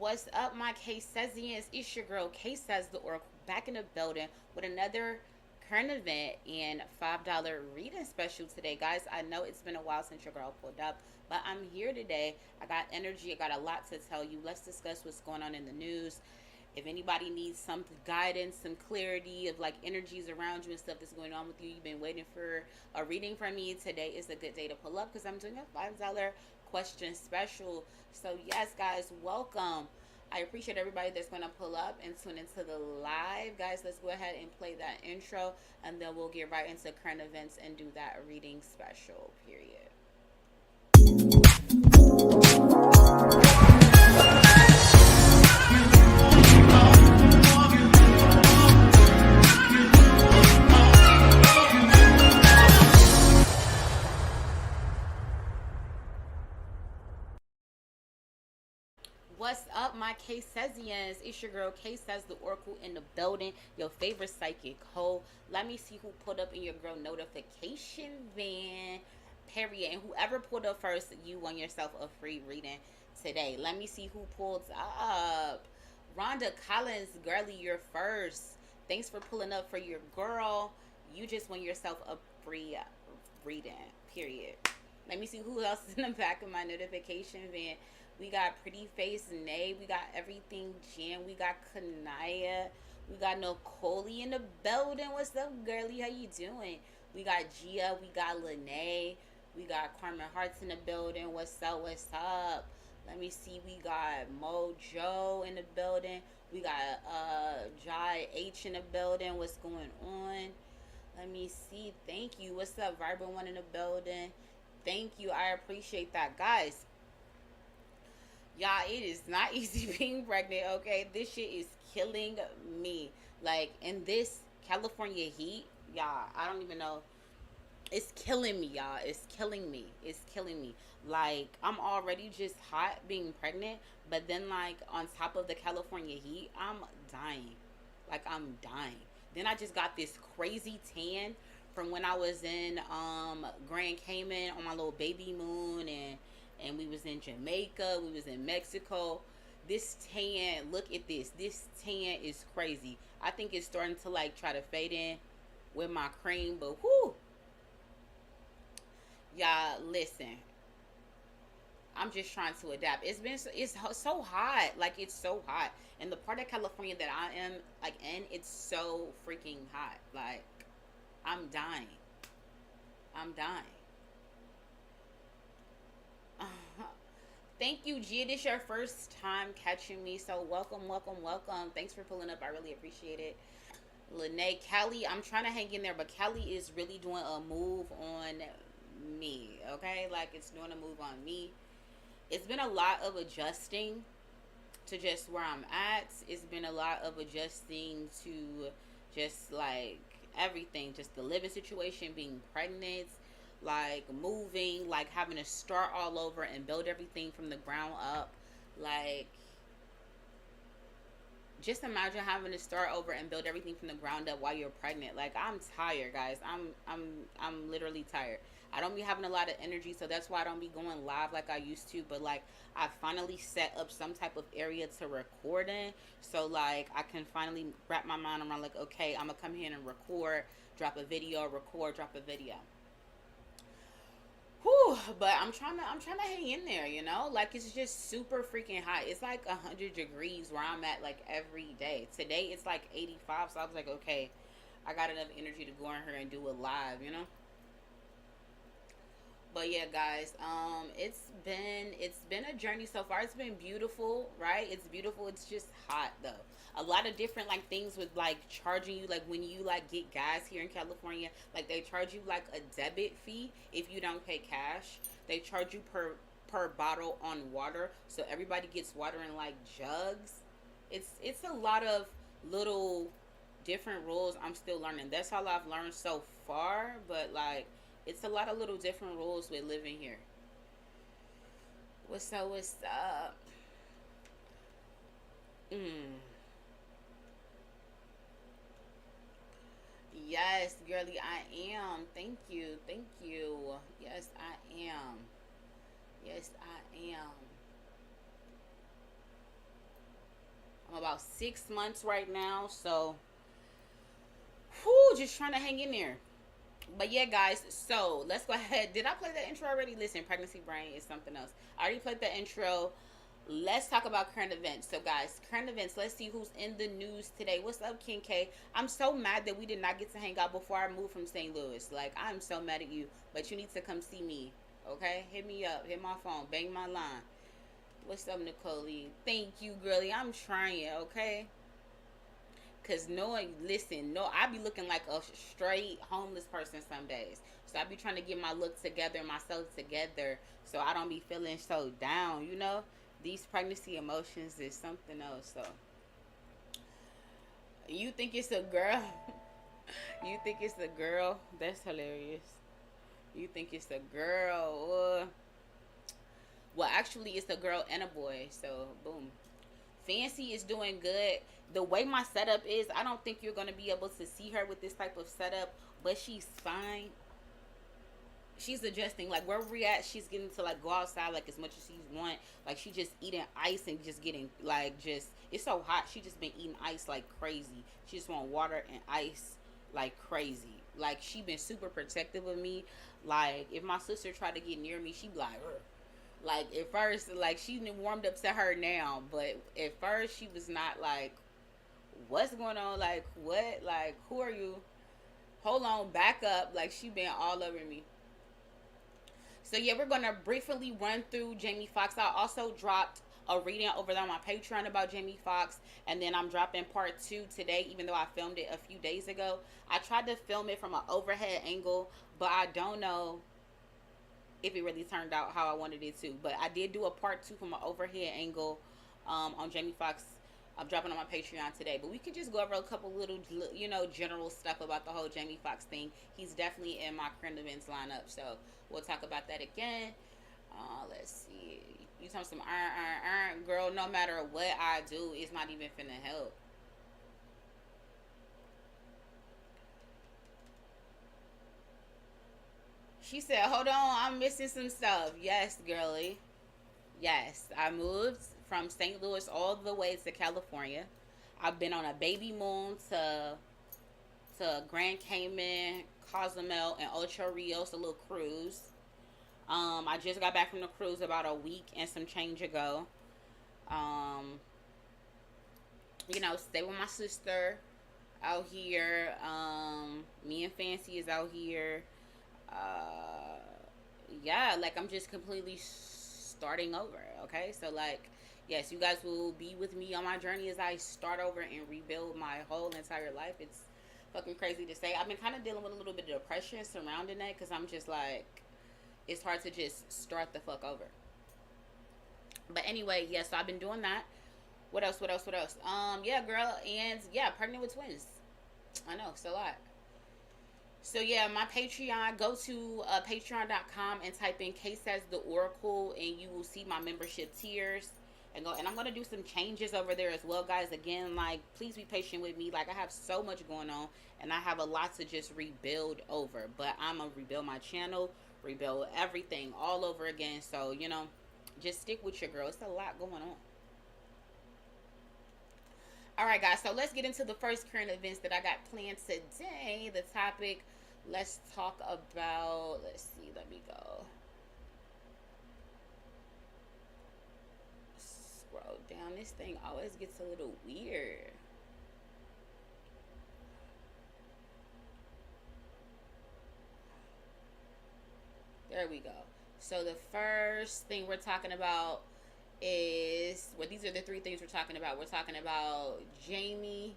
What's up, my K Sazians? It's your girl K Says the Oracle back in the building with another current event and $5 reading special today, guys. I know it's been a while since your girl pulled up, but I'm here today. I got energy, I got a lot to tell you. Let's discuss what's going on in the news. If anybody needs some guidance, some clarity of like energies around you and stuff that's going on with you, you've been waiting for a reading from me. Today is a good day to pull up because I'm doing a $5 question special. So yes, guys, welcome. I appreciate everybody that's going to pull up and tune into the live. Guys, let's go ahead and play that intro and then we'll get right into current events and do that reading special, period. What's up, my K Sazians? It's your girl K Says the Oracle in the building, your favorite psychic hoe. Let me see who pulled up in your girl notification van. Period. And whoever pulled up first, you won yourself a free reading today. Let me see who pulled up. Rhonda Collins, girly, you're first. Thanks for pulling up for your girl. You just won yourself a free reading. Period. Let me see who else is in the back of my notification van. We got Pretty Face Nay. We got Everything Jan. We got Kanaya. We got Nicole in the building. What's up, girlie? How you doing? We got Gia. We got Lene. We got Carmen Hearts in the building. What's up? What's up? Let me see. We got Mojo in the building. We got Jai H in the building. What's going on? Let me see. Thank you. What's up, Vibrant One in the building? Thank you. I appreciate that, guys. Y'all, it is not easy being pregnant, okay? This shit is killing me. Like, in this California heat, y'all, I don't even know. It's killing me, y'all. It's killing me. It's killing me. Like, I'm already just hot being pregnant, but then, like, on top of the California heat, I'm dying. Like, I'm dying. Then I just got this crazy tan from when I was in Grand Cayman on my little baby moon, and we was in Jamaica, we was in Mexico. This tan, look at this. This tan is crazy. I think it's starting to like try to fade in with my cream, but whoo. Y'all listen. I'm just trying to adapt. It's so hot. Like it's so hot. And the part of California that I am like in, it's so freaking hot. Like I'm dying. I'm dying. Thank you, Gia. This your first time catching me, so welcome, welcome, welcome. Thanks for pulling up. I really appreciate it. Lene, Callie, I'm trying to hang in there, but Callie is really doing a move on me, okay? Like, it's doing a move on me. It's been a lot of adjusting to just where I'm at. It's been a lot of adjusting to just, like, everything. Just the living situation, being pregnant, like moving, like having to start all over and build everything from the ground up. Like, just imagine having to start over and build everything from the ground up while you're pregnant. Like, I'm tired, guys. I'm literally tired. I don't be having a lot of energy, so that's why I don't be going live like I used to. But like, I finally set up some type of area to record in, so like I can finally wrap my mind around like, okay, I'm gonna come here and record, drop a video, record, drop a video. Whew, but I'm trying to hang in there, you know? Like it's just super freaking hot. It's like 100 degrees where I'm at like every day. Today it's like 85, so I was like, okay, I got enough energy to go in here and do a live, you know? But yeah, guys, it's been a journey so far. It's been beautiful, right? It's beautiful. It's just hot though. A lot of different like things with like charging you, like when you like get gas here in California, like they charge you like a debit fee if you don't pay cash. They charge you per bottle on water, so everybody gets water in like jugs. It's a lot of little different rules I'm still learning. That's all I've learned so far, but like it's a lot of little different rules with living here. What's up? What's up? Mm. Yes, girly, I am. Thank you. Thank you. Yes, I am. Yes, I am. I'm about 6 months right now, so whew, just trying to hang in there. But yeah, guys, so let's go ahead. Did I play the intro already? Listen, pregnancy brain is something else. I already played the intro. Let's talk about current events. So, guys, current events. Let's see who's in the news today. What's up, King K? I'm so mad that we did not get to hang out before I moved from St. Louis. Like, I'm so mad at you. But you need to come see me. Okay? Hit me up. Hit my phone. Bang my line. What's up, Nicole? Thank you, girlie. I'm trying. Okay? Cause listen, no, I be looking like a straight homeless person some days. So I be trying to get my look together, myself together, so I don't be feeling so down. You know, these pregnancy emotions is something else. So you think it's a girl? You think it's a girl? That's hilarious. You think it's a girl? Well, actually, it's a girl and a boy. So boom. Fancy is doing good. The way my setup is, I don't think you're gonna be able to see her with this type of setup, but she's fine. She's adjusting. Like where we at, she's getting to like go outside like as much as she want. Like she just eating ice and just getting like just it's so hot. She just been eating ice like crazy. She just want water and ice like crazy. Like she been super protective of me. Like if my sister tried to get near me, she'd be like, ugh. Like at first, like she warmed up to her now, but at first she was not like, "What's going on? Like what? Like who are you? Hold on, back up!" Like she been all over me. So yeah, we're gonna briefly run through Jamie Foxx. I also dropped a reading over there on my Patreon about Jamie Foxx, and then I'm dropping part 2 today. Even though I filmed it a few days ago, I tried to film it from an overhead angle, but I don't know if it really turned out how I wanted it to. But I did do a part 2 from an overhead angle on Jamie Foxx. I'm dropping on my Patreon today. But we could just go over a couple little, general stuff about the whole Jamie Foxx thing. He's definitely in my current events lineup. So we'll talk about that again. Let's see. You talking some iron. Girl, no matter what I do, it's not even finna help. She said, hold on, I'm missing some stuff. Yes, girly. Yes, I moved from St. Louis all the way to California. I've been on a baby moon to Grand Cayman, Cozumel, and Ocho Rios, a little cruise. I just got back from the cruise about a week and some change ago. Um, stay with my sister out here. Me and Fancy is out here. Uh, yeah, like I'm just completely starting over. Okay, so like, yes, you guys will be with me on my journey as I start over and rebuild my whole entire life. It's fucking crazy to say. I've been kind of dealing with a little bit of depression surrounding that because I'm just like, it's hard to just start the fuck over. But anyway, yeah, so I've been doing that. What else? Yeah, girl, and yeah, pregnant with twins. I know, it's a lot. So yeah, my Patreon, go to patreon.com and type in K says the Oracle and you will see my membership tiers. And I'm gonna do some changes over there as well, guys. Again, like please be patient with me. Like I have so much going on and I have a lot to just rebuild over. But I'm gonna rebuild my channel, rebuild everything all over again. So, just stick with your girl. It's a lot going on. Alright guys, so let's get into the first current events that I got planned today. The topic, let's talk about, let's see, let me go. Scroll down, this thing always gets a little weird. There we go. So the first thing we're talking about these are the 3 things we're talking about. We're talking about Jamie.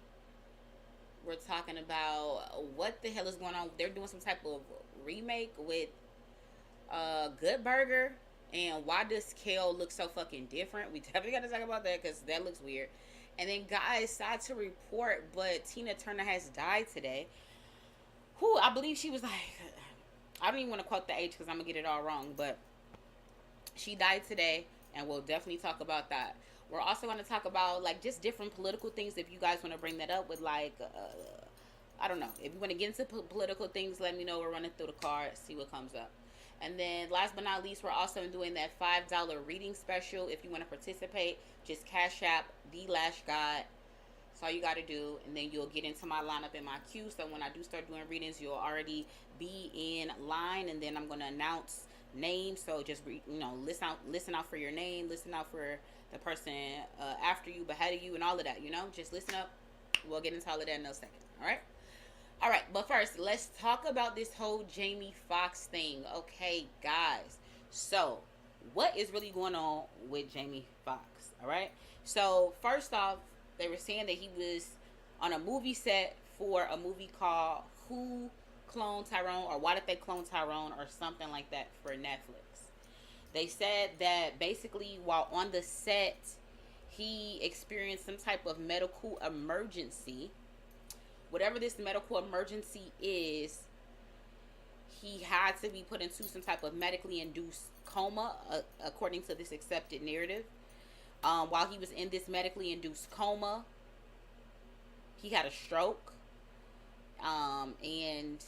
We're talking about what the hell is going on. They're doing some type of remake with Good Burger. And why does Kale look so fucking different? We definitely got to talk about that because that looks weird. And then, guys, sad to report, but Tina Turner has died today. Who I believe she was like, I don't even want to quote the age because I'm going to get it all wrong. But she died today. And we'll definitely talk about that. We're also going to talk about, like, just different political things. If you guys want to bring that up with, like, I don't know. If you want to get into political things, let me know. We're running through the cards, see what comes up. And then last but not least, we're also doing that $5 reading special. If you want to participate, just Cash App theelashgawd. That's all you got to do, and then you'll get into my lineup in my queue. So when I do start doing readings, you'll already be in line, and then I'm gonna announce names. So just listen out for your name, listen out for the person after you, ahead of you, and all of that. Just listen up. We'll get into all of that in a second. All right. But first, let's talk about this whole Jamie Foxx thing, okay, guys? So, what is really going on with Jamie Foxx? All right. So first off, they were saying that he was on a movie set for a movie called Who Cloned Tyrone, or Why Did They Clone Tyrone, or something like that for Netflix. They said that basically while on the set, he experienced some type of medical emergency. Whatever this medical emergency is, he had to be put into some type of medically induced coma, according to this accepted narrative. While he was in this medically induced coma, he had a stroke. And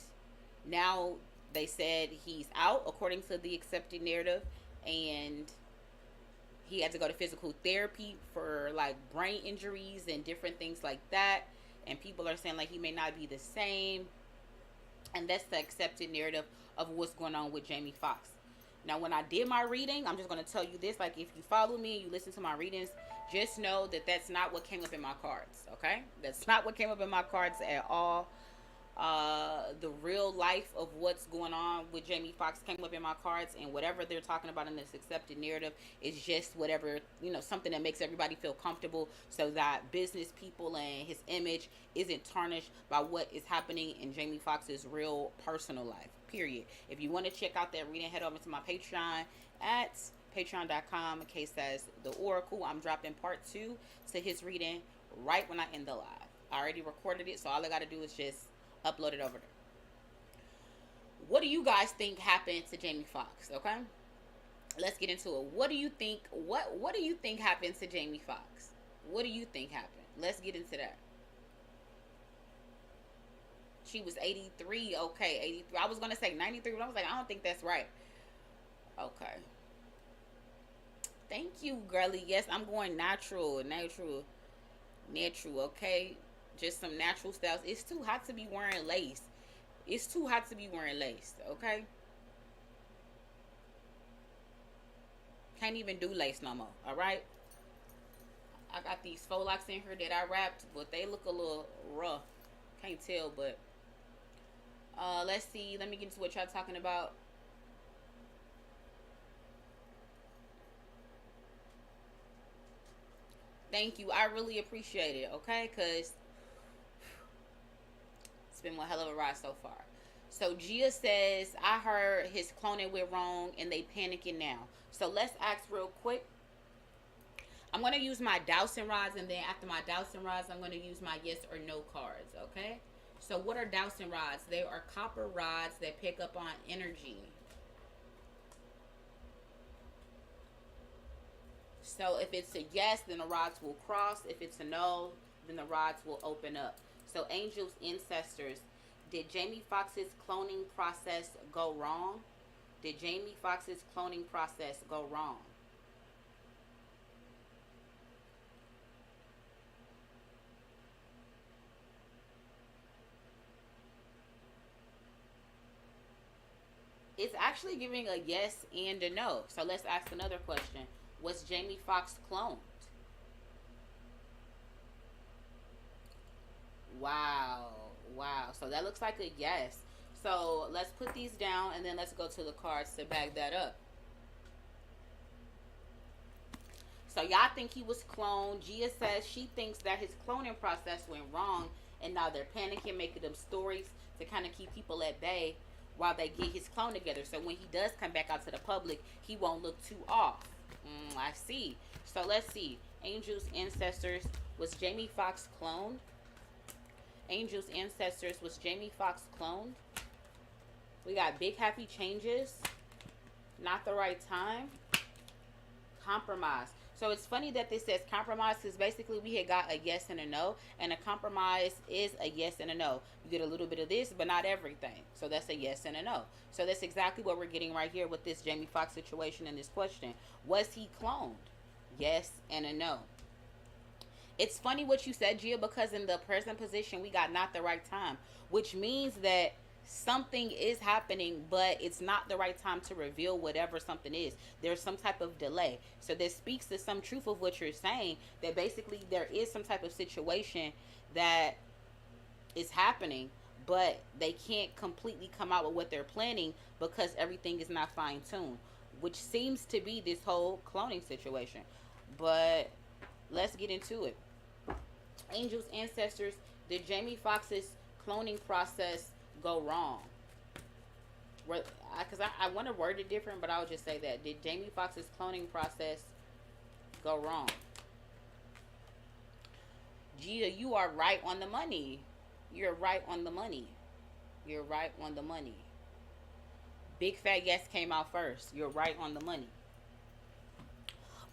now they said he's out, according to the accepted narrative. And he had to go to physical therapy for like brain injuries and different things like that. And people are saying like he may not be the same. And that's the accepted narrative of what's going on with Jamie Foxx. Now, when I did my reading, I'm just going to tell you this. Like, if you follow me and you listen to my readings, just know that that's not what came up in my cards, okay? That's not what came up in my cards at all. The real life of what's going on with Jamie Foxx came up in my cards, and whatever they're talking about in this accepted narrative is just whatever, something that makes everybody feel comfortable so that business people and his image isn't tarnished by what is happening in Jamie Foxx's real personal life, period. If you want to check out that reading, head over to my Patreon at patreon.com. Case says the Oracle. I'm dropping part 2 to his reading right when I end the live. I already recorded it, so all I got to do is just upload it over there. What do you guys think happened to Jamie Foxx? Okay, let's get into it. What do you think? What do you think happened to Jamie Foxx? What do you think happened? Let's get into that. She was 83. Okay, 83. I was gonna say 93, but I was like, I don't think that's right. Okay. Thank you, girly. Yes, I'm going natural. Okay, just some natural styles. It's too hot to be wearing lace. Okay. Can't even do lace no more. All right. I got these faux locks in here that I wrapped, but they look a little rough. Can't tell, but let's see. Let me get into what y'all talking about. Thank you. I really appreciate it, okay? Because it's been one hell of a ride so far. So Gia says, I heard his cloning went wrong and they panicking now. So let's ask real quick. I'm going to use my dowsing rods, and then after my dowsing rods, I'm going to use my yes or no cards, okay? So what are dowsing rods? They are copper rods that pick up on energy. So if it's a yes, then the rods will cross. If it's a no, then the rods will open up. So angels, ancestors, did Jamie Foxx's cloning process go wrong? Did Jamie Foxx's cloning process go wrong? It's actually giving a yes and a no. So let's ask another question. Was Jamie Foxx cloned? Wow. So that looks like a yes. So let's put these down, and then let's go to the cards to back that up. So y'all think he was cloned. Gia says she thinks that his cloning process went wrong, and now they're panicking, making them stories to kind of keep people at bay while they get his clone together. So when he does come back out to the public, he won't look too off. I see. So let's see. Angels, ancestors, was Jamie Foxx cloned? Angels, ancestors, was Jamie Foxx cloned? We got big happy changes. Not the right time. Compromise. So it's funny that this says compromise because basically we had got a yes and a no, and a compromise is a yes and a no. You get a little bit of this, but not everything. So that's a yes and a no. So that's exactly what we're getting right here with this Jamie Foxx situation and this question. Was he cloned? Yes and a no. It's funny what you said, Gia, because in the present position we got not the right time, which means that something is happening, but it's not the right time to reveal whatever something is. There's some type of delay. So this speaks to some truth of what you're saying, that basically there is some type of situation that is happening, but they can't completely come out with what they're planning because everything is not fine tuned, which seems to be this whole cloning situation. But let's get into it. Angels, ancestors, did Jamie Foxx's cloning process go wrong? Because I want to word it different, but I'll just say that. Did Jamie Foxx's cloning process go wrong? Gia, you are right on the money. You're right on the money. You're right on the money. Big fat yes came out first. You're right on the money.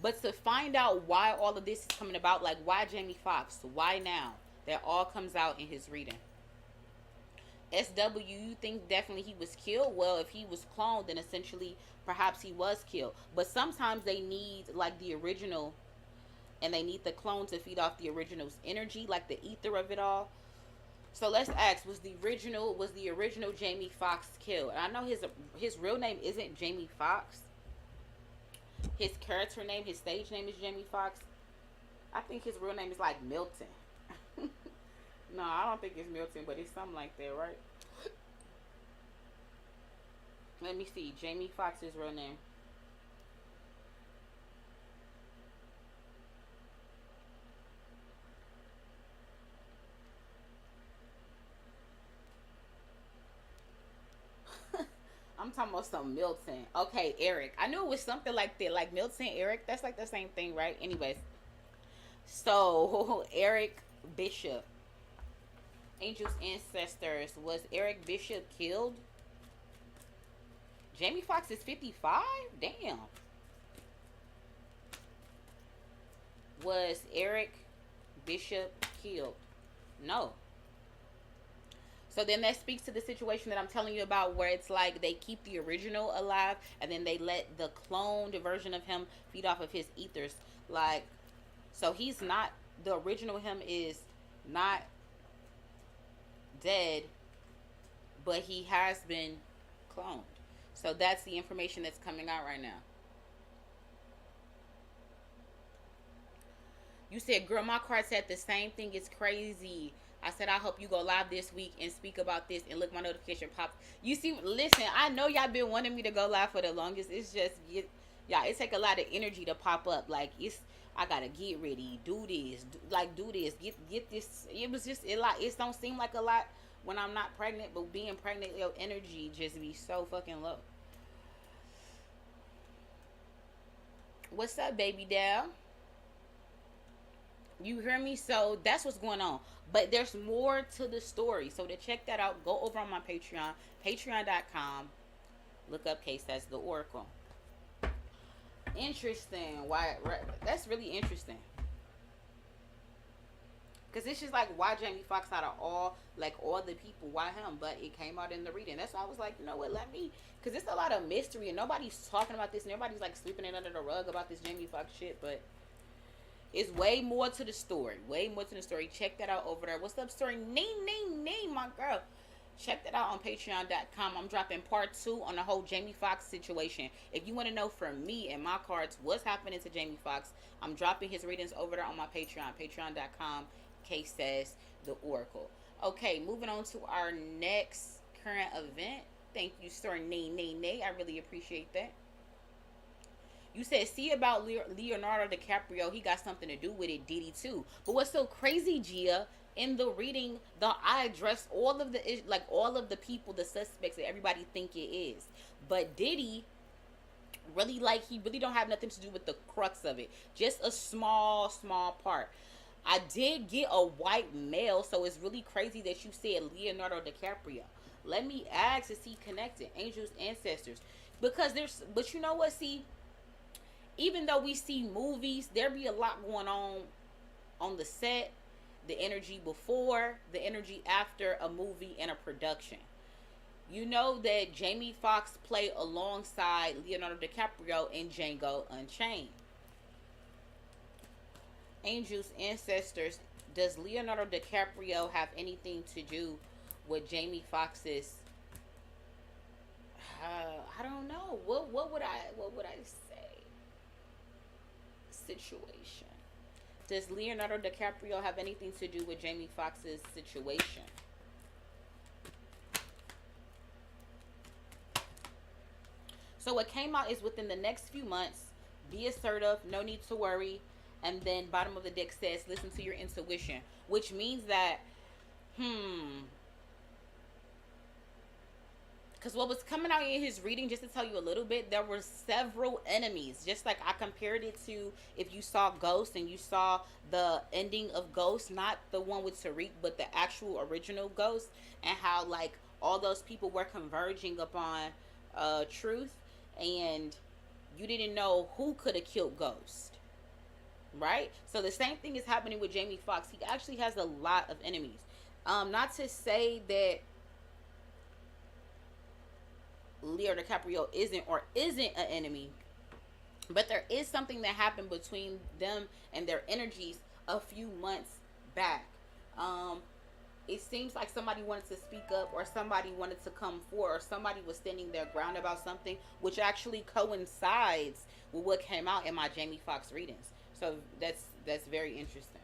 But to find out why all of this is coming about, like why Jamie Foxx, why now, that all comes out in his reading. SW, you think definitely he was killed? Well, if he was cloned, then essentially perhaps he was killed. But sometimes they need like the original, and they need the clone to feed off the original's energy, like the ether of it all. So let's ask: was the original Jamie Foxx killed? And I know his real name isn't Jamie Foxx. His character name, his stage name is Jamie Foxx. I think his real name is like Milton. No, I don't think it's Milton, but it's something like that, right? Let me see. Jamie Foxx's real name. I'm talking about some Milton. Okay, Eric. I knew it was something like that. Like Milton, Eric. That's like the same thing, right? Anyways. So, Eric Bishop. Angels, ancestors. Was Eric Bishop killed? Jamie Foxx is 55? Damn. Was Eric Bishop killed? No. So then that speaks to the situation that I'm telling you about, where it's like they keep the original alive and then they let the cloned version of him feed off of his ethers. Like, so he's not, the original him is not dead, but he has been cloned. So that's the information that's coming out right now. You said, girl, my card said the same thing. It's crazy. I said, I hope you go live this week and speak about this, and look, my notification pops. You see, listen, I know y'all been wanting me to go live for the longest. It's just, y'all, it take a lot of energy to pop up. Like, I gotta get ready, do this, do this, get this. It was just, it don't seem like a lot when I'm not pregnant, but being pregnant, your energy just be so fucking low. What's up, baby doll? You hear me? So that's what's going on. But there's more to the story. So to check that out, go over on my Patreon, patreon.com. Look up Case as the Oracle. Interesting. Why? That's really interesting. Because it's just like, why Jamie Foxx out of all the people? Why him? But it came out in the reading. That's why I was like, you know what? Let me. Because it's a lot of mystery and nobody's talking about this. And everybody's like sweeping it under the rug about this Jamie Foxx shit. But it's way more to the story. Way more to the story. Check that out over there. What's up, story? Name, my girl. Check that out on patreon.com. I'm dropping part 2 on the whole Jamie Foxx situation. If you want to know from me and my cards what's happening to Jamie Foxx, I'm dropping his readings over there on my Patreon. Patreon.com. Case says the Oracle. Okay, moving on to our next current event. Thank you, sir. Nay. I really appreciate that. You said, see about Leonardo DiCaprio. He got something to do with it. Diddy too. But what's so crazy, Gia? In the reading, I addressed all of the people, the suspects that everybody think it is. But Diddy, really, he really don't have nothing to do with the crux of it. Just a small part. I did get a white male, so it's really crazy that you said Leonardo DiCaprio. Let me ask, is he connected? Angels, ancestors. But you know what, see? even though we see movies, there be a lot going on the set, the energy before, the energy after a movie and a production. You know that Jamie Foxx played alongside Leonardo DiCaprio in Django Unchained. Angels, ancestors, does Leonardo DiCaprio have anything to do with Jamie Foxx's? I don't know. What would I say? Situation. Does Leonardo DiCaprio have anything to do with Jamie Foxx's situation? So what came out is within the next few months, be assertive, no need to worry. And then bottom of the deck says, listen to your intuition, which means that, because what was coming out in his reading, just to tell you a little bit, there were several enemies. Just like I compared it to if you saw Ghost and you saw the ending of Ghost, not the one with Tariq, but the actual original Ghost, and how like all those people were converging upon truth, and you didn't know who could have killed Ghost, right? So the same thing is happening with Jamie Foxx. He actually has a lot of enemies. Not to say that Leo DiCaprio isn't an enemy, but there is something that happened between them and their energies a few months back. It seems like somebody wanted to speak up, or somebody wanted to come forward, or somebody was standing their ground about something, which actually coincides with what came out in my Jamie Foxx readings. So that's very interesting.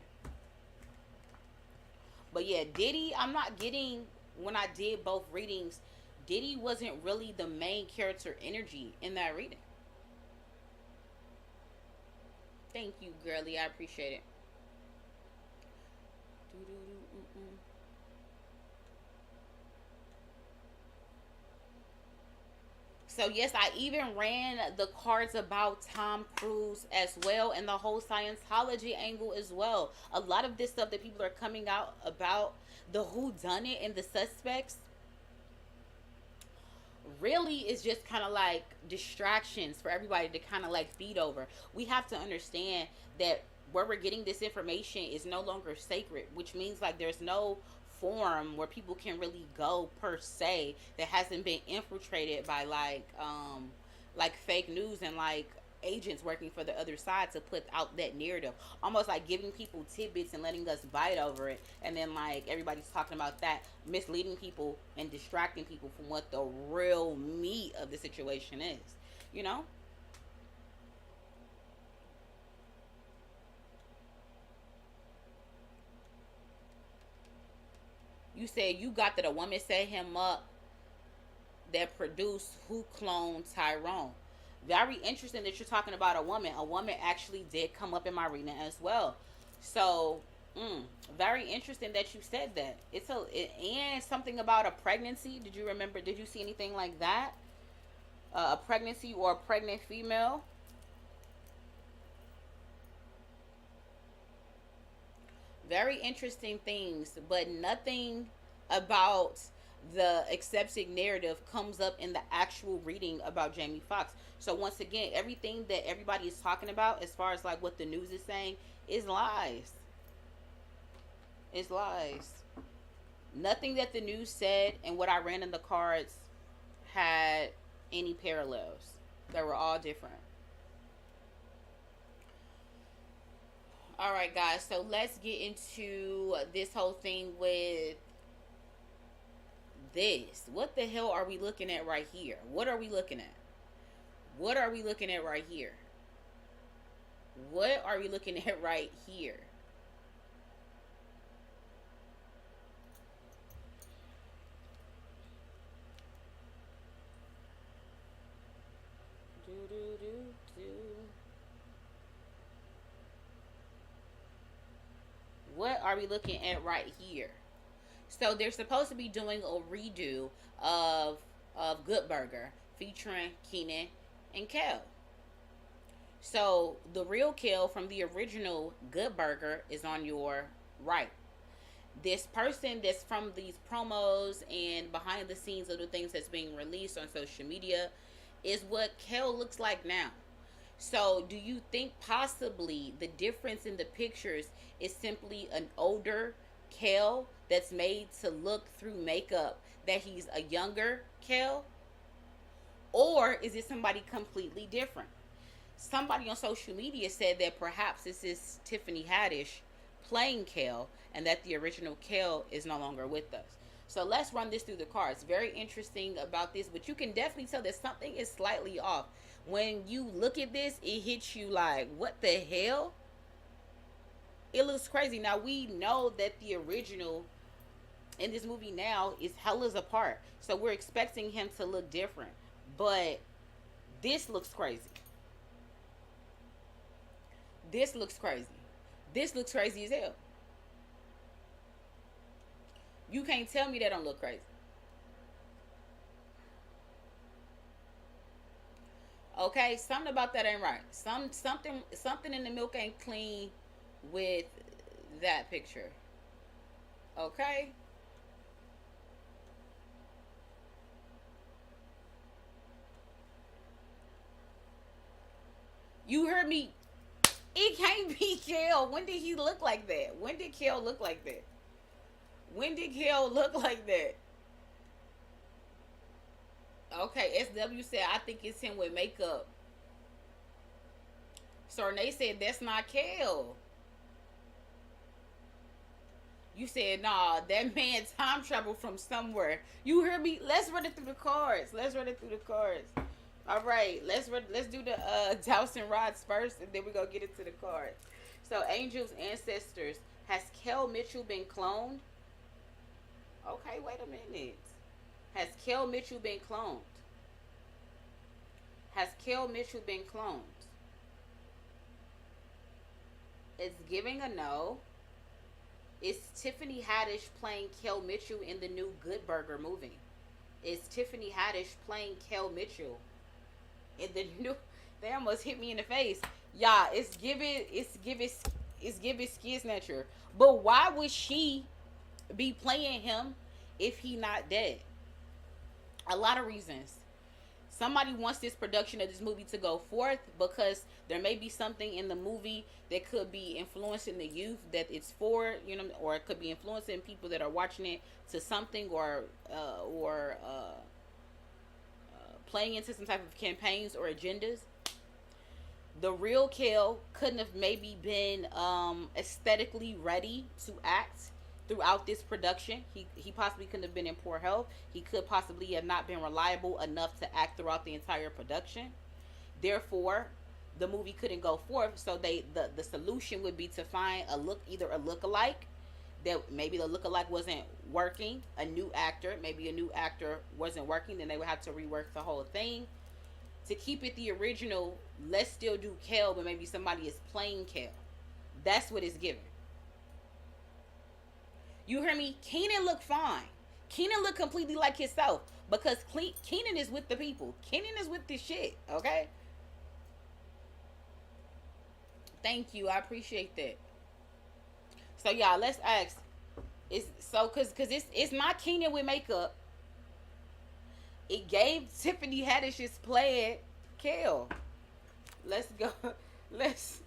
But yeah, Diddy, I'm not getting, when I did both readings, Diddy wasn't really the main character energy in that reading. Thank you, girly. I appreciate it. So yes, I even ran the cards about Tom Cruise as well, and the whole Scientology angle as well. A lot of this stuff that people are coming out about, the who done it and the suspects, really is just kind of like distractions for everybody to kind of like feed over. We have to understand that where we're getting this information is no longer sacred, which means like there's no forum where people can really go per se that hasn't been infiltrated by like fake news and like agents working for the other side to put out that narrative, almost like giving people tidbits and letting us bite over it, and then like everybody's talking about that, misleading people and distracting people from what the real meat of the situation is, you know. You said you got that a woman set him up that produced who cloned Tyrone. Very interesting that you're talking about a woman. A woman actually did come up in my reading as well. So, very interesting that you said that. And something about a pregnancy. Did you remember? Did you see anything like that? A pregnancy or a pregnant female. Very interesting things, but nothing about the accepted narrative comes up in the actual reading about Jamie Foxx. So once again, everything that everybody is talking about as far as like what the news is saying is lies. It's lies. Nothing that the news said and what I ran in the cards had any parallels. They were all different. All right, guys. So let's get into this whole thing with this. What the hell are we looking at right here? What are we looking at? What are we looking at right here? What are we looking at right here? Do, do, do, do. What are we looking at right here? So they're supposed to be doing a redo of Good Burger featuring Keenan and Kel. So the real Kel from the original Good Burger is on your right. This person that's from these promos and behind the scenes of the things that's being released on social media is what Kel looks like now. So, do you think possibly the difference in the pictures is simply an older Kel that's made to look through makeup that he's a younger Kel? Or is it somebody completely different? Somebody on social media said that perhaps this is Tiffany Haddish playing Kel and that the original Kel is no longer with us. So let's run this through the cards. Very interesting about this, but you can definitely tell that something is slightly off. When you look at this, it hits you like, what the hell? It looks crazy. Now, we know that the original in this movie now is hellas apart. So we're expecting him to look different. But this looks crazy. This looks crazy. This looks crazy as hell. You can't tell me that don't look crazy. Okay, something about that ain't right. Something in the milk ain't clean with that picture. Okay? You heard me. It can't be Kel. When did he look like that? When did Kel look like that? When did Kel look like that? Okay, SW said I think it's him with makeup. So Renee said that's not Kel. You said nah, that man time traveled from somewhere. You heard me? Let's run it through the cards. Let's run it through the cards. All right, let's do the Dowson rods first, and then we go get into the cards. So Angel's ancestors, has Kel Mitchell been cloned? Okay, wait a minute. Has Kel Mitchell been cloned? Has Kel Mitchell been cloned? It's giving a no. Is Tiffany Haddish playing Kel Mitchell in the new Good Burger movie? Is Tiffany Haddish playing Kel Mitchell in the new? They almost hit me in the face. Yeah, it's giving Skid Snatcher. But why would she be playing him if he not dead? A lot of reasons. Somebody wants this production of this movie to go forth because there may be something in the movie that could be influencing the youth that it's for, you know, or it could be influencing people that are watching it to something, or playing into some type of campaigns or agendas. The real Kel couldn't have maybe been aesthetically ready to act throughout this production. He possibly couldn't have been in poor health. He could possibly have not been reliable enough to act throughout the entire production. Therefore, the movie couldn't go forth. So the solution would be to find either a look-alike, that maybe the look-alike wasn't working, a new actor, maybe a new actor wasn't working, then they would have to rework the whole thing. To keep it the original, let's still do Kel, but maybe somebody is playing Kel. That's what it's giving. You hear me? Keenan looked fine. Keenan looked completely like himself because Keenan is with the people. Keenan is with this shit, okay? Thank you. I appreciate that. So y'all, let's ask. It's so cause it's not Keenan with makeup. It gave Tiffany Haddish's playing Kel. Let's go. Let's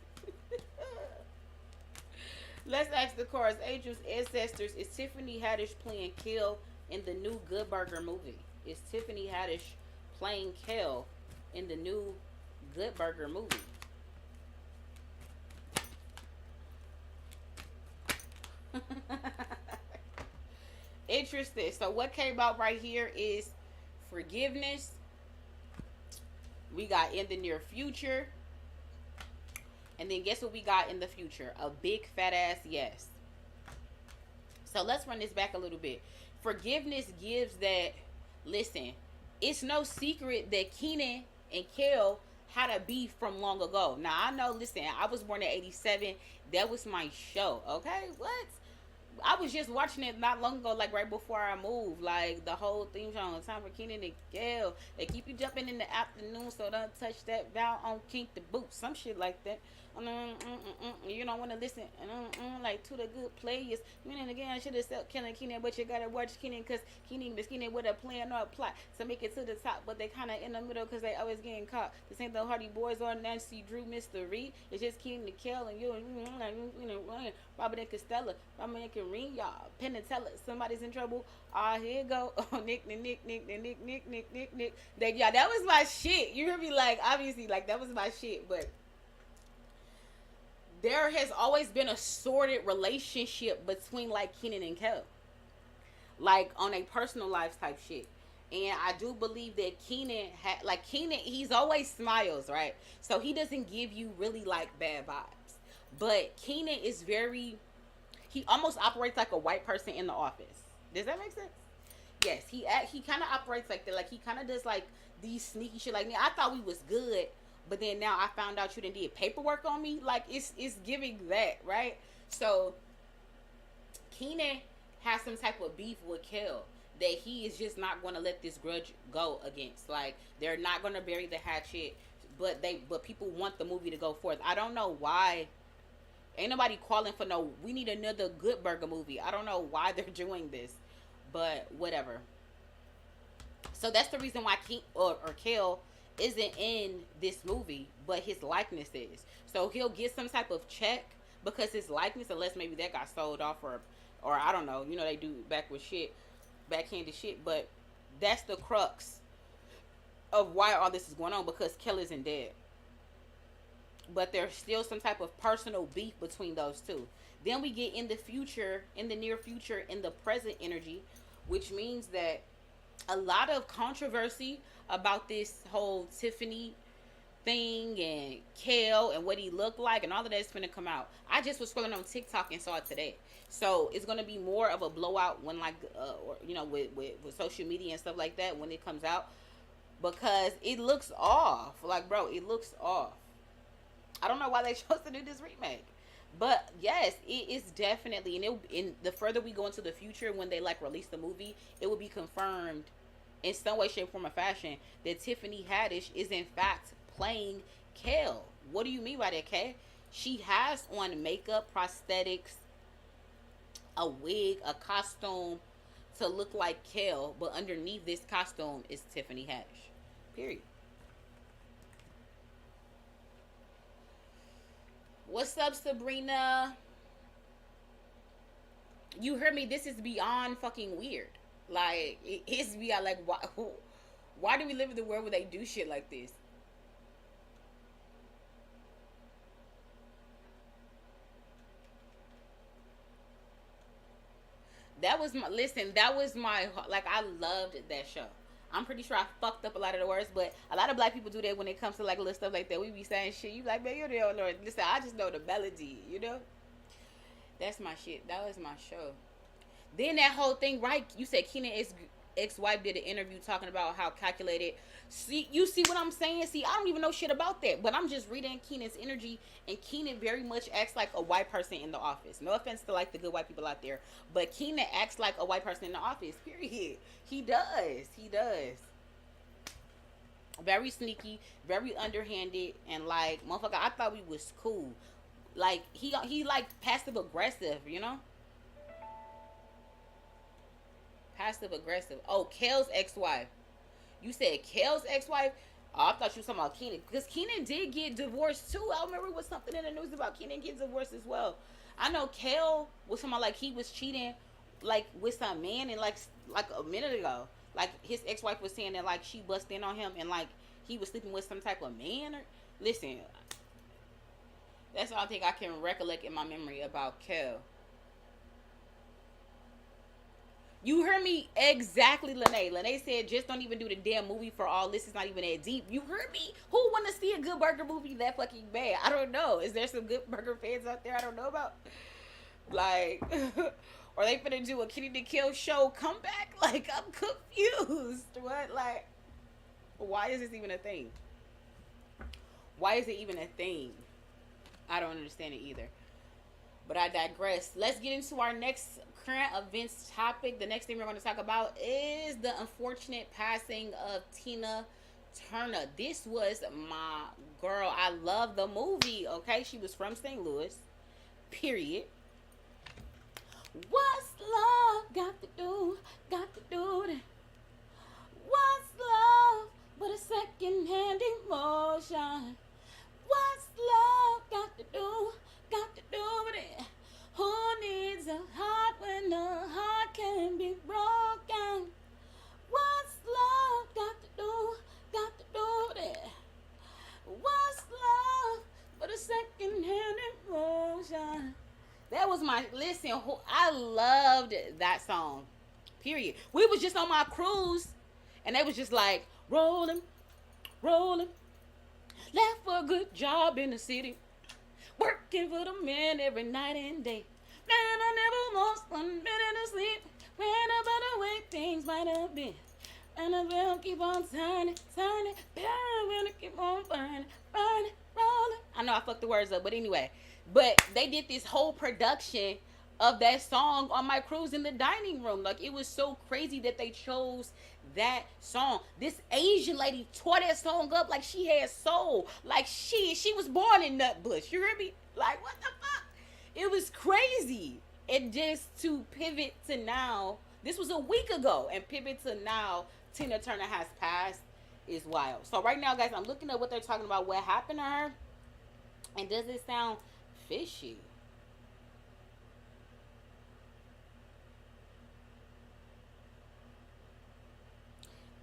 let's ask the cards. Angel's ancestors. Is Tiffany Haddish playing Kel in the new Good Burger movie? Is Tiffany Haddish playing Kel in the new Good Burger movie? Interesting. So what came out right here is forgiveness. We got in the near future. And then guess what we got in the future? A big fat ass yes. So let's run this back a little bit. Forgiveness gives that, listen, it's no secret that Keenan and Kel had a beef from long ago. Now, I know, listen, I was born in 87. That was my show, okay? What? I was just watching it not long ago, like right before I moved. Like the whole theme song, time for Keenan and Kel. They keep you jumping in the afternoon, so don't touch that vow on kink the boot. Some shit like that. You don't want to listen, like to the good players. You know, again, I should have said killing Keenan, but you gotta watch Keenan because Keenan is Keenan with a plan or a plot to make it to the top, but they kind of in the middle because they always getting caught. This ain't the Hardy Boys or Nancy Drew, Mr. Reed. It's just Keenan to kill and you Robert and Costello, Robert and Kareem, y'all. Penn and Teller, somebody's in trouble. Ah, here you go. Oh, Nick. That yeah, that was my shit. You hear me? Like obviously, like that was my shit, but there has always been a sordid relationship between like Kenan and Kel, like on a personal life type shit. And I do believe that Kenan had like Kenan, he's always smiles, right? So he doesn't give you really like bad vibes. But Kenan is very, he almost operates like a white person in the office. Does that make sense? Yes, he kind of operates like that. Like he kind of does like these sneaky shit. Like I thought we was good, but then now I found out you didn't did paperwork on me. Like it's giving that, right? So Keenan has some type of beef with Kel that he is just not going to let this grudge go against. Like they're not going to bury the hatchet, but people want the movie to go forth. I don't know why. Ain't nobody calling for no. We need another Good Burger movie. I don't know why they're doing this, but whatever. So that's the reason why King or Kel isn't in this movie, but his likeness is. So he'll get some type of check because his likeness, unless maybe that got sold off or I don't know. You know they do backhanded shit. But that's the crux of why all this is going on because Kel isn't dead. But there's still some type of personal beef between those two. Then we get in the future, in the near future, in the present energy, which means that a lot of controversy about this whole Tiffany thing and Kel and what he looked like and all of that's gonna come out. I just was scrolling on TikTok and saw it today. So it's gonna be more of a blowout when like or, you know with social media and stuff like that when it comes out because it looks off. Like bro, it looks off. I don't know why they chose to do this remake. But yes, it is definitely, and in the further we go into the future, when they like release the movie, it will be confirmed in some way, shape, form, or fashion that Tiffany Haddish is in fact playing Kel. What do you mean by that, Kay? She has on makeup, prosthetics, a wig, a costume to look like Kel, but underneath this costume is Tiffany Haddish. Period. What's up, Sabrina? You heard me. This is beyond fucking weird. Like it's beyond like why do we live in the world where they do shit like this? That was my listen. That was my like. I loved that show. I'm pretty sure I fucked up a lot of the words, but a lot of black people do that when it comes to like little stuff like that. We be saying shit. You like, man, you don't know. Listen, I just know the melody. You know, that's my shit. That was my show. Then that whole thing, right? You said Kenan ex-wife did an interview talking about how calculated. See, you see what I'm saying? See, I don't even know shit about that, but I'm just reading Kenan's energy, and Kenan very much acts like a white person in the office. No offense to like the good white people out there, but Kenan acts like a white person in the office. Period. He does. He does. Very sneaky, very underhanded, and like motherfucker, I thought we was cool. Like he like passive aggressive, you know. Passive aggressive. Oh, Kel's ex-wife. You said Kel's ex-wife? Oh, I thought you were talking about Kenan. Because Kenan did get divorced too. I remember it was something in the news about Kenan getting divorced as well. I know Kel was talking about like he was cheating like with some man and like a minute ago. Like his ex-wife was saying that like she busted in on him and like he was sleeping with some type of man. Or listen, that's all I think I can recollect in my memory about Kel. You heard me exactly, Lene. Lene said, just don't even do the damn movie for all this is not even that deep. You heard me? Who want to see a Good Burger movie that fucking bad? I don't know. Is there some Good Burger fans out there I don't know about? Like, are they finna do a Kitty to Kill show comeback? Like, I'm confused. What? Like, why is this even a thing? Why is it even a thing? I don't understand it either. But I digress. Let's get into our next current events topic. The next thing we're going to talk about is the unfortunate passing of Tina Turner. This was my girl. I love the movie. Okay, she was from St. Louis. Period. What's love got to do? Got to do it. What's love but a second-hand emotion? What's love got to do? Got to do with it. Who needs a heart when the heart can be broken? What's love got to do? Got to do with it. What's love but a second-hand emotion? That was my listen. I loved that song. Period. We was just on my cruise, and they was just like rolling, rolling. Left for a good job in the city, working for the man every night and day. Man, I never lost 1 minute of sleep. Ran about the way things might have been. And I will keep on turning, turning. I will keep on burning, burning, rolling. I know I fucked the words up, but anyway. But they did this whole production of that song on my cruise in the dining room. Like, it was so crazy that they chose that song. This Asian lady tore that song up like she had soul. Like she was born in Nutbush. You hear me? Like, what the fuck? It was crazy. And just to pivot to now, this was a week ago, and pivot to now, Tina Turner has passed, is wild. So right now, guys, I'm looking at what they're talking about, what happened to her, and does it sound fishy?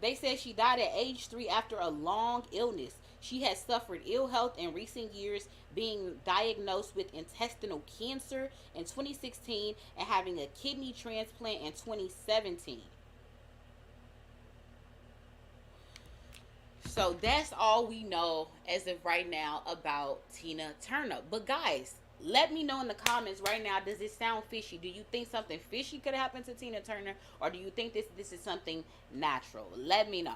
They said she died at age 3 after a long illness. She has suffered ill health in recent years, being diagnosed with intestinal cancer in 2016 and having a kidney transplant in 2017. So that's all we know as of right now about Tina Turner. But guys, let me know in the comments right now, does it sound fishy? Do you think something fishy could happen to Tina Turner? Or do you think this is something natural? Let me know.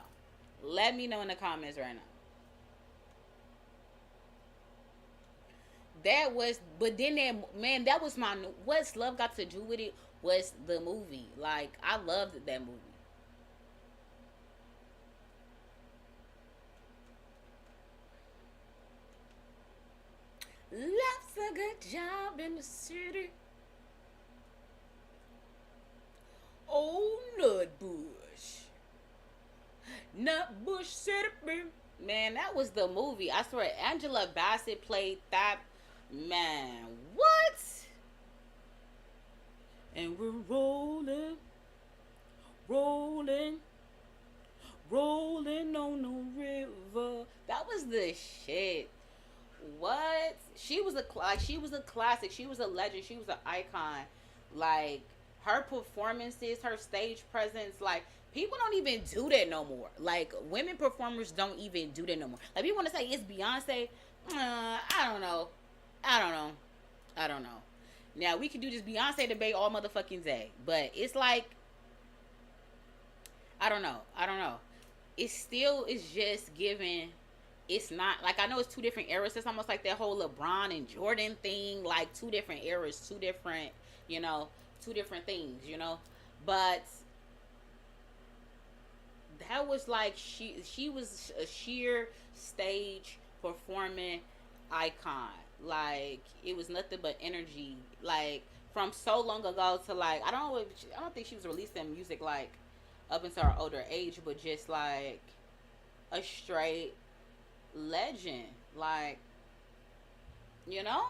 Let me know in the comments right now. That was, but then that, man, that was my, what's love got to do with it was the movie. Like, I loved that movie. Love's a good job in the city. Oh, Nutbush. Nutbush City, baby. Man, that was the movie. I swear, Angela Bassett played that. Man, what? And we're rolling, rolling, rolling on the river. That was the shit. What? She was a she was a classic. She was a legend. She was an icon. Like, her performances, her stage presence, like, people don't even do that no more. Like, women performers don't even do that no more. Like, people want to say it's Beyonce. I don't know. I don't know. I don't know. Now, we could do this Beyonce debate all motherfucking day, but it's like, I don't know. I don't know. It still is just giving. It's not like, I know it's two different eras. It's almost like that whole LeBron and Jordan thing. Like, two different eras, two different, you know, two different things, you know. But that was like, she was a sheer stage performing icon. Like, it was nothing but energy. Like, from so long ago to, like, I don't think she was releasing music like up until her older age, but just like a straight legend. Like, you know,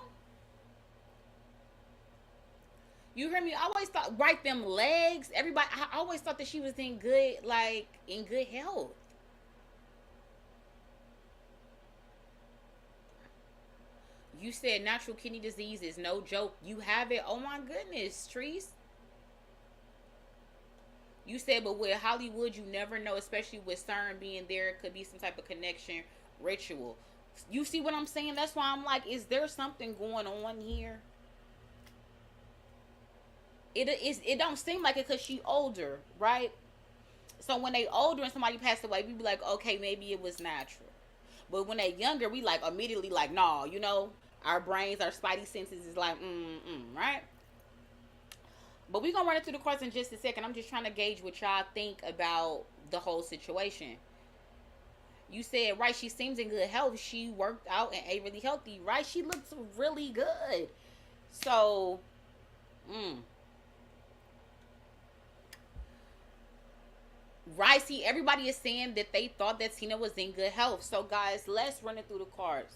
you hear me? I always thought, right, them legs, everybody, I always thought that she was in good, like, in good health. You said natural kidney disease is no joke. You have it? Oh my goodness, Treese. You said, but with Hollywood, you never know, especially with CERN being there. It could be some type of connection, ritual. You see what I'm saying? That's why I'm like, is there something going on here? It don't seem like it because she older, right? So when they older and somebody passed away, we be like, okay, maybe it was natural. But when they younger, we like immediately like, nah, you know, our brains, our spidey senses is like, right? But we gonna run it through the course in just a second. I'm just trying to gauge what y'all think about the whole situation. You said, right, she seems in good health. She worked out and ate really healthy, right? She looks really good. So, right, see, everybody is saying that they thought that Tina was in good health. So, guys, let's run it through the cards.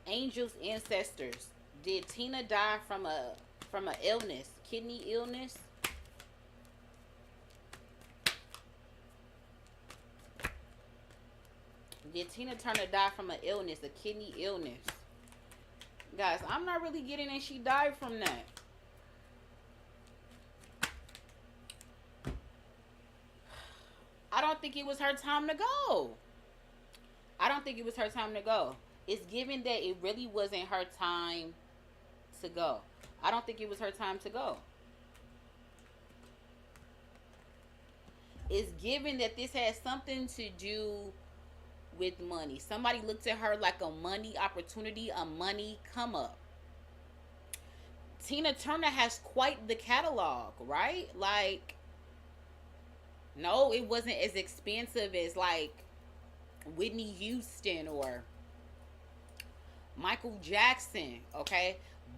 Angels, ancestors. Did Tina die from a illness? Kidney illness? Did Tina Turner die from an illness, a kidney illness? Guys, I'm not really getting it. She died from that. I don't think it was her time to go. I don't think it was her time to go. It's given that it really wasn't her time to go. I don't think it was her time to go. It's given that this has something to do with money. Somebody looked at her like a money opportunity, a money come up. Tina Turner has quite the catalog, right? Like, no, it wasn't as expensive as like Whitney Houston or Michael Jackson, okay?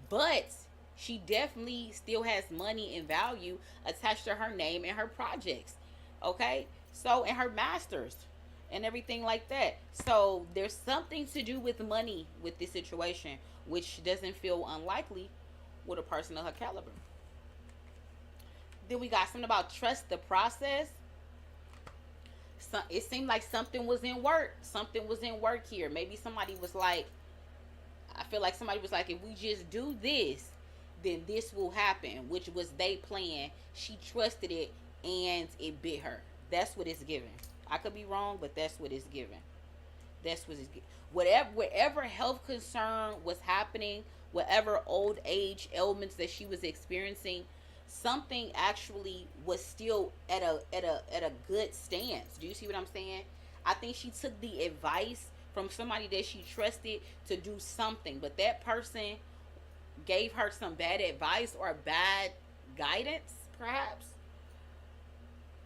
But she definitely still has money and value attached to her name and her projects, okay? So, and her masters and everything like that. So, there's something to do with money with this situation, which doesn't feel unlikely with a person of her caliber. Then we got something about trust the process. So, it seemed like something was in work. Something was in work here. Maybe somebody was like, I feel like somebody was like, if we just do this, then this will happen, which was they plan. She trusted it and it bit her. That's what it's given. I could be wrong, but that's what it's given. That's what it's given. Whatever health concern was happening, whatever old age ailments that she was experiencing, something actually was still at a good stance. Do you see what I'm saying? I think she took the advice from somebody that she trusted to do something, but that person gave her some bad advice or bad guidance, perhaps.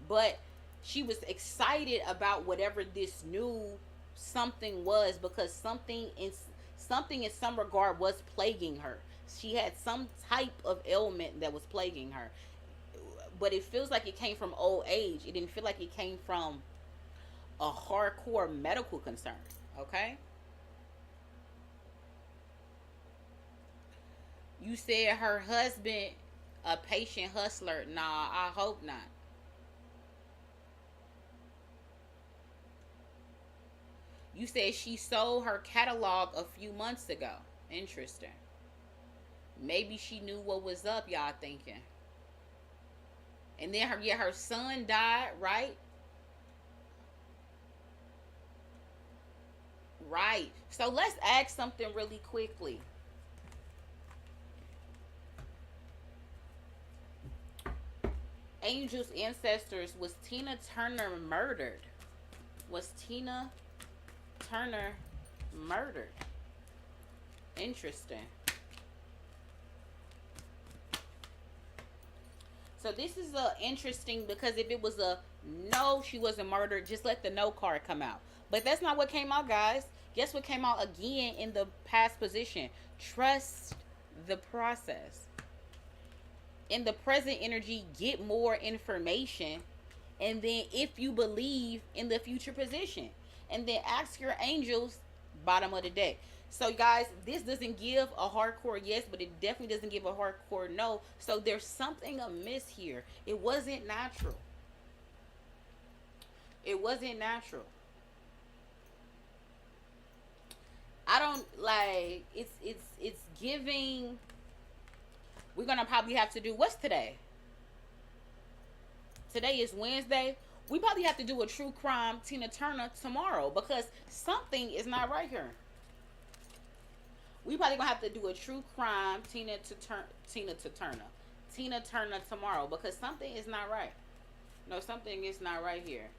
But she was excited about whatever this new something was, because something in some regard was plaguing her. She had some type of ailment that was plaguing her, but it feels like it came from old age. It didn't feel like it came from a hardcore medical concern. Okay? You said her husband a patient hustler. Nah, I hope not. You said she sold her catalog a few months ago. Interesting. Maybe she knew what was up, y'all thinking. And then her son died, right? Right. So let's ask something really quickly. Angels, ancestors, was Tina Turner murdered? Was Tina Turner murdered? Interesting. So this is interesting, because if it was a no, she wasn't murdered, just let the no card come out. But that's not what came out, guys. Guess what came out again in the past position? Trust the process. In the present energy, get more information. And then if you believe in the future position. And then ask your angels, bottom of the deck. So guys, this doesn't give a hardcore yes, but it definitely doesn't give a hardcore no. So there's something amiss here. It wasn't natural. It wasn't natural. I don't like it's giving. We're gonna probably have to do, what's today? Today is Wednesday. We probably have to do a true crime Tina Turner tomorrow, because something is not right here. We probably gonna have to do a true crime Tina Turner tomorrow, because something is not right. No, something is not right here.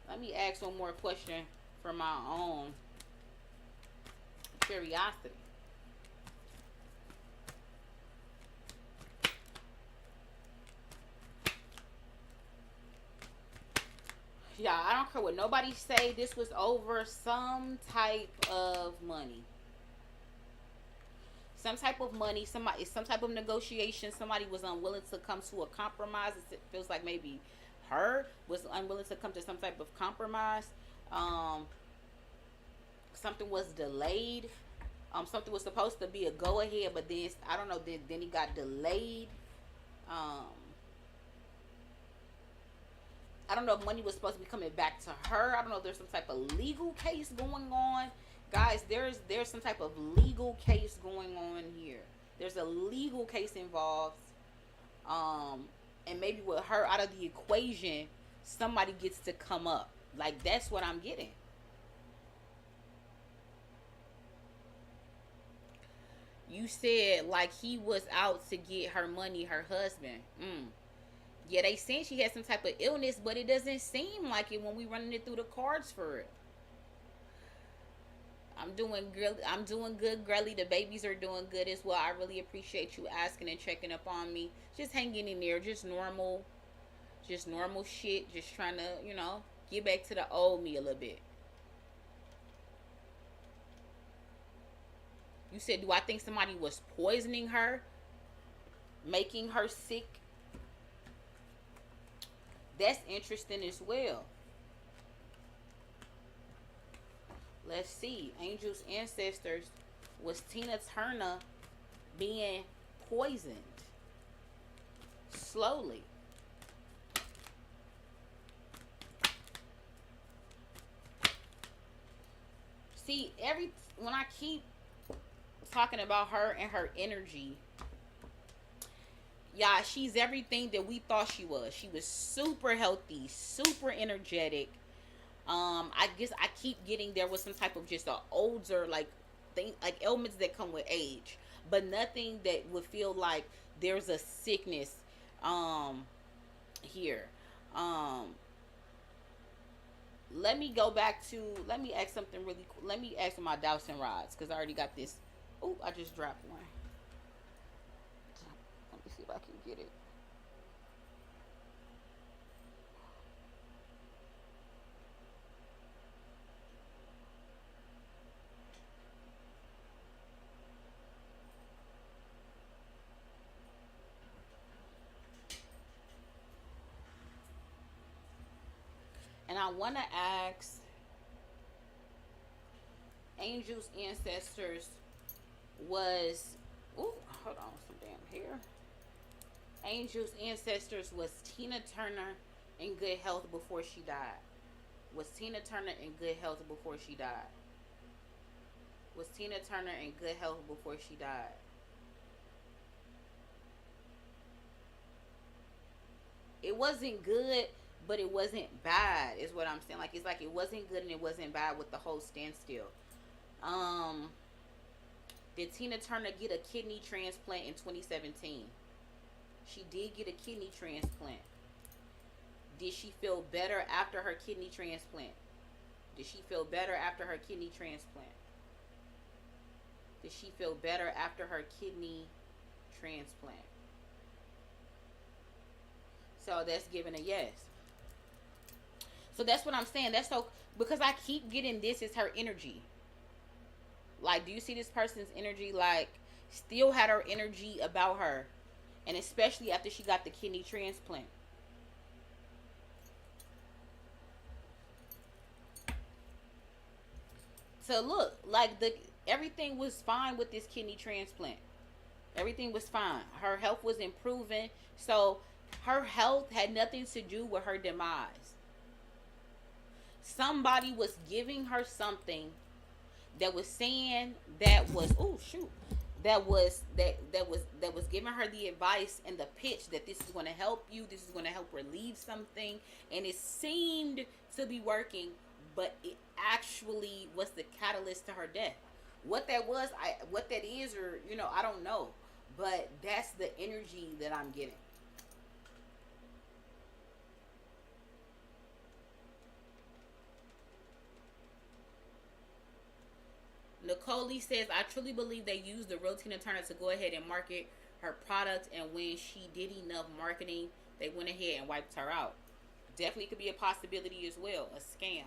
Let me ask one more question for my own curiosity. Yeah, I don't care what nobody say. This was over some type of money. Some type of money. Somebody, some type of negotiation. Somebody was unwilling to come to a compromise. It feels like maybe her was unwilling to come to some type of compromise. Um, Something was delayed. Something was supposed to be a go ahead, but then I don't know. Then it got delayed. Um, I don't know if money was supposed to be coming back to her. I don't know if there's some type of legal case going on. Guys, there's some type of legal case going on here. There's a legal case involved. And maybe with her out of the equation, somebody gets to come up. Like, that's what I'm getting. You said like he was out to get her money, her husband. Yeah, they saying she had some type of illness, but it doesn't seem like it when we running it through the cards for it. I'm doing good, girly. The babies are doing good as well. I really appreciate you asking and checking up on me. Just hanging in there, just normal shit. Just trying to, get back to the old me a little bit. You said, do I think somebody was poisoning her, making her sick? That's interesting as well. Let's see. Angel's ancestors, was Tina Turner being poisoned slowly? See, when I keep talking about her and her energy, yeah, she's everything that we thought she was. She was super healthy, super energetic. I guess I keep getting there was some type of just a older like thing, like ailments that come with age, but nothing that would feel like there's a sickness here. Um, let me ask something really cool. Let me ask my Dowson rods because I already got this. Oh, I just dropped one. Let me see if I can get it. And I want to ask Angel's ancestors was, ooh, hold on, some damn hair. Angel's ancestors, was Tina Turner in good health before she died? Was Tina Turner in good health before she died? Was Tina Turner in good health before she died? It wasn't good, but it wasn't bad, is what I'm saying. Like it wasn't good and it wasn't bad with the whole standstill. Um, did Tina Turner get a kidney transplant in 2017? She did get a kidney transplant. Did she feel better after her kidney transplant? Did she feel better after her kidney transplant? Did she feel better after her kidney transplant? So that's given a yes. So that's what I'm saying. That's so, because I keep getting this is her energy. Like, do you see this person's energy? Like, still had her energy about her, and especially after she got the kidney transplant. So look, like everything was fine with this kidney transplant. Everything was fine. Her health was improving. So her health had nothing to do with her demise. Somebody was giving her something that was saying that was, oh shoot, that was giving her the advice and the pitch that this is going to help you, this is going to help relieve something, and it seemed to be working, but it actually was the catalyst to her death. What that was, what that is, or I don't know, but that's the energy that I'm getting. Nicole Lee says, I truly believe they used the real Tina Turner to go ahead and market her product, and when she did enough marketing, they went ahead and wiped her out. Definitely could be a possibility as well. A scam.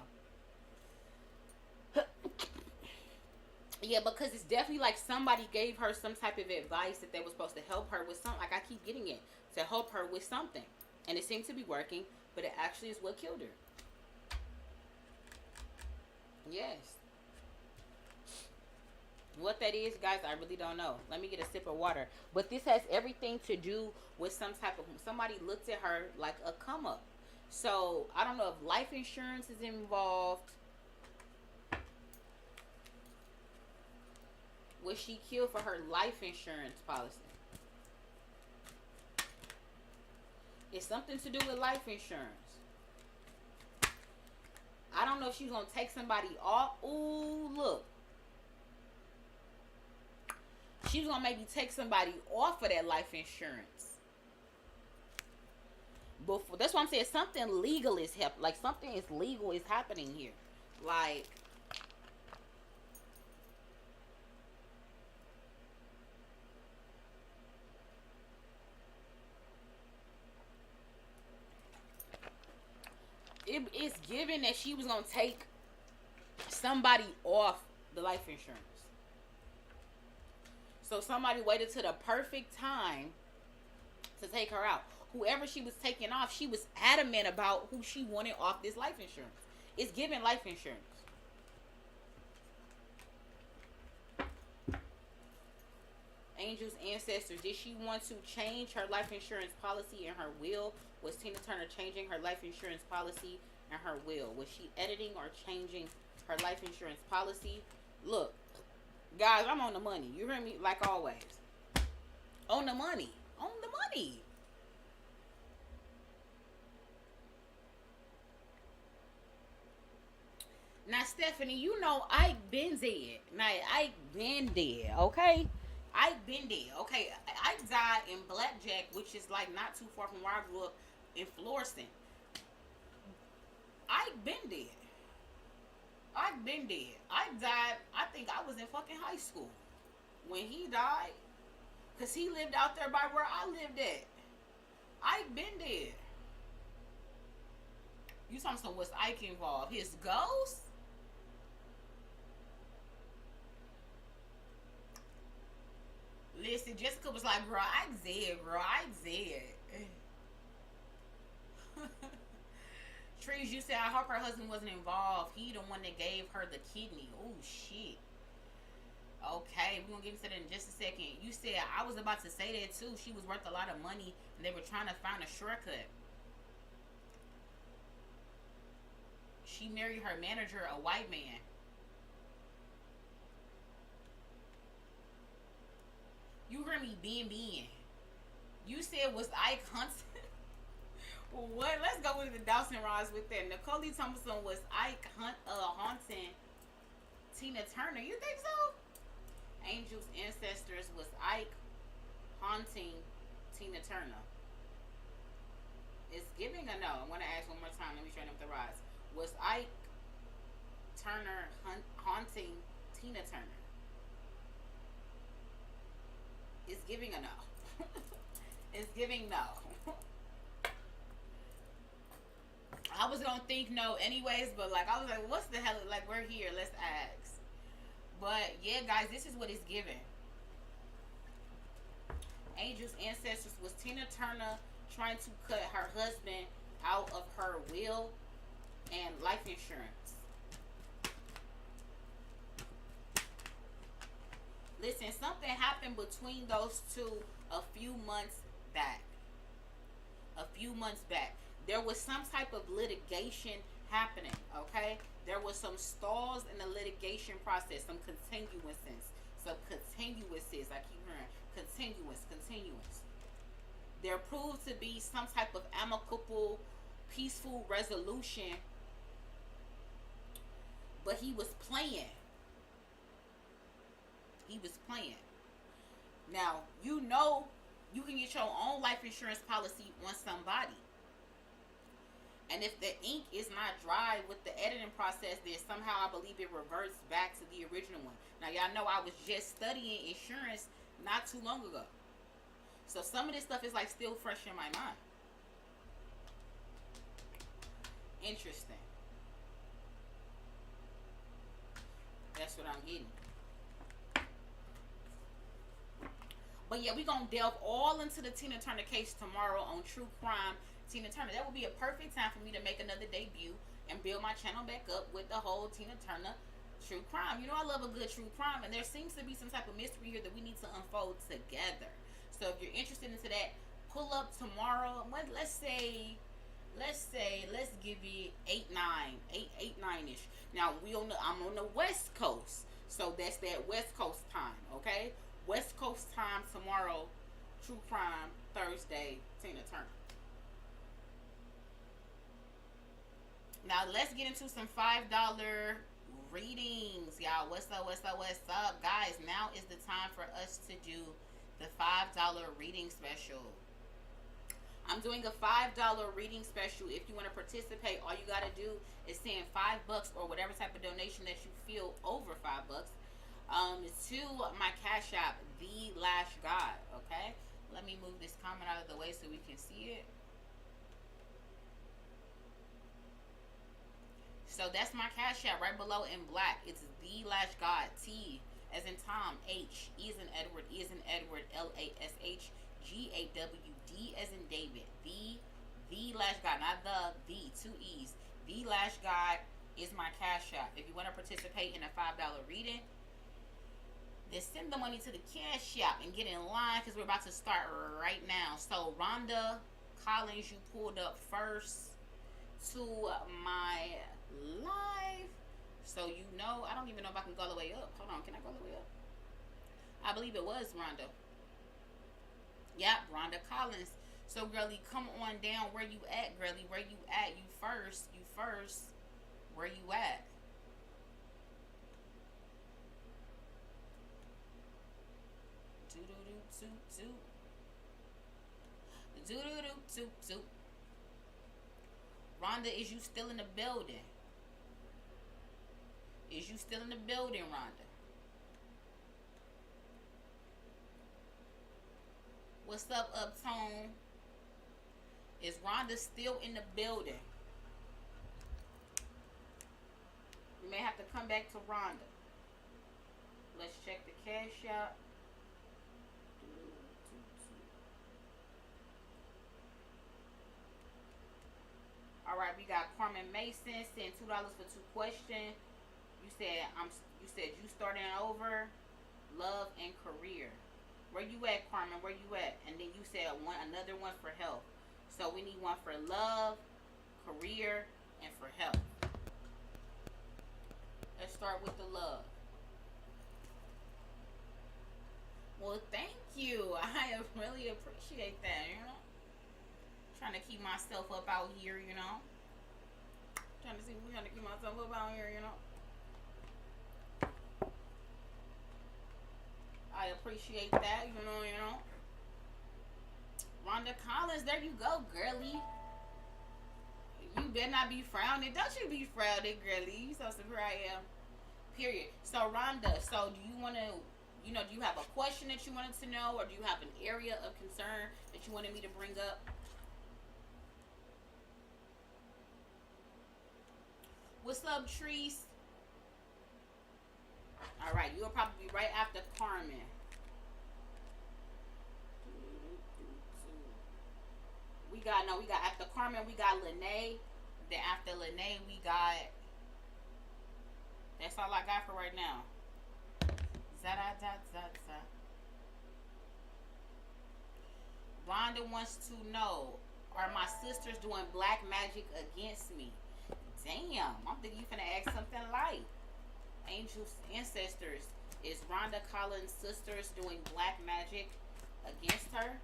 Yeah, because it's definitely like somebody gave her some type of advice that they were supposed to help her with something. Like I keep getting it to help her with something, and it seemed to be working, but it actually is what killed her. Yes. What that is, guys, I really don't know. Let me get a sip of water. But this has everything to do with some type of, somebody looked at her like a come up. So I don't know if life insurance is involved. Was she killed for her life insurance policy? It's something to do with life insurance. I don't know if she's gonna take somebody off. Ooh, look. She was gonna maybe take somebody off of that life insurance. Before, that's why I'm saying something legal is happening. Like something is legal is happening here. Like it's given that she was gonna take somebody off the life insurance. So somebody waited to the perfect time to take her out. Whoever she was taking off, she was adamant about who she wanted off this life insurance. It's giving life insurance. Angels, ancestors, did she want to change her life insurance policy in her will? Was Tina Turner changing her life insurance policy in her will? Was she editing or changing her life insurance policy? Look, guys, I'm on the money. You hear me? Like always. On the money. On the money. Now, Stephanie, you know I been dead. Now, I been dead, okay? I been dead, okay? I died in Blackjack, which is like not too far from where I grew up in Florissant. I been dead. I been dead. I died, I think I was in fucking high school when he died. Because he lived out there by where I lived at. I been dead. You talking some was Ike involved? His ghost? Listen, Jessica was like, "Bro, I dead, bro. I dead." Trees, you said, I hope her husband wasn't involved. He the one that gave her the kidney. Oh, shit. Okay, we're going to get into that in just a second. You said, I was about to say that too. She was worth a lot of money, and they were trying to find a shortcut. She married her manager, a white man. You heard me being. You said, was Ike Hunt? What? Let's go with the Dawson Ross with that. Nicole Thompson was Ike haunting Tina Turner. You think so? Angels Ancestors was Ike haunting Tina Turner. It's giving a no. I'm going to ask one more time. Let me train up the rise. Was Ike Turner haunting Tina Turner? It's giving a no. It's giving no. I was gonna think no anyways, but like I was like, what's the hell? Like we're here, let's ask. But yeah, guys, this is what it's giving. Angels Ancestors was Tina Turner trying to cut her husband out of her will and life insurance. Listen, something happened between those two a few months back. A few months back. There was some type of litigation happening, okay? There was some stalls in the litigation process, some continuances. I keep hearing continuous. There proved to be some type of amicable, peaceful resolution, but he was playing. He was playing. Now, you know you can get your own life insurance policy on somebody. And if the ink is not dry with the editing process, then somehow I believe it reverts back to the original one. Now, y'all know I was just studying insurance not too long ago. So some of this stuff is like still fresh in my mind. Interesting. That's what I'm getting. But yeah, we're going to delve all into the Tina Turner case tomorrow on True Crime Tina Turner. That would be a perfect time for me to make another debut and build my channel back up with the whole Tina Turner true crime. You know, I love a good true crime, and there seems to be some type of mystery here that we need to unfold together. So if you're interested into that, pull up tomorrow. Let's give it 8 9 ish. Now I'm on the West Coast, so that's that West Coast time. Okay, West Coast time tomorrow. True crime Thursday. Tina Turner. Now let's get into some $5 readings, y'all. What's up, guys? Now is the time for us to do the $5 reading special. I'm doing a $5 reading special. If you want to participate, all you gotta do is send $5 or whatever type of donation that you feel over $5 to my Cash App, theelashgawd. Okay, let me move this comment out of the way so we can see it. So that's my Cash App right below in black. It's theelashgawd. T as in Tom, H, E as in Edward, E as in Edward, LASH, GAWD as in David. The Lashgawd, not the 2 E's. The Lashgawd is my Cash App. If you want to participate in a $5 reading, then send the money to the Cash App and get in line because we're about to start right now. So Rhonda Collins, you pulled up first to my live. So you know, I don't even know if I can go all the way up. Hold on, can I go all the way up? I believe it was Rhonda. Yep, Rhonda Collins. So girlie, come on down. Where you at, girlie? Where you at? You first. Where you at? Do. Rhonda, is you still in the building? Is you still in the building, Rhonda? What's up, Uptone? Is Rhonda still in the building? We may have to come back to Rhonda. Let's check the Cash App. Alright, we got Carmen Mason saying $2 for 2 questions. You said you starting over, love and career. Where you at, Carmen? Where you at? And then you said another one for health. So we need one for love, career, and for health. Let's start with the love. Well, thank you. I really appreciate that, you know. Trying to keep myself up out here, you know. Trying to keep myself up out here, you know. I appreciate that, you know. Rhonda Collins, there you go, girlie. You better not be frowning. Don't you be frowning, girlie. You so surprised I am. Period. So, Rhonda, so do you want to, do you have a question that you wanted to know, or do you have an area of concern that you wanted me to bring up? What's up, Treese? Alright, you'll probably be right after Carmen. We got after Carmen, we got Lene. Then after Lene, we got, that's all I got for right now. Rhonda wants to know, are my sisters doing black magic against me? Damn, I'm thinking you finna ask something light. Angels, ancestors, is Rhonda Collins' sisters doing black magic against her?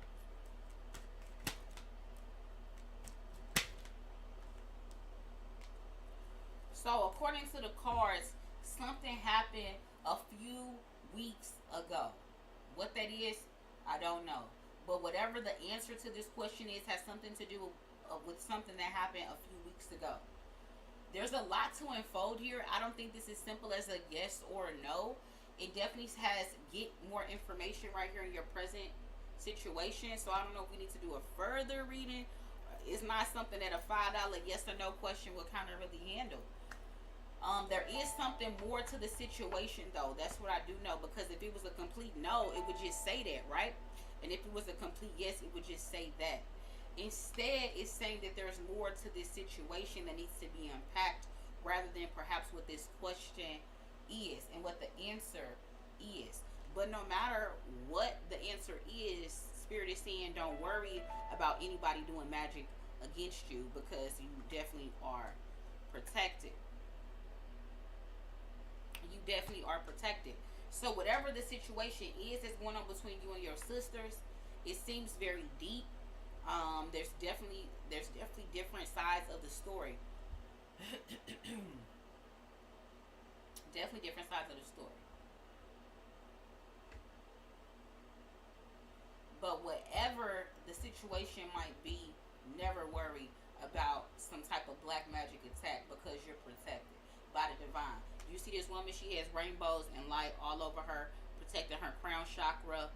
So according to the cards, something happened a few weeks ago. What that is, I don't know. But whatever the answer to this question is, has something to do with something that happened a few weeks ago. There's a lot to unfold here. I don't think this is simple as a yes or a no. It definitely has get more information right here in your present situation. So I don't know if we need to do a further reading. it's not something that a $5 yes or no question will kind of really handle. There is something more to the situation, though. That's what I do know, because if it was a complete no, it would just say that, right? And if it was a complete yes, it would just say that. Instead, it's saying that there's more to this situation that needs to be unpacked, rather than perhaps what this question is and what the answer is. But no matter what the answer is, Spirit is saying don't worry about anybody doing magic against you, because you definitely are protected. You definitely are protected. So whatever the situation is that's going on between you and your sisters, it seems very deep. There's definitely different sides of the story. Definitely different sides of the story. But whatever the situation might be, never worry about some type of black magic attack, because you're protected by the divine. You see this woman, she has rainbows and light all over her, protecting her crown chakra.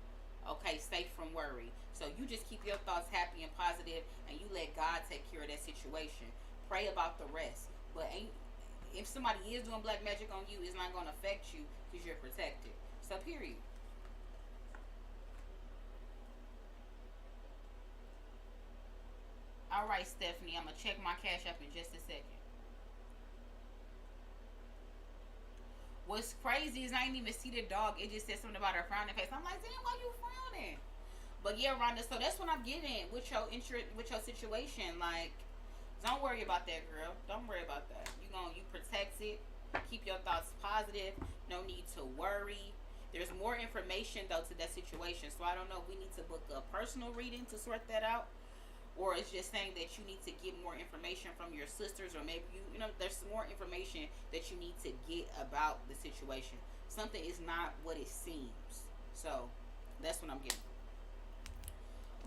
Okay, safe from worry. So you just keep your thoughts happy and positive, and you let God take care of that situation. Pray about the rest. But if somebody is doing black magic on you, it's not going to affect you, because you're protected. So period. All right, Stephanie, I'm going to check my cash app in just a second. What's crazy is I didn't even see the dog. It just said something about her frowning face. I'm like, damn, why you frowning? But yeah, Rhonda, so that's what I'm getting with your with your situation. Like, don't worry about that, girl. Don't worry about that. You protect it. Keep your thoughts positive. No need to worry. There's more information though to that situation. So I don't know if we need to book a personal reading to sort that out, or it's just saying that you need to get more information from your sisters, or maybe there's more information that you need to get about the situation. Something is not what it seems. So that's what I'm getting.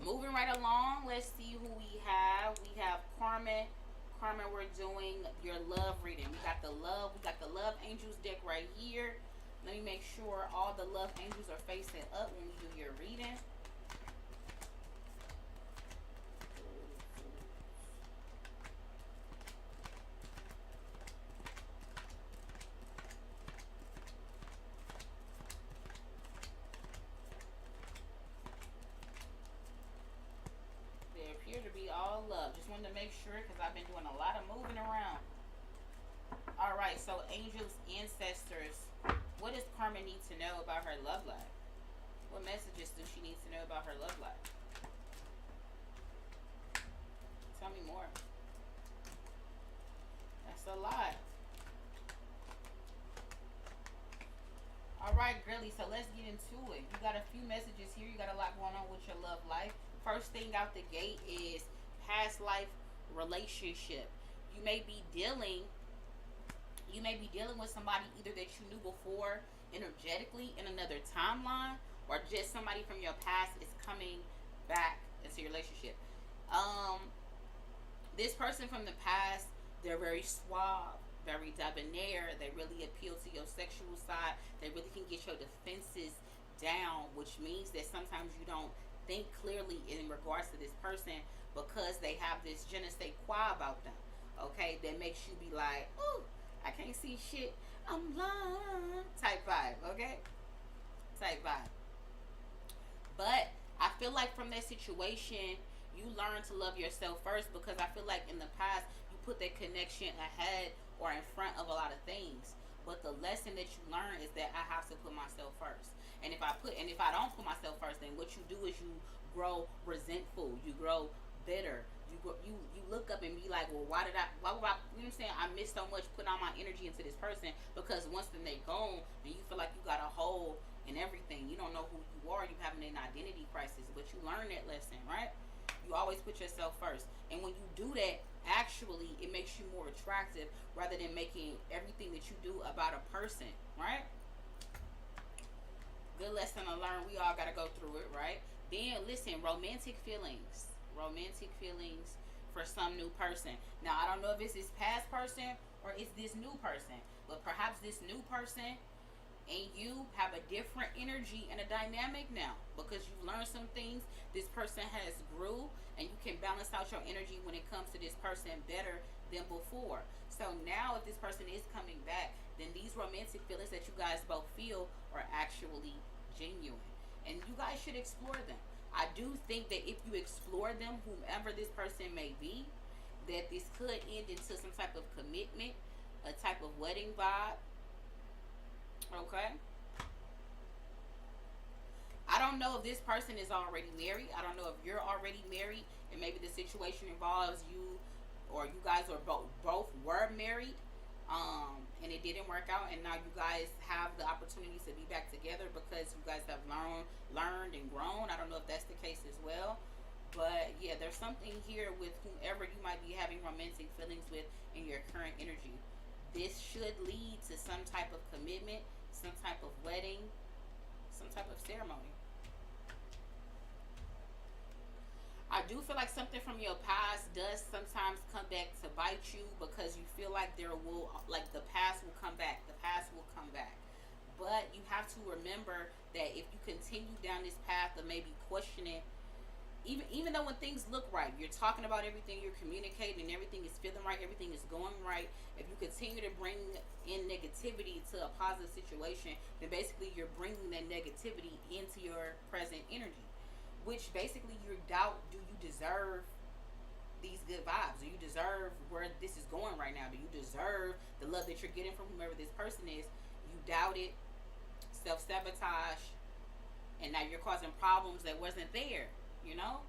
Moving right along, let's see who we have. We have Carmen. Carmen, we're doing your love reading. We got the love angels deck right here. Let me make sure all the love angels are facing up when we do your reading. They appear to be all love. Just wanted to make sure, because I've been doing a lot of moving around. All right, so angels, ancestors, what does Carmen need to know about her love life? What messages does she need to know about her love life? Tell me more. That's a lot. All right, girly, so let's get into it. You got a few messages here. You got a lot going on with your love life. First thing out the gate is past life relationship. You may be dealing with somebody either that you knew before energetically in another timeline, or just somebody from your past is coming back into your relationship. Um, this person from the past, they're very suave, very debonair. They really appeal to your sexual side. They really can get your defenses down, which means that sometimes you don't think clearly in regards to this person, because they have this je ne sais quoi about them. Okay, that makes you be like, ooh, I can't see shit. I'm blind. Type vibe. Okay, type vibe. But I feel like from that situation, you learn to love yourself first, because I feel like in the past you put that connection ahead or in front of a lot of things. But the lesson that you learn is that I have to put myself first. And if I don't put myself first, then what you do is you grow resentful, you grow bitter. You look up and be like, well, why would I, you know what I'm saying? I miss so much putting all my energy into this person, because once then they gone and you feel like you got a hole in everything. You don't know who you are. You having an identity crisis, but you learn that lesson, right? You always put yourself first. And when you do that, actually, it makes you more attractive, rather than making everything that you do about a person, right? Good lesson to learn. We all got to go through it, right? Then, listen, romantic feelings. Romantic feelings for some new person. Now, I don't know if it's this past person or it's this new person, but perhaps this new person and you have a different energy and a dynamic now because you've learned some things. This person has grew, and you can balance out your energy when it comes to this person better than before. So now if this person is coming back, then these romantic feelings that you guys both feel are actually genuine, and you guys should explore them. I do think that if you explore them, whomever this person may be, that this could end into some type of commitment, a type of wedding vibe. Okay. I don't know if this person is already married. I don't know if you're already married, and maybe the situation involves you, or you guys are both were married, and it didn't work out, and now you guys have the opportunity to be back together because you guys have learned and grown. I don't know if that's the case as well, but yeah, there's something here with whomever you might be having romantic feelings with in your current energy. This should lead to some type of commitment, some type of wedding, some type of ceremony. I do feel like something from your past does sometimes come back to bite you because you feel like like the past will come back. The past will come back. But you have to remember that if you continue down this path of maybe questioning, even though when things look right, you're talking about everything, you're communicating, everything is feeling right, everything is going right. If you continue to bring in negativity to a positive situation, then basically you're bringing that negativity into your present energy, which basically you doubt, do you deserve these good vibes? Do you deserve where this is going right now? Do you deserve the love that you're getting from whomever this person is? You doubt it, self-sabotage, and now you're causing problems that wasn't there, you know?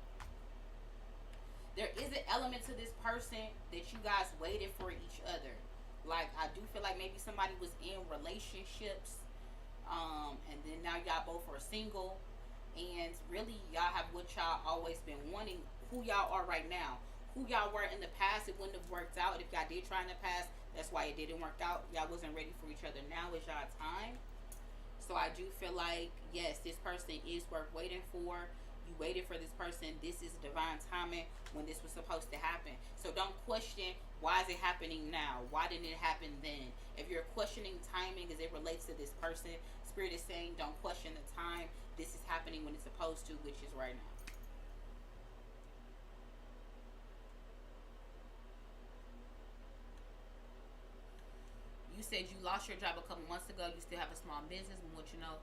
There is an element to this person that you guys waited for each other. Like, I do feel like maybe somebody was in relationships, and then now y'all both are single, and really y'all have what y'all always been wanting. Who y'all are right now, who y'all were in the past, it wouldn't have worked out. If y'all did try in the past, that's why it didn't work out. Y'all wasn't ready for each other. Now is y'all time. So I do feel like, yes, this person is worth waiting for. You waited for this person. This is divine timing when this was supposed to happen. So don't question, why is it happening now? Why didn't it happen then? If you're questioning timing as it relates to this person, Spirit is saying don't question the time. This is happening when it's supposed to, which is right now. You said you lost your job a couple months ago. You still have a small business. We want you to know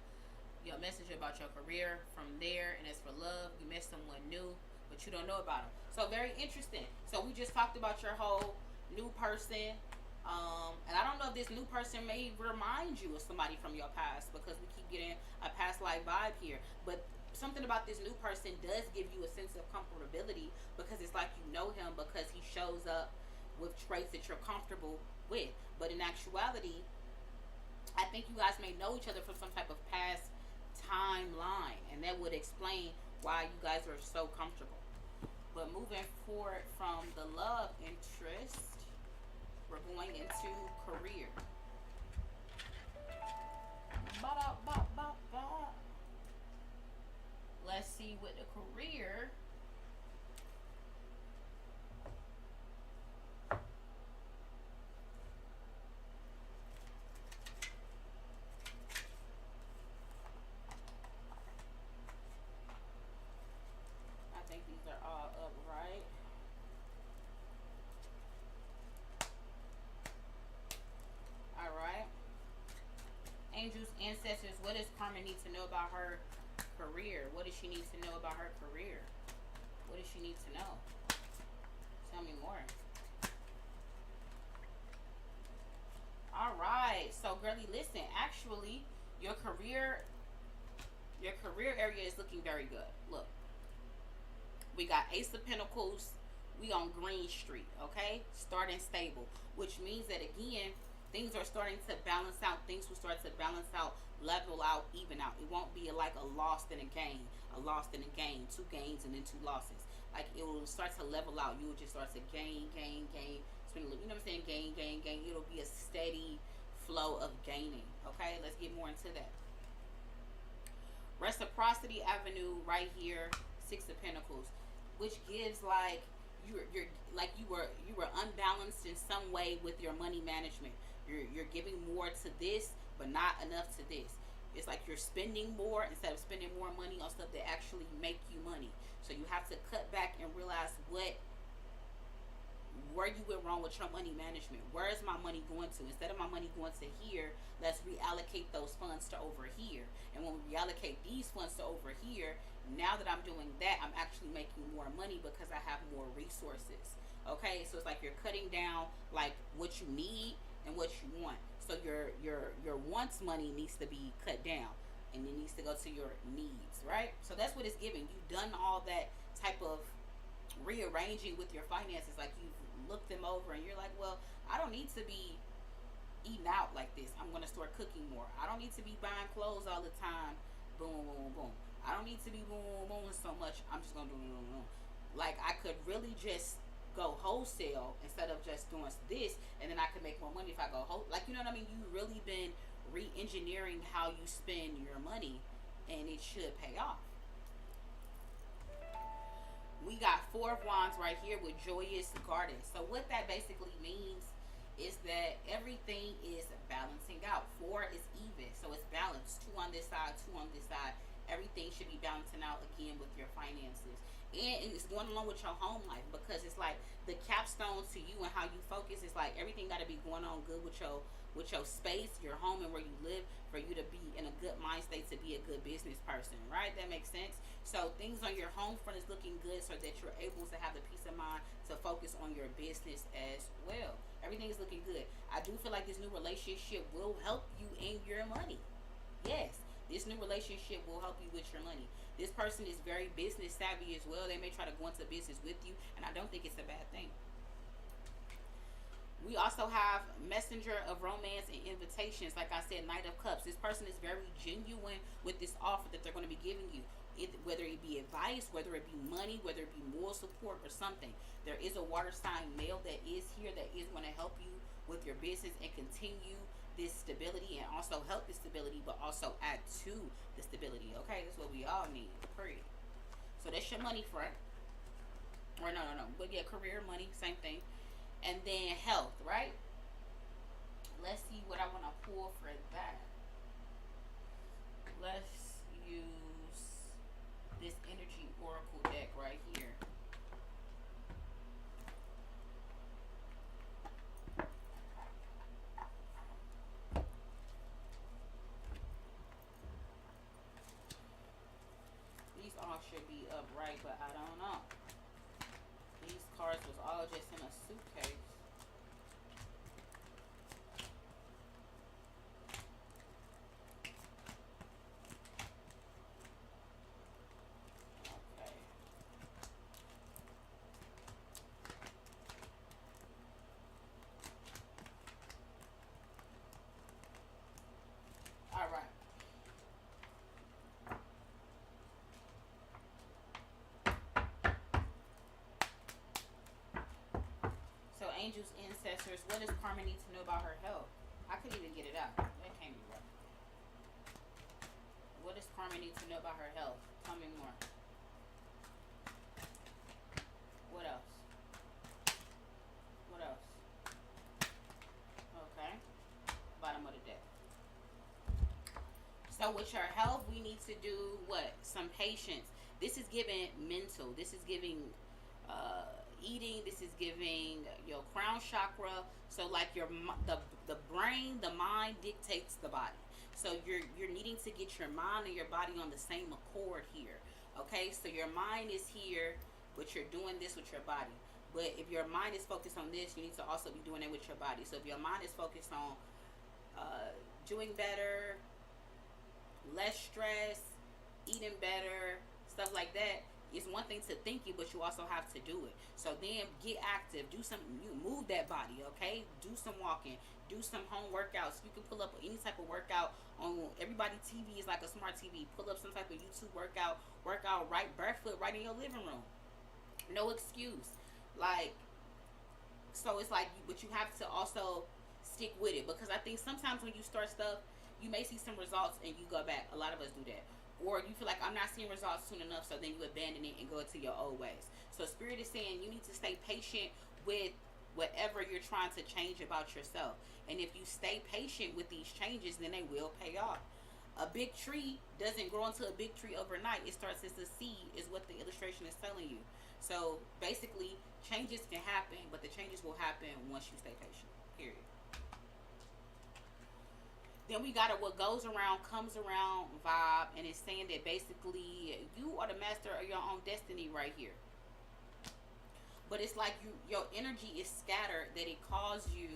your message about your career from there. And as for love, you met someone new, but you don't know about them. So very interesting. So we just talked about your whole new person. And I don't know if this new person may remind you of somebody from your past because we keep getting a past life vibe here. But something about this new person does give you a sense of comfortability because it's like you know him because he shows up with traits that you're comfortable with. But in actuality, I think you guys may know each other from some type of past timeline, and that would explain why you guys are so comfortable. But moving forward from the love interest, we're going into career. Ba-da-ba-ba-ba. Let's see what the career. I think these are all upright. All right. Angels, ancestors, what does Carmen need to know about her career? What does she need to know about her career? What does she need to know? Tell me more. All right. So, girlie, listen. Actually, your career, your career area is looking very good. Look, we got Ace of Pentacles. We on Green Street, okay? Starting stable, which means that again, things are starting to balance out. Things will start to balance out, level out, even out. It won't be like a loss and a gain, a loss and a gain, two gains and then two losses. Like it will start to level out. You will just start to gain, gain, gain. You know what I'm saying? Gain, gain, gain. It'll be a steady flow of gaining. Okay, let's get more into that. Reciprocity Avenue right here, Six of Pentacles, which gives like you're like you were unbalanced in some way with your money management. You're giving more to this but not enough to this. It's like you're spending more instead of spending more money on stuff that actually make you money. So you have to cut back and realize where you went wrong with your money management. Where is my money going to? Instead of my money going to here, let's reallocate those funds to over here. And when we reallocate these funds to over here, now that I'm doing that, I'm actually making more money because I have more resources. Okay, so it's like you're cutting down like what you need and what you want. So your wants money needs to be cut down, and it needs to go to your needs, right? So that's what it's giving. You've done all that type of rearranging with your finances. Like you've looked them over and you're like, well, I don't need to be eating out like this. I'm gonna start cooking more. I don't need to be buying clothes all the time. Boom, boom, boom, boom. I don't need to be boom, boom, boom so much. I'm just gonna do boom, boom, boom. Like I could really just go wholesale instead of just doing this, and then I could make more money if I go whole. Like, you know what I mean? You've really been re-engineering how you spend your money, and it should pay off. We got Four of Wands right here with Joyous Garden. So what that basically means is that everything is balancing out. Four is even, so it's balanced. Two on this side, two on this side. Everything should be balancing out again with your finances. And it's going along with your home life, because it's like the capstone to you and how you focus is like everything got to be going on good with your space, your home, and where you live, for you to be in a good mind state to be a good business person, right? That makes sense. So things on your home front is looking good, so that you're able to have the peace of mind to focus on your business as well. Everything is looking good. I do feel like this new relationship will help you in your money. Yes, this new relationship will help you with your money. This person is very business savvy as well. They may try to go into business with you, and I don't think it's a bad thing. We also have Messenger of Romance and Invitations. Like I said, Knight of Cups. This person is very genuine with this offer that they're going to be giving you. Whether it be advice, whether it be money, whether it be moral support or something. There is a water sign male that is here that is going to help you with your business and continue this stability, and also help this stability, but also add to the stability. Okay, that's what we all need. Period. So that's your money front. Or no. But yeah, career, money, same thing. And then health, right? Let's see what I want to pull for that. Let's use this energy oracle deck right here. These all should be upright, but I don't know. These cards was all just in a suitcase. Okay. All right. So angels, ancestors, what does Karma need to know about her health? I could even get it out. That can't be right. What does Karma need to know about her health? Tell me more. What else? What else? Okay. Bottom of the deck. So with your health, we need to do what? Some patience. This is giving mental. This is giving eating. This is giving your crown chakra. So like the brain, the mind dictates the body. So you're needing to get your mind and your body on the same accord here. Okay, so your mind is here, but you're doing this with your body. But if your mind is focused on this, you need to also be doing it with your body. So if your mind is focused on doing better, less stress, eating better, stuff like that, it's one thing to think it, but you also have to do it. So then get active, do some, you move that body, okay? Do some walking, do some home workouts. You can pull up any type of workout on everybody. TV is like a smart TV. Pull up some type of YouTube workout right barefoot right in your living room. No excuse. Like, so it's like, but you have to also stick with it, because I think sometimes when you start stuff, you may see some results and you go back. A lot of us do that. Or you feel like, I'm not seeing results soon enough, so then you abandon it and go to your old ways. So Spirit is saying you need to stay patient with whatever you're trying to change about yourself. And if you stay patient with these changes, then they will pay off. A big tree doesn't grow into a big tree overnight. It starts as a seed, is what the illustration is telling you. So basically, changes can happen, but the changes will happen once you stay patient. Period. Then we got a what goes around comes around vibe, and it's saying that basically you are the master of your own destiny right here. But it's like your energy is scattered that it calls you.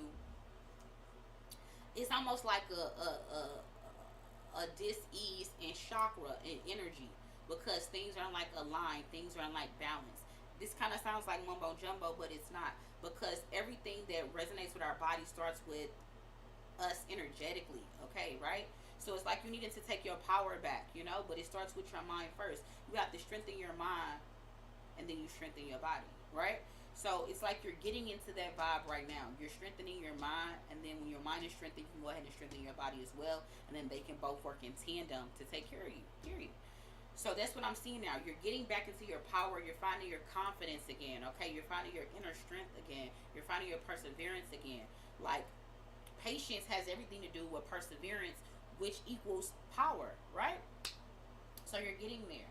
It's almost like a dis-ease in chakra and energy, because things aren't like aligned, things aren't like balanced. This kind of sounds like mumbo jumbo, but it's not, because everything that resonates with our body starts with us energetically, okay, right? So it's like you needed to take your power back, you know, but it starts with your mind first. You have to strengthen your mind, and then you strengthen your body, right? So it's like you're getting into that vibe right now. You're strengthening your mind, and then when your mind is strengthened, you can go ahead and strengthen your body as well, and then they can both work in tandem to take care of you, period. So that's what I'm seeing now. You're getting back into your power. You're finding your confidence again, okay? You're finding your inner strength again. You're finding your perseverance again. Like, patience has everything to do with perseverance, which equals power, right? So you're getting there.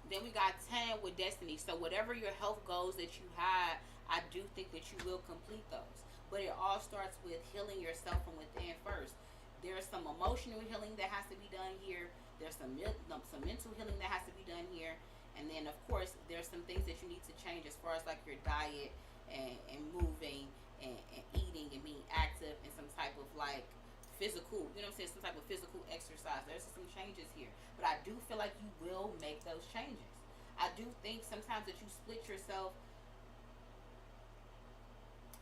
Then we got 10 with destiny. So whatever your health goals that you had, I do think that you will complete those. But it all starts with healing yourself from within first. There's some emotional healing that has to be done here. There's some mental healing that has to be done here. And then, of course, there's some things that you need to change as far as like your diet and moving and eating and being active and some type of like physical, you know what I'm saying, some type of physical exercise. There's some changes here, but I do feel like you will make those changes. I do think sometimes that you split yourself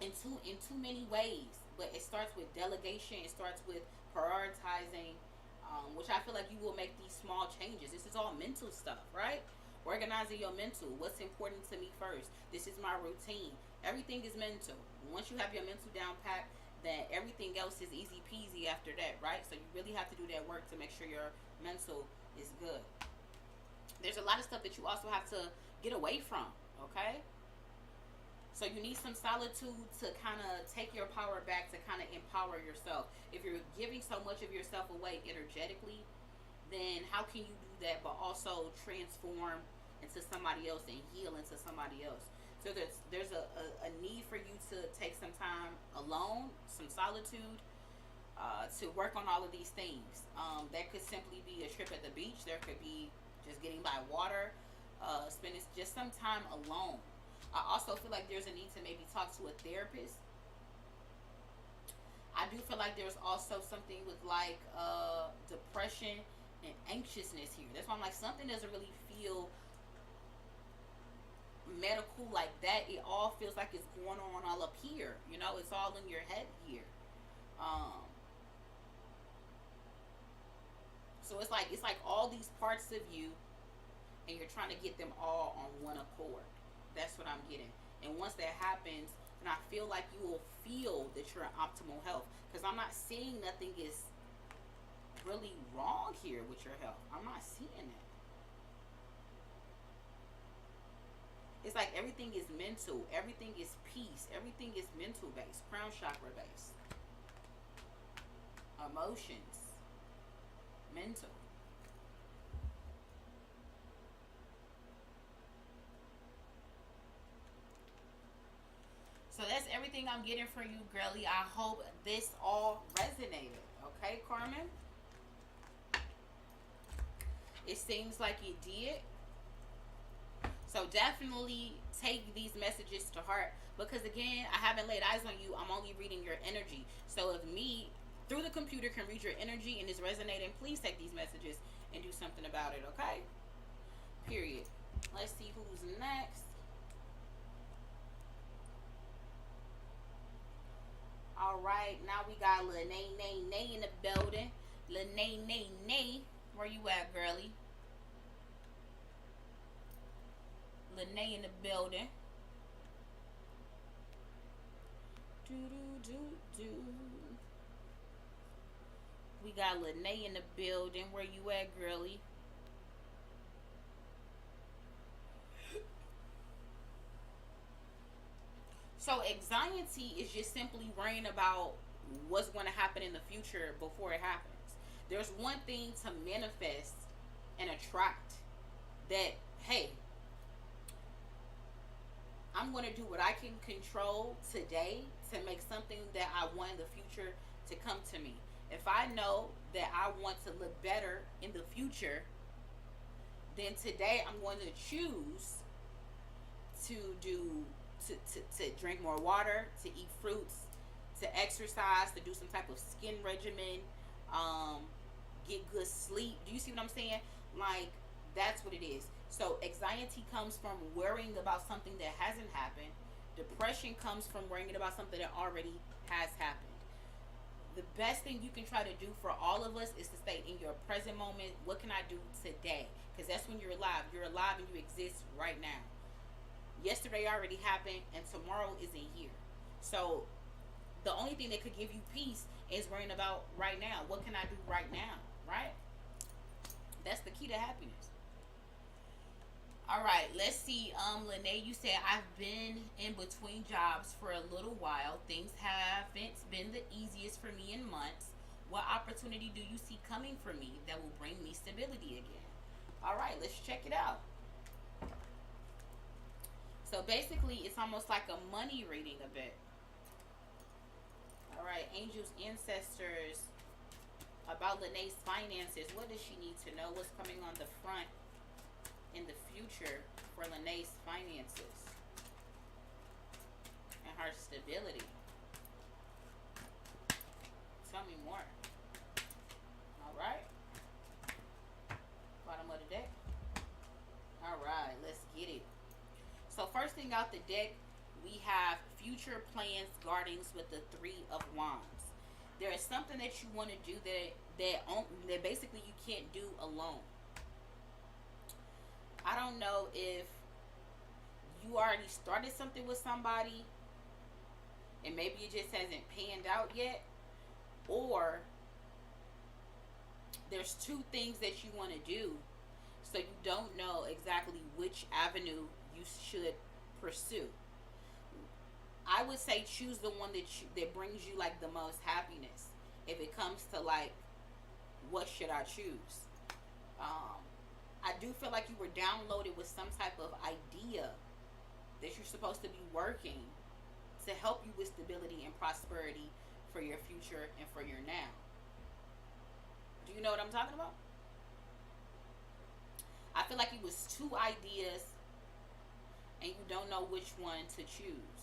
in too many ways, but it starts with delegation. It starts with prioritizing, which I feel like you will make these small changes. This is all mental stuff, right? Organizing your mental. What's important to me first? This is my routine. Everything is mental. Once you have your mental down pat, then everything else is easy peasy after that, right? So you really have to do that work to make sure your mental is good. There's a lot of stuff that you also have to get away from, okay? So you need some solitude to kind of take your power back, to kind of empower yourself. If you're giving so much of yourself away energetically, then how can you do that but also transform into somebody else and heal into somebody else? So there's a need for you to take some time alone, some solitude, to work on all of these things. That could simply be a trip at the beach. There could be just getting by water, spending just some time alone. I also feel like there's a need to maybe talk to a therapist. I do feel like there's also something with like depression and anxiousness here. That's why I'm like, something doesn't really feel medical like that. It all feels like it's going on all up here, you know, it's all in your head here. So it's like all these parts of you, and you're trying to get them all on one accord. That's what I'm getting. And once that happens, and I feel like you will feel that you're in optimal health, because I'm not seeing nothing is really wrong here with your health. I'm not seeing it. It's like everything is mental. Everything is peace. Everything is mental based. Crown chakra based. Emotions. Mental. So that's everything I'm getting for you, girly. I hope this all resonated. Okay, Carmen? It seems like it did. So definitely take these messages to heart, because again, I haven't laid eyes on you. I'm only reading your energy. So if me through the computer can read your energy and is resonating, please take these messages and do something about it, okay? Period. Let's see who's next. All right, now we got Lil Nay in the building. Lil Nay, where you at, girly? Lene in the building. Do do do do. We got Lene in the building. Where you at, girly? So anxiety is just simply worrying about what's going to happen in the future before it happens. There's one thing to manifest and attract that, hey, I'm going to do what I can control today to make something that I want in the future to come to me. If I know that I want to look better in the future, then today I'm going to choose to do to drink more water, to eat fruits, to exercise, to do some type of skin regimen, um, get good sleep. Do you see what I'm saying? Like, that's what it is. So anxiety comes from worrying about something that hasn't happened. Depression comes from worrying about something that already has happened. The best thing you can try to do for all of us is to stay in your present moment. What can I do today? Because that's when you're alive. You're alive and you exist right now. Yesterday already happened and tomorrow isn't here. So the only thing that could give you peace is worrying about right now. What can I do right now? Right? That's the key to happiness. All right, let's see. Lene, you said I've been in between jobs for a little while. Things haven't been the easiest for me in months. What opportunity do you see coming for me that will bring me stability again? All right, let's check it out. So basically, it's almost like a money reading a bit. All right, angels, ancestors, about Lene's finances. What does she need to know? What's coming on the front in the future for Lene's finances and her stability? Tell me more. All right. Bottom of the deck. All right, let's get it. So first thing out the deck, we have future plans, guardings with the Three of Wands. There is something that you want to do that basically you can't do alone. I don't know if you already started something with somebody and maybe it just hasn't panned out yet, or there's two things that you want to do, so you don't know exactly which avenue you should pursue. I would say choose the one that brings you like the most happiness. If it comes to like, what should I choose? I do feel like you were downloaded with some type of idea that you're supposed to be working to help you with stability and prosperity for your future and for your now. Do you know what I'm talking about? I feel like it was two ideas and you don't know which one to choose.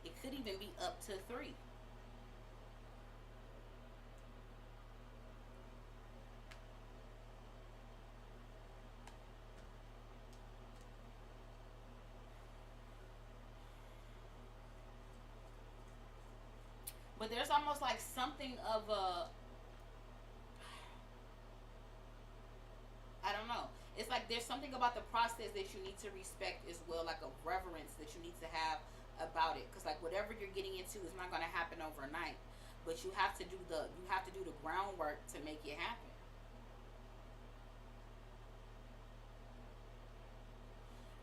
It could even be up to three. But there's almost like something of a, I don't know. It's like there's something about the process that you need to respect as well, like a reverence that you need to have about it. Because like whatever you're getting into is not going to happen overnight, but you have to do the groundwork to make it happen.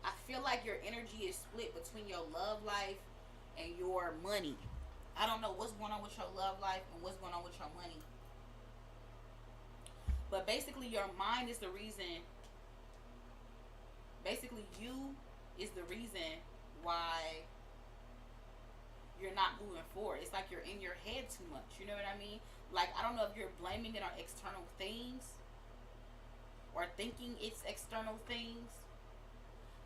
I feel like your energy is split between your love life and your money. I don't know what's going on with your love life and what's going on with your money. But basically, your mind is the reason. Basically, you is the reason why you're not moving forward. It's like you're in your head too much. You know what I mean? Like, I don't know if you're blaming it on external things or thinking it's external things,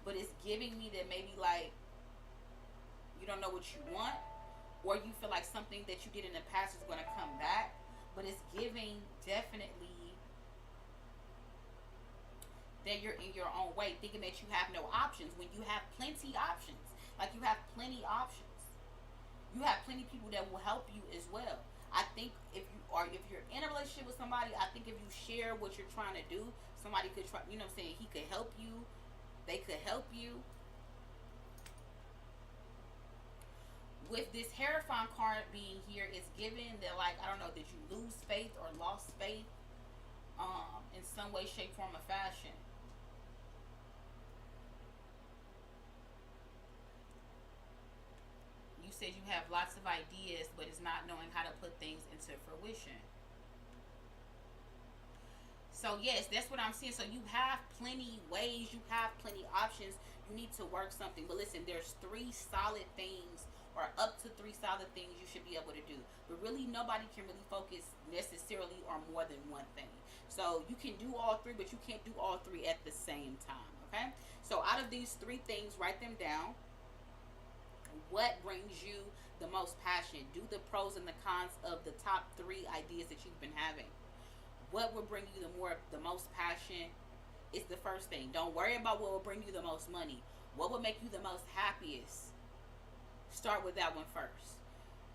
but it's giving me that maybe like you don't know what you want, or you feel like something that you did in the past is going to come back, but it's giving definitely that you're in your own way, thinking that you have no options when you have plenty options. Like, you have plenty options. You have plenty of people that will help you as well. I think if you're in a relationship with somebody, I think if you share what you're trying to do, somebody could try, you know what I'm saying, he could help you, they could help you. With this Hierophant card being here, it's given that, like, I don't know, did you lose faith or lost faith in some way, shape, form, or fashion? you said you have lots of ideas, but it's not knowing how to put things into fruition. So yes, that's what I'm saying. So you have plenty ways, you have plenty options. You need to work something. But listen, there's three solid things, or up to three solid things you should be able to do. But really nobody can really focus necessarily on more than one thing. So you can do all three, but you can't do all three at the same time. Okay? So out of these three things, write them down. What brings you the most passion? Do the pros and the cons of the top three ideas that you've been having. What will bring you the most passion is the first thing. Don't worry about what will bring you the most money. What will make you the most happiest? Start with that one first.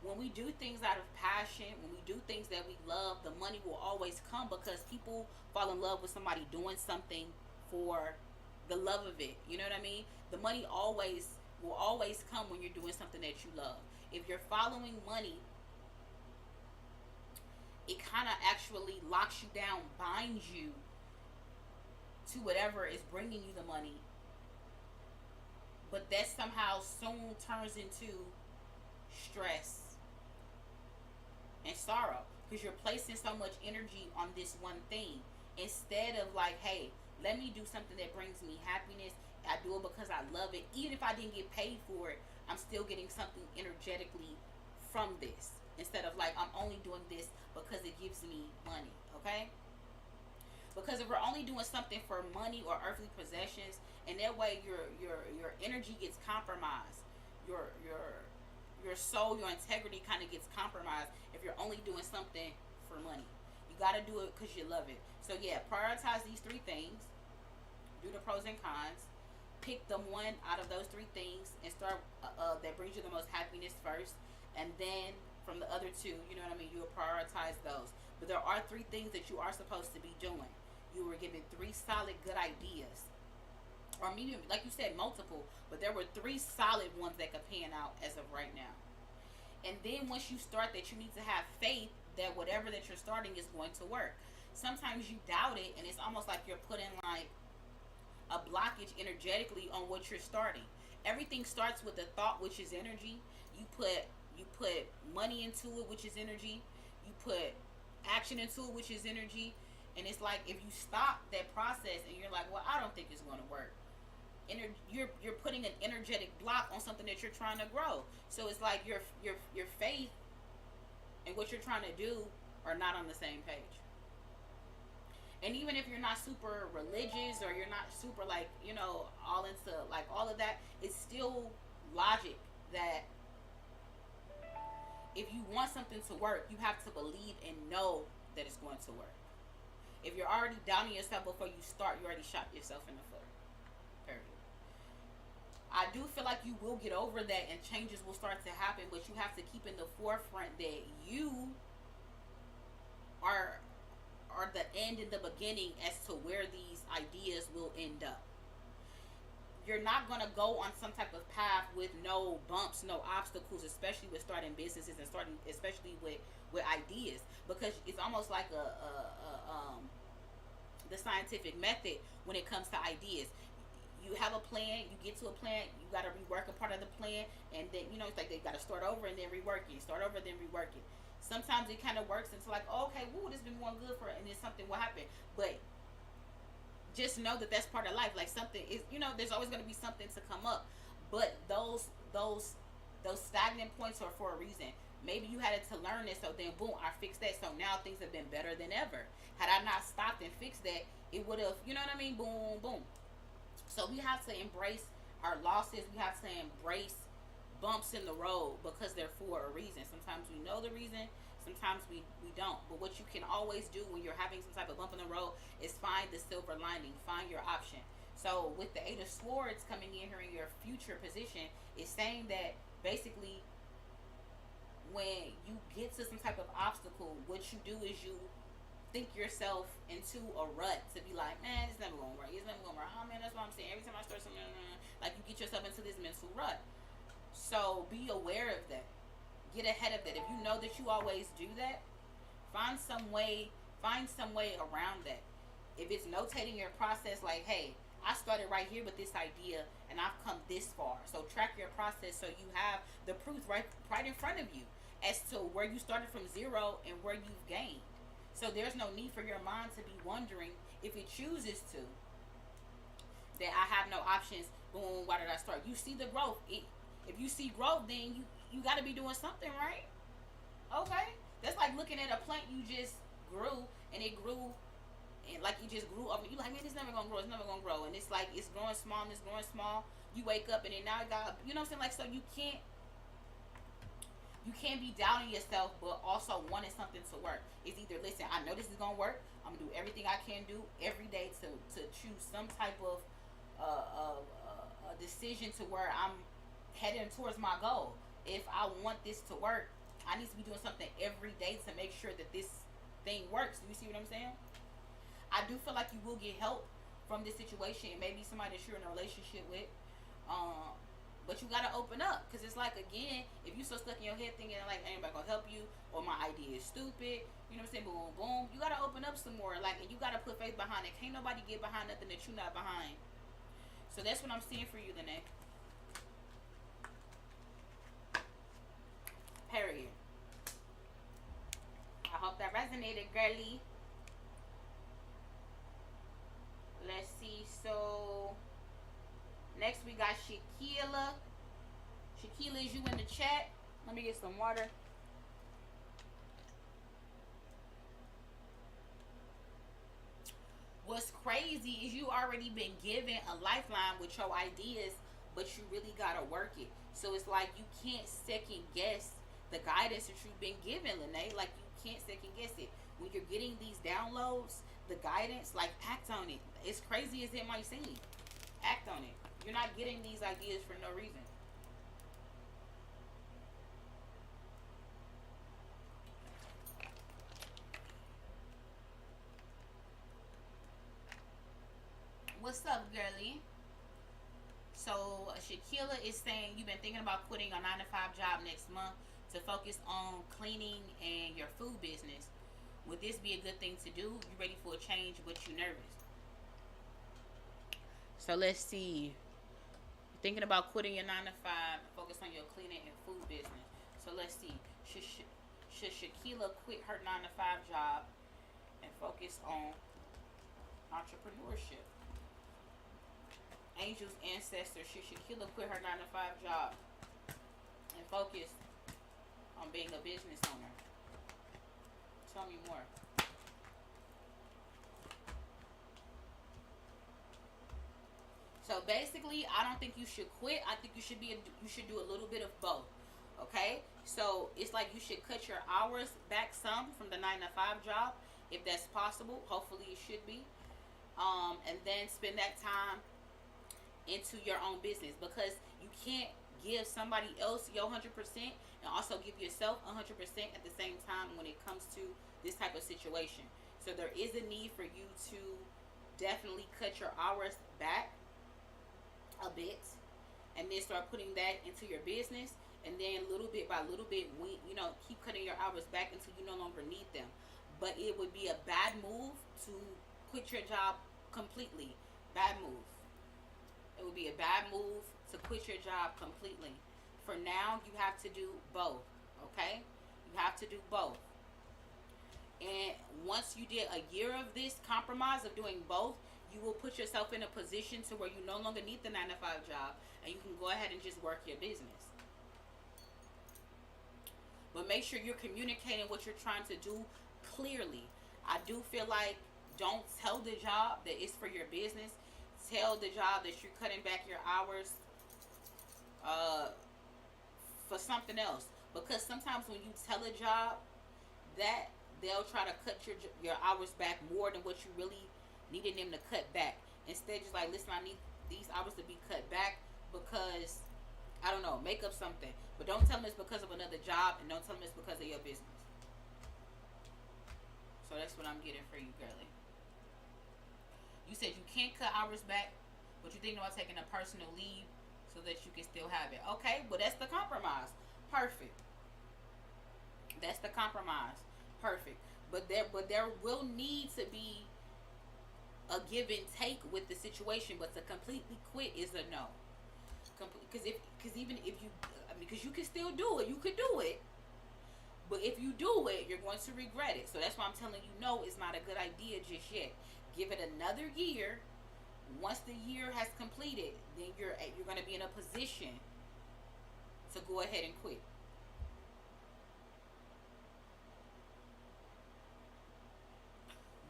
When we do things out of passion, when we do things that we love, the money will always come, because people fall in love with somebody doing something for the love of it. You know what I mean? The money will always come when you're doing something that you love. If you're following money, it kind of actually locks you down, binds you to whatever is bringing you the money. But that somehow soon turns into stress and sorrow, because you're placing so much energy on this one thing, instead of like, hey, let me do something that brings me happiness. I do it because I love it. Even if I didn't get paid for it, I'm still getting something energetically from this, instead of like, I'm only doing this because it gives me money. Okay? Because if we're only doing something for money or earthly possessions, and that way your energy gets compromised, your soul, your integrity kind of gets compromised if you're only doing something for money. You got to do it because you love it. So yeah, prioritize these three things. Do the pros and cons. Pick the one out of those three things and start that brings you the most happiness first, and then from the other two, you know what I mean, you will prioritize those. But there are three things that you are supposed to be doing. You were given three solid good ideas, or maybe, like you said, multiple, but there were three solid ones that could pan out as of right now. And then once you start that, you need to have faith that whatever that you're starting is going to work. Sometimes you doubt it, and it's almost like you're putting like a blockage energetically on what you're starting. Everything starts with a thought, which is energy. You put money into it, which is energy. You put action into it, which is energy. And it's like, if you stop that process and you're like, well, I don't think it's going to work, you're putting an energetic block on something that you're trying to grow. So it's like your faith and what you're trying to do are not on the same page. And even if you're not super religious, or you're not super like, all into like all of that, it's still logic that if you want something to work, you have to believe and know that it's going to work. If you're already doubting yourself before you start, you already shot yourself in the foot. Period. I do feel like you will get over that and changes will start to happen, but you have to keep in the forefront that you are the end and the beginning as to where these ideas will end up. You're not going to go on some type of path with no bumps, no obstacles, especially with starting businesses and especially with ideas, because it's almost like the scientific method when it comes to ideas. You have a plan, you get to a plan, you got to rework a part of the plan, and then, it's like they got to start over and then rework it, start over, then rework it. Sometimes it kind of works until like, oh, okay, woo, this has been going good for it, and then something will happen. But just know that that's part of life. Like, something is, there's always going to be something to come up. But those stagnant points are for a reason. Maybe you had to learn this, so then boom, I fixed that, so now things have been better than ever. Had I not stopped and fixed that, it would have, you know what I mean, boom, boom. So we have to embrace our losses. We have to embrace bumps in the road, because they're for a reason. Sometimes we know the reason, sometimes we don't. But what you can always do when you're having some type of bump in the road is find the silver lining, find your option. So with the Eight of Swords coming in here in your future position, it's saying that basically when you get to some type of obstacle, what you do is you think yourself into a rut to be like, man, it's never gonna work. It's never gonna work. Oh man, that's what I'm saying. Every time I start something, like, you get yourself into this mental rut. So be aware of that. Get ahead of that. If you know that you always do that, find some way around that. If it's notating your process, like, hey, I started right here with this idea, and I've come this far. So track your process so you have the proof right in front of you as to where you started from zero and where you've gained. So there's no need for your mind to be wondering if it chooses to that I have no options. Boom, why did I start? You see the growth. If you see growth, then you got to be doing something, right? Okay, that's like looking at a plant you just grew, and it grew, and like you just grew up, and you like, man, it's never gonna grow, it's never gonna grow, and it's like it's growing small and it's growing small. You wake up and then now it got, you know what I'm saying? Like, so you can't be doubting yourself, but also wanting something to work. It's either, listen, I know this is gonna work. I'm gonna do everything I can do every day to choose some type of decision to where I'm heading towards my goal. If I want this to work, I need to be doing something every day to make sure that this thing works. Do you see what I'm saying? I do feel like you will get help from this situation. It may be somebody that you're in a relationship with. But you gotta open up, because it's like, again, if you so stuck in your head thinking like anybody gonna help you, or my idea is stupid, you know what I'm saying, boom boom, you gotta open up some more, like, and you gotta put faith behind it. Can't nobody get behind nothing that you're not behind. So that's what I'm seeing for you, Lene. Period. I hope that resonated, girly. Let's see. So next we got Shaquila. Shaquila, is you in the chat? Let me get some water. What's crazy is you already been given a lifeline with your ideas, but you really gotta work it. So it's like you can't second guess the guidance that you've been given, Lene. Like, you can't second guess it. When you're getting these downloads, the guidance, like, act on it. As crazy as it might seem, act on it. You're not getting these ideas for no reason. What's up, girly? So Shaquila is saying you've been thinking about quitting a 9-to-5 job next month to focus on cleaning and your food business. Would this be a good thing to do? You ready for a change, but you nervous? So let's see. Thinking about quitting your 9-to-5, focus on your cleaning and food business. So let's see. Should Shaquila quit her 9-to-5 job and focus on entrepreneurship? Angels, ancestors, should Shaquila quit her 9-to-5 job and focus on being a business owner? Tell me more. So basically, I don't think you should quit. I think you should do a little bit of both. Okay? So it's like you should cut your hours back some from the 9-to-5 job, if that's possible. Hopefully it should be. And then spend that time into your own business, because you can't give somebody else your 100% and also give yourself 100% at the same time when it comes to this type of situation. So there is a need for you to definitely cut your hours back a bit, and then start putting that into your business, and then little bit by little bit, keep cutting your hours back until you no longer need them. But it would be a bad move to quit your job completely. Bad move. It would be a bad move to quit your job completely. For now, you have to do both. Okay? You have to do both. And once you did a year of this compromise of doing both, you will put yourself in a position to where you no longer need the 9-to-5 job, and you can go ahead and just work your business. But make sure you're communicating what you're trying to do clearly. I do feel like, don't tell the job that it's for your business. Tell the job that you're cutting back your hours for something else. Because sometimes when you tell a job that, they'll try to cut your hours back more than what you really needed them to cut back. Instead, just like, listen, I need these hours to be cut back because, I don't know, make up something. But don't tell them it's because of another job, and don't tell them it's because of your business. So that's what I'm getting for you, girlie. You said you can't cut hours back, but you're thinking about taking a personal leave so that you can still have it. Okay, well, that's the compromise. Perfect. That's the compromise. Perfect. But there will need to be a give and take with the situation, but to completely quit is a no. Because even if you, I mean, because you can still do it, you could do it, but if you do it, you're going to regret it. So that's why I'm telling you, no, it's not a good idea just yet. Give it another year. Once the year has completed, then you're going to be in a position to go ahead and quit.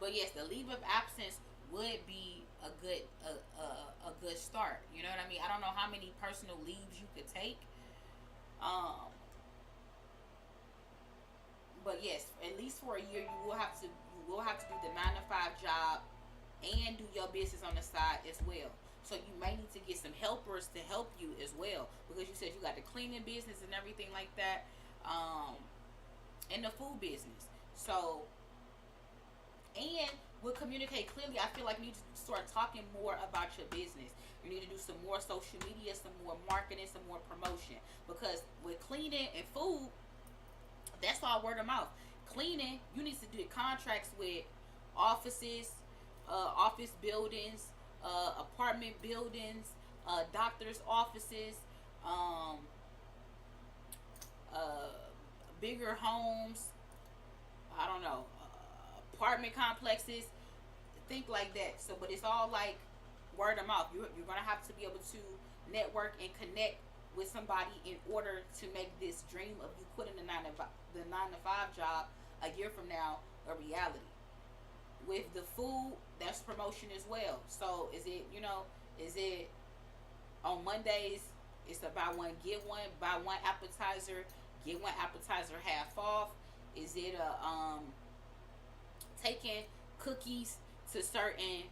But yes, the leave of absence would be a good start. You know what I mean? I don't know how many personal leaves you could take. Um, but yes, at least for a year, you will have to do the 9 to 5 job and do your business on the side as well. So you may need to get some helpers to help you as well, because you said you got the cleaning business and everything like that, um, and the food business. So, and will communicate clearly. I feel like you need to start talking more about your business. You need to do some more social media, some more marketing, some more promotion. Because with cleaning and food, that's all word of mouth. Cleaning, you need to do contracts with offices, office buildings, apartment buildings, doctors' offices, um, uh, bigger homes. I don't know, apartment complexes. Think like that. So, but it's all like word of mouth. You're gonna have to be able to network and connect with somebody in order to make this dream of you quitting the 9 to 5 job a year from now a reality. With the food, that's promotion as well. So is it on Mondays? It's a buy one get one, buy one appetizer, get one appetizer half off. Is it a taking cookies to certain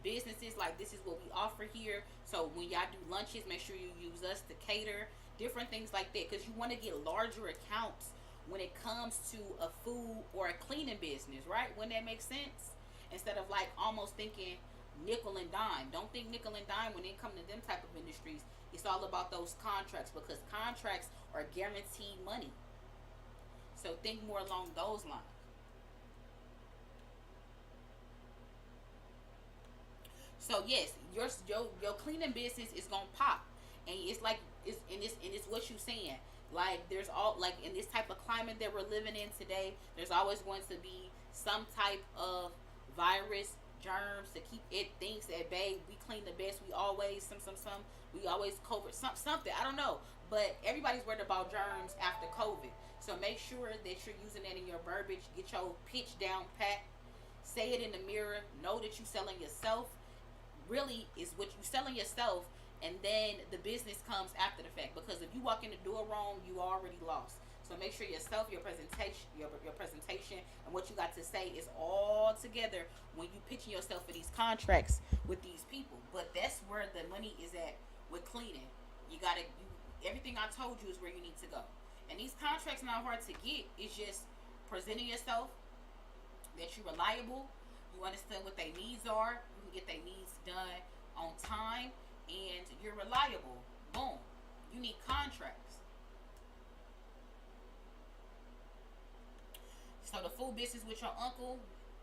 businesses, like this is what we offer here, so when y'all do lunches, make sure you use us to cater, different things like that, because you want to get larger accounts when it comes to a food or a cleaning business, right? When that makes sense, instead of like almost thinking nickel and dime. Don't think nickel and dime when it comes to them type of industries. It's all about those contracts, because contracts are guaranteed money. So think more along those lines. So yes, your cleaning business is gonna pop, and it's like it's what you saying. Like there's all like in this type of climate that we're living in today, there's always going to be some type of virus, germs to keep it things at bay. We clean the best. We always some. We always COVID something. I don't know, but everybody's worried about germs after COVID. So make sure that you're using that in your verbiage. Get your pitch down pat. Say it in the mirror. Know that you're selling yourself, really is what you selling yourself, and then the business comes after the fact, because if you walk in the door wrong, you already lost. So make sure yourself, your presentation and what you got to say is all together when you pitching yourself for these contracts with these people. But that's where the money is at with cleaning. Everything I told you is where you need to go, and these contracts not hard to get. It's just presenting yourself, that you're reliable, you understand what their needs are, you can get their needs done on time, and you're reliable. Boom. You need contracts. So the food business with your uncle,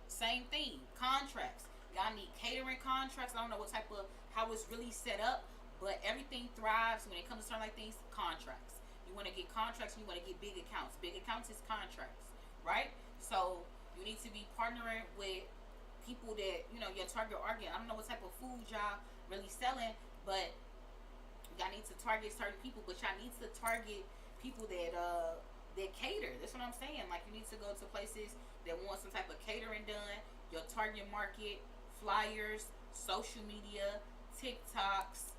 same thing. Contracts. Y'all need catering contracts. I don't know what type of how it's really set up, but everything thrives when it comes to something like things. Contracts. You want to get contracts. And you want to get big accounts. Big accounts is contracts, right? So you need to be partnering with people that your target audience. I don't know what type of food y'all really selling, but y'all need to target certain people. But y'all need to target people that cater. That's what I'm saying. Like you need to go to places that want some type of catering done. Your target market, flyers, social media, TikToks,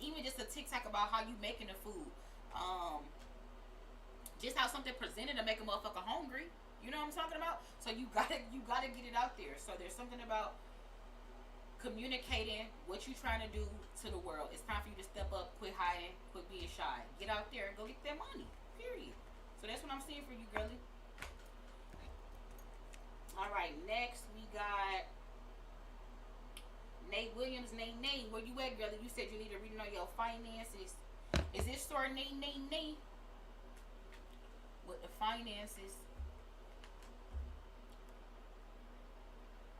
even just a TikTok about how you making the food. Just how something presented to make a motherfucker hungry. You know what I'm talking about? So you gotta get it out there. So there's something about communicating what you're trying to do to the world. It's time for you to step up, quit hiding, quit being shy. Get out there and go get that money. Period. So that's what I'm seeing for you, girlie. All right, next we got Nate Williams. Nate, where you at, girlie? You said you need a reading on your finances. Is this store Nate? With the finances.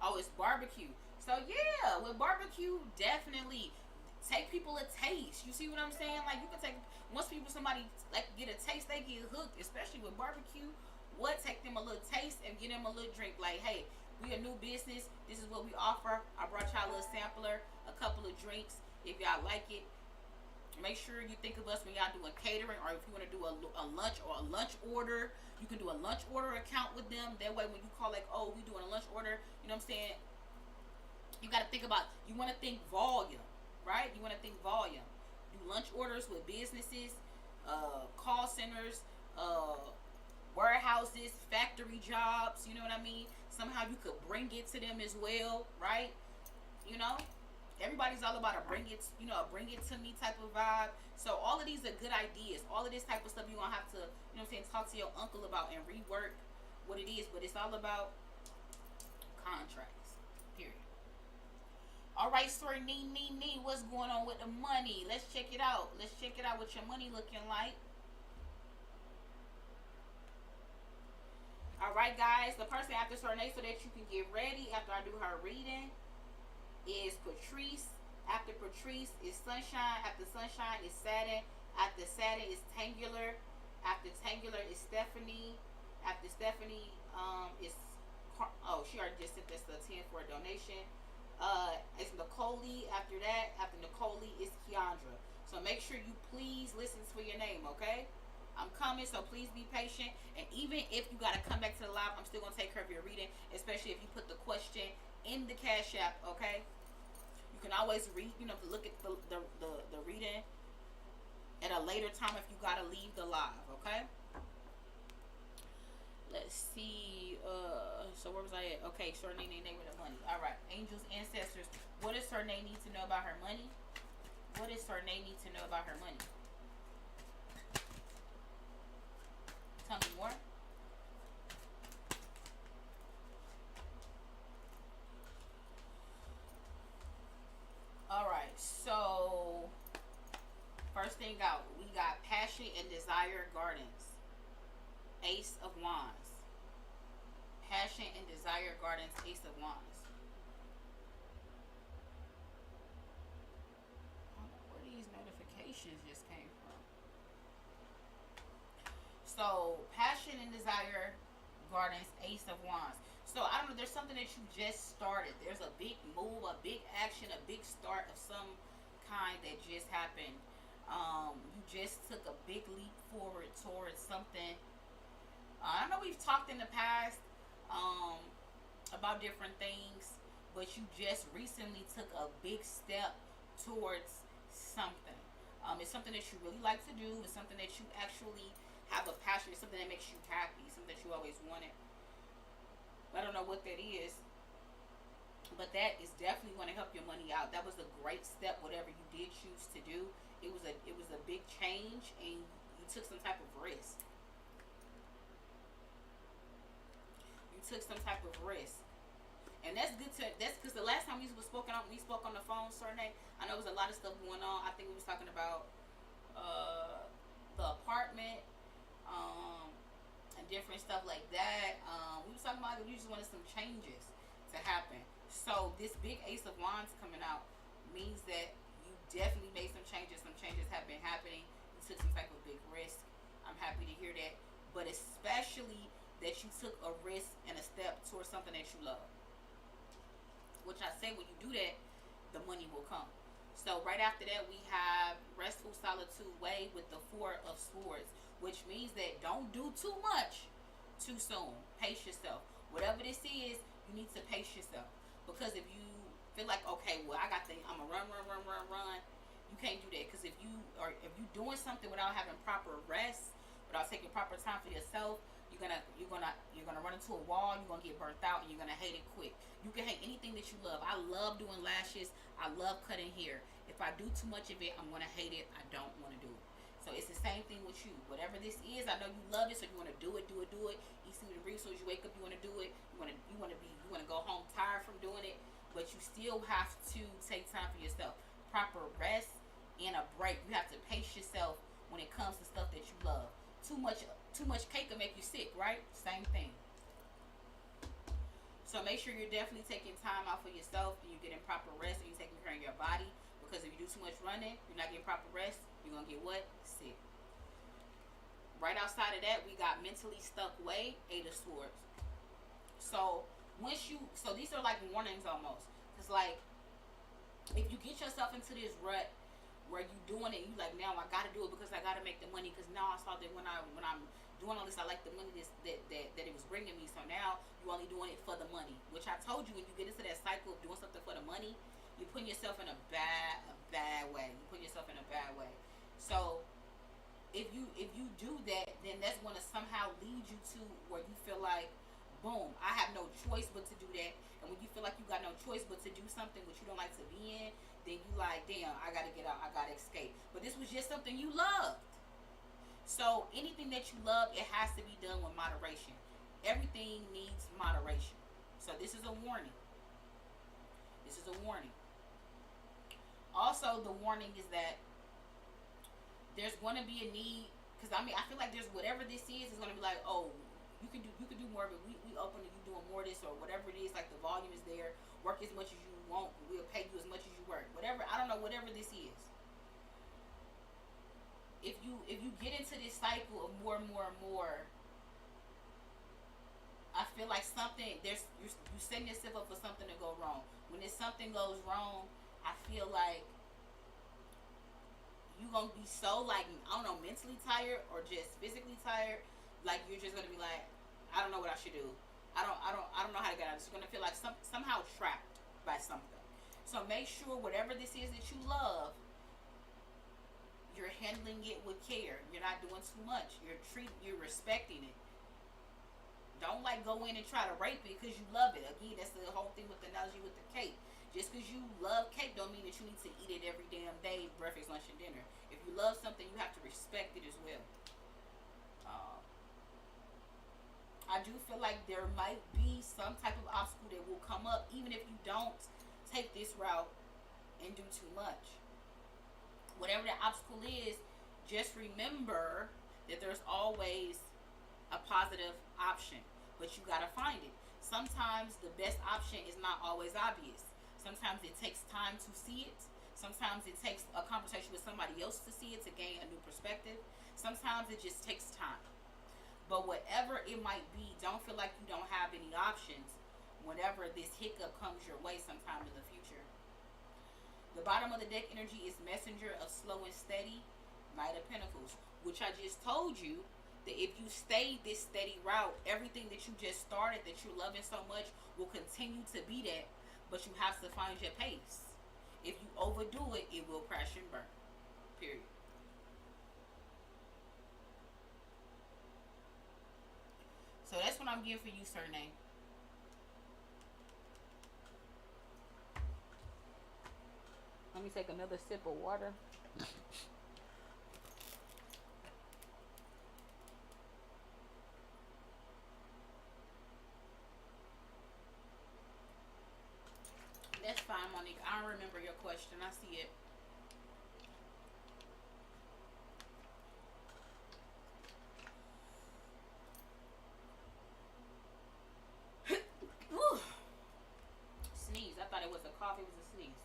Oh, it's barbecue. So yeah, with barbecue, definitely take people a taste. You see what I'm saying? Like you can take once people somebody like get a taste, they get hooked. Especially with barbecue, what take them a little taste and get them a little drink. Like hey, we a new business. This is what we offer. I brought y'all a little sampler, a couple of drinks. If y'all like it, make sure you think of us when y'all doing catering, or if you want to do a lunch or a lunch order, you can do a lunch order account with them. That way, when you call like, oh, we doing a lunch order, you know what I'm saying? You got to think about, you want to think volume, right? You want to think volume. Do lunch orders with businesses, call centers, warehouses, factory jobs. You know what I mean? Somehow you could bring it to them as well, right? You know, everybody's all about a bring it, you know, a bring it to me type of vibe. So all of these are good ideas. All of this type of stuff you gonna have to, you know what I'm saying, talk to your uncle about and rework what it is. But it's all about contracts. Period. All right, sir, Nee, what's going on with the money? Let's check it out. Let's check it out. What your money looking like? All right, guys. The person after Surnay, so that you can get ready after I do her reading, is Patrice. After Patrice is Sunshine. After Sunshine is Saturn. After Saturn is Tangular. After Tangular is Stephanie. After Stephanie is she already just sent us the 10 for a donation. It's Nicole. After that, after Nicole is Keandra. So make sure you please listen for your name, okay? I'm coming, so please be patient. And even if you gotta come back to the live, I'm still gonna take care of your reading, especially if you put the question in the Cash App, okay? You can always read, you know, look at the reading at a later time if you gotta leave the live, okay? Let's see. So where was I at? Okay, Surnay with the money. All right, angels, ancestors. What does Surnay need to know about her money? What does Surnay need to know about her money? Tell me more. All right, so first thing out, we got Passion and Desire Gardens. Ace of Wands. Passion and Desire Gardens, Ace of Wands. I don't know where these notifications just came from. So, Passion and Desire Gardens, Ace of Wands. So, I don't know, there's something that you just started. There's a big move, a big action, a big start of some kind that just happened. You just took a big leap forward towards something. I know we've talked in the past about different things, but you just recently took a big step towards something. It's something that you really like to do. It's something that you actually have a passion. It's something that makes you happy. Something that you always wanted. I don't know what that is, but that is definitely going to help your money out. That was a great step. Whatever you did choose to do, it was a big change, and you took some type of risk. Took some type of risk, and that's good to that's because the last time we spoke on the phone, Surnay, I know there was a lot of stuff going on. I think we was talking about the apartment and different stuff like that. We was talking about we just wanted some changes to happen. So this big Ace of Wands coming out means that you definitely made some changes. Some changes have been happening. You took some type of big risk. I'm happy to hear that, but especially that you took a risk and a step towards something that you love. Which I say when you do that, the money will come. So right after that, we have Restful Solitude Way with the Four of Swords, which means that don't do too much too soon. Pace yourself. Whatever this is, you need to pace yourself. Because if you feel like, okay, well, I'm gonna run, you can't do that. Because if you're doing something without having proper rest, without taking proper time for yourself, you're gonna run into a wall. You're gonna get burnt out, and you're gonna hate it quick. You can hate anything that you love. I love doing lashes. I love cutting hair. If I do too much of it, I'm gonna hate it. I don't want to do it. So it's the same thing with you. Whatever this is, I know you love it, so you want to do it. You see the resource. You wake up, you want to do it. You want to go home tired from doing it, but you still have to take time for yourself. Proper rest and a break. You have to pace yourself when it comes to stuff that you love. Too much cake will make you sick, right? Same thing. So make sure you're definitely taking time out for yourself and you're getting proper rest and you're taking care of your body. Because if you do too much running, you're not getting proper rest, you're going to get what? Sick. Right outside of that, we got mentally stuck way, 8 of Swords. So these are like warnings almost. Because like, if you get yourself into this rut where you doing it, you like, now I gotta do it because I gotta make the money. Because now I saw that when I'm doing all this, I like the money that it was bringing me. So now you only doing it for the money. Which I told you, when you get into that cycle of doing something for the money, you're putting yourself in a bad way. You're putting yourself in a bad way. So if you do that, then that's going to somehow lead you to where you feel like, boom, I have no choice but to do that. And when you feel like you got no choice but to do something which you don't like to be in, then you like, damn, I gotta get out, I gotta escape. But this was just something you loved. So anything that you love, it has to be done with moderation. Everything needs moderation. So this is a warning. This is a warning. Also, the warning is that there's going to be a need, because I mean, I feel like there's whatever this is going to be like, oh, you can do more, but we open to you doing more of this or whatever it is. Like the volume is there. Work as much as you want. We'll pay you as much as you work. Whatever, I don't know, whatever this is. If you get into this cycle of more and more and more, I feel like something you setting yourself up for something to go wrong. When this something goes wrong, I feel like you're gonna be so like, I don't know, mentally tired or just physically tired. Like you're just gonna be like, I don't know what I should do. I don't know how to get out. It's gonna feel like somehow trapped by something. So make sure whatever this is that you love, you're handling it with care. You're not doing too much. You're respecting it. Don't like go in and try to rape it because you love it. Again, that's the whole thing with the analogy with the cake. Just because you love cake don't mean that you need to eat it every damn day, breakfast, lunch, and dinner. If you love something, you have to respect it as well. I do feel like there might be some type of obstacle that will come up, even if you don't take this route and do too much. Whatever that obstacle is, just remember that there's always a positive option, but you gotta find it. Sometimes the best option is not always obvious. Sometimes it takes time to see it. Sometimes it takes a conversation with somebody else to see it, to gain a new perspective. Sometimes it just takes time. But whatever it might be, don't feel like you don't have any options whenever this hiccup comes your way sometime in the future. The bottom of the deck energy is Messenger of Slow and Steady, Knight of Pentacles, which I just told you that if you stay this steady route, everything that you just started that you're loving so much will continue to be that, but you have to find your pace. If you overdo it, it will crash and burn. Period. So that's what I'm getting for you, surname. Let me take another sip of water. That's fine, Monique. I don't remember your question. I see it. Sneeze. I thought it was a cough. It was a sneeze.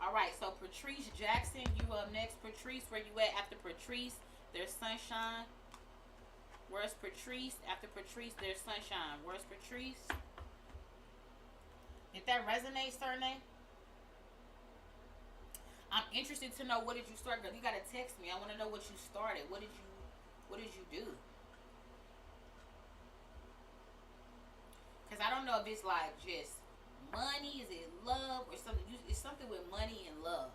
All right. So Patrice Jackson, you up next. Patrice, where you at? After Patrice, there's Sunshine. Where's Patrice? After Patrice, there's Sunshine. Where's Patrice? Did that resonate, surname? I'm interested to know, what did you start? You gotta text me. I want to know what you started. What did you do? Because I don't know if it's like just money, is it love, or something. It's something with money and love.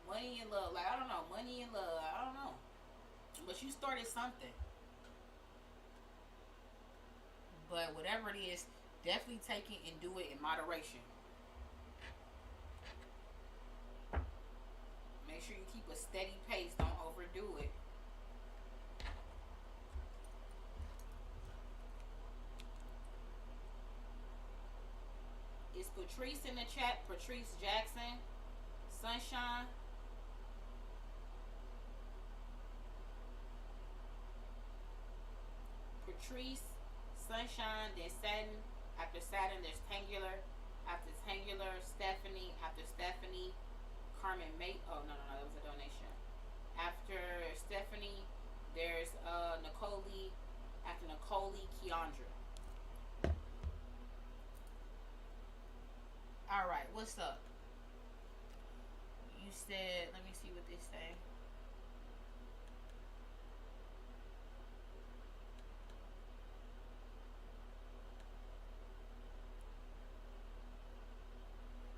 Money and love. Like, I don't know. Money and love. I don't know. But you started something. But whatever it is, definitely take it and do it in moderation. Make sure you keep a steady pace. Don't overdo it. Is Patrice in the chat? Patrice Jackson? Sunshine? Patrice, Sunshine, then Satin. After Satin, there's Tangular. After Tangular, Stephanie. After Stephanie, Carmen Mate. Oh, no, that was a donation. After Stephanie, there's Nicole. After Nicole, Keandra. All right, what's up? You said, let me see what they say.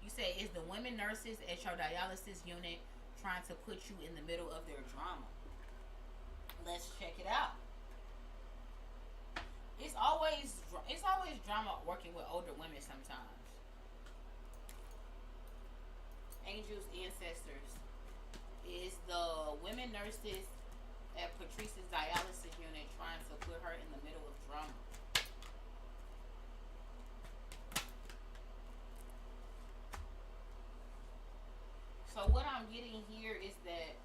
You say, is the women nurses at your dialysis unit trying to put you in the middle of their drama? Let's check it out. It's always drama working with older women sometimes. Angels, ancestors. Is the women nurses at Patrice's dialysis unit trying to put her in the middle of drama? So what I'm getting here is that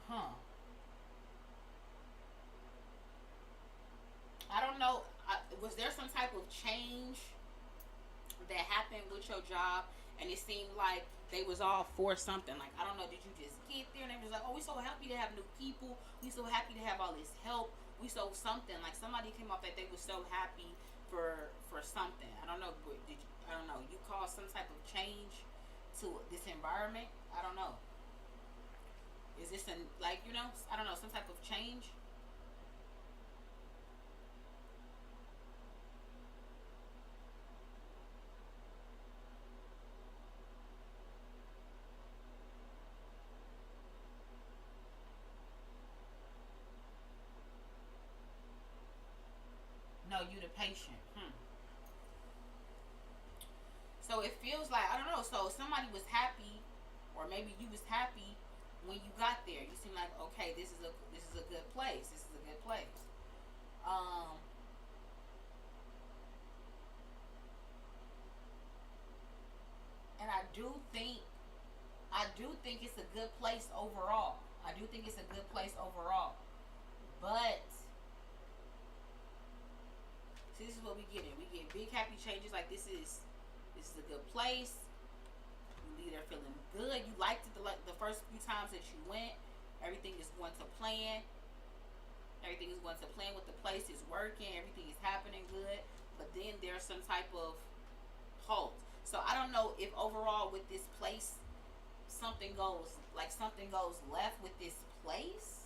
huh. I don't know. Was there some type of change that happened with your job, and it seemed like they was all for something? Like, I don't know. Did you just get there and they was like, "Oh, we so happy to have new people. We so happy to have all this help. We so something." Like somebody came up that they were so happy for something. I don't know. Did you? I don't know. You caused some type of change to this environment. I don't know. Is this an like I don't know, some type of change? No, you the patient. So it feels like I don't know. So somebody was happy, or maybe you was happy when you got there. You seem like okay, this is a good place. This is a good place. Um, and I do think it's a good place overall. I do think it's a good place overall. But see, this is what we get in. We get big happy changes. Like this is a good place. You leave there feeling good. You liked it the first few times that you went. Everything is going to plan. Everything is going to plan with the place. Is working. Everything is happening good. But then there's some type of halt. So I don't know if overall with this place something goes left with this place.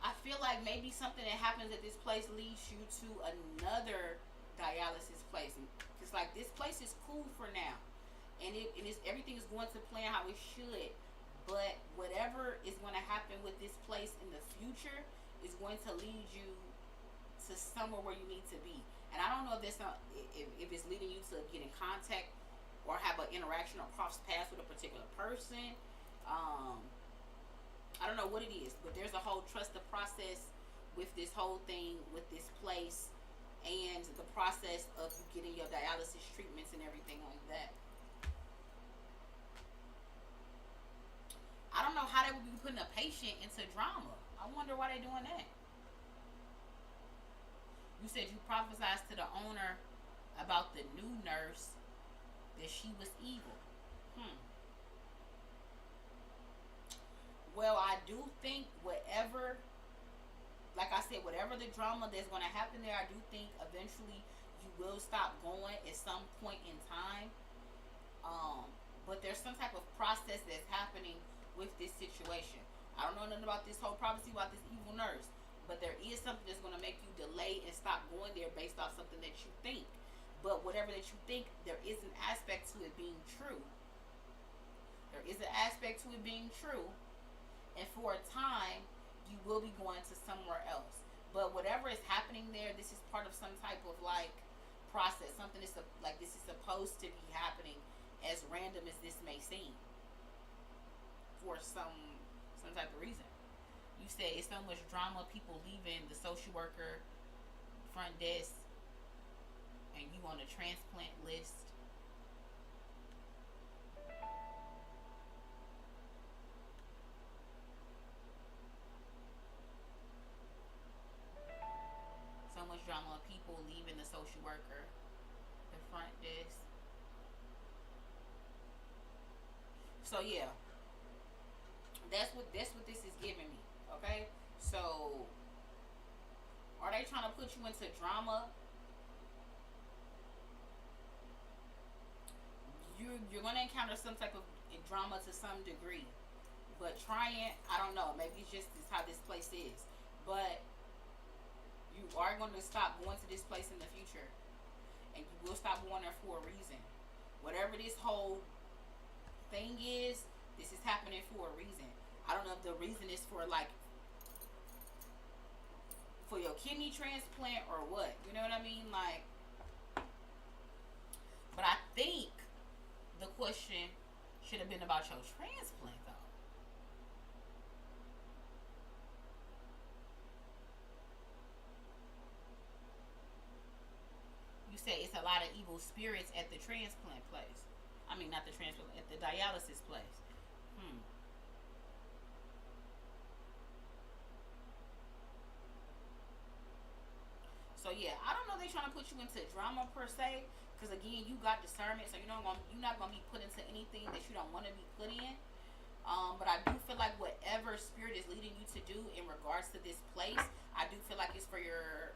I feel like maybe something that happens at this place leads you to another dialysis place. It's like this place is cool for now, and it's everything is going to plan how it should. But whatever is going to happen with this place in the future is going to lead you to somewhere where you need to be. And I don't know if it's leading you to get in contact or have an interaction or cross paths with a particular person. Um, I don't know what it is, but there's a whole trust the process with this whole thing, with this place, and the process of you getting your dialysis treatments and everything like that. I don't know how they would be putting a patient into drama. I wonder why they're doing that. You said you prophesized to the owner about the new nurse that she was evil. Hmm. Well, I do think whatever, like I said, whatever the drama that's going to happen there, I do think eventually you will stop going at some point in time. But there's some type of process that's happening with this situation. I don't know nothing about this whole prophecy about this evil nurse, but there is something that's going to make you delay and stop going there based off something that you think. But whatever that you think, there is an aspect to it being true. There is an aspect to it being true, and for a time, you will be going to somewhere else. But whatever is happening there, this is part of some type of like process. Something is like this is supposed to be happening, as random as this may seem, for some type of reason. You said it's so much drama, people leaving the social worker front desk, and you on the transplant list. So much drama, people leaving the social worker, the front desk. So yeah, that's what this is giving me. Okay, so are they trying to put you into drama? You're going to encounter some type of drama to some degree, but trying, I don't know, maybe it's just this how this place is, but you are going to stop going to this place in the future, and you will stop going there for a reason. Whatever this whole thing is, this is happening for a reason. I don't know if the reason is for like for your kidney transplant or what. You know what I mean? Like, but I think the question should have been about your transplant though. You say it's a lot of evil spirits at the transplant place. I mean, not the transplant, at the dialysis place. Hmm. So yeah, I don't know if they trying to put you into drama per se, because again, you got discernment, so you're not gonna be put into anything that you don't want to be put in. But I do feel like whatever spirit is leading you to do in regards to this place, I do feel like it's for your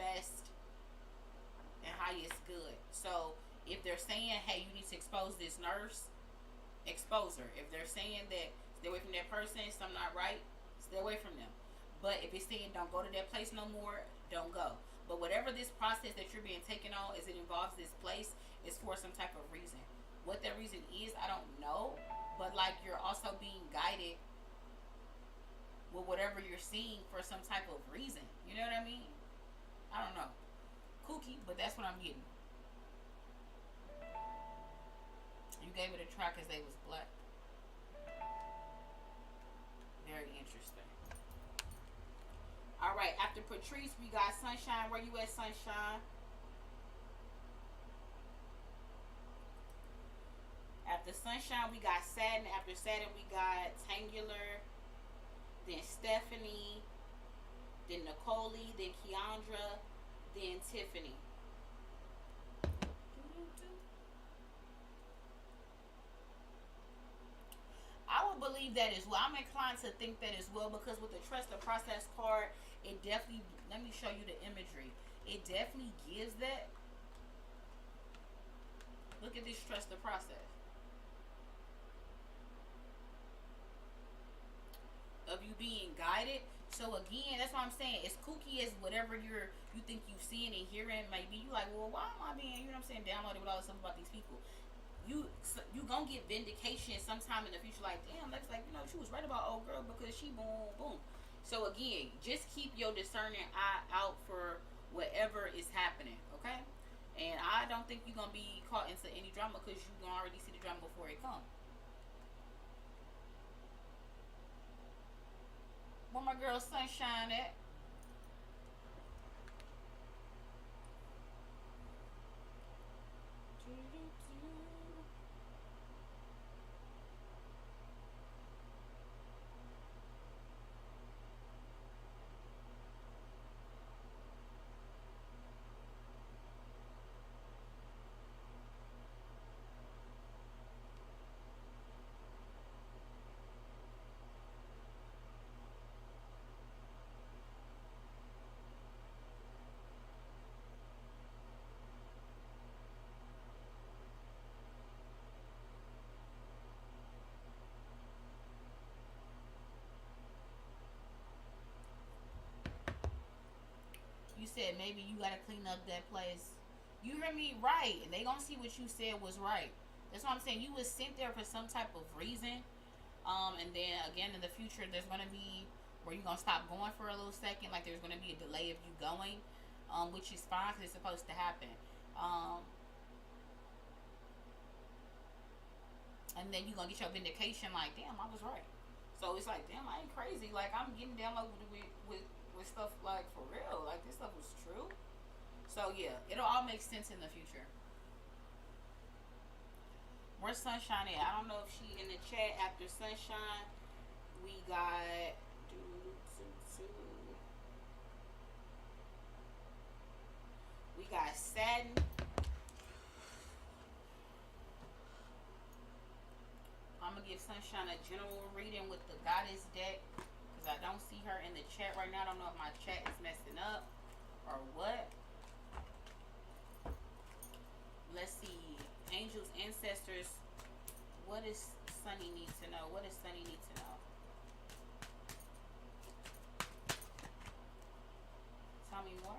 best and highest good. So if they're saying, hey, you need to expose this nurse, expose her. If they're saying that stay away from that person, something not right, stay away from them. But if it's saying don't go to that place no more, don't go. But whatever this process that you're being taken on, as it involves this place, is for some type of reason. What that reason is, I don't know. But like you're also being guided with whatever you're seeing for some type of reason. You know what I mean? I don't know. Kooky, but that's what I'm getting. You gave it a try because they was black. Very interesting. All right, after Patrice, we got Sunshine. Where you at, Sunshine? After Sunshine, we got Satin. After Satin, we got Tangular. Then Stephanie. Then Nicole. Then Keandra. Then Tiffany. I would believe that as well. I'm inclined to think that as well because with the trust the process card, it definitely. Let me show you the imagery. It definitely gives that. Look at this trust the process of you being guided. So again, that's what I'm saying. As kooky as whatever you think you seeing and hearing maybe, you like, well, why am I being, you know what I'm saying, downloaded with all this stuff about these people? You gonna get vindication sometime in the future. Like, damn, that's like, she was right about old girl because she boom boom. So again, just keep your discerning eye out for whatever is happening. Okay. And I don't think you're gonna be caught into any drama because you gonna already see the drama before it comes. Where my girl Sunshine at? You said maybe you gotta clean up that place. You heard me right, and they gonna see what you said was right. That's what I'm saying. You was sent there for some type of reason. And then again in the future, there's gonna be where you're gonna stop going for a little second. Like there's gonna be a delay of you going, which is fine because it's supposed to happen. Um, and then you're gonna get your vindication. Like, damn, I was right. So it's like, damn, I ain't crazy. Like I'm getting downloaded with stuff like for real. Like this stuff was true. So yeah, it'll all make sense in the future. Where's Sunshine at? I don't know if she in the chat after Sunshine. We got we got Satin. I'm gonna give Sunshine a general reading with the Goddess deck because I don't see her in the chat right now. I don't know if my chat is messing up or what. Let's see. Angels, ancestors. What does Sunny need to know? What does Sunny need to know? Tell me more.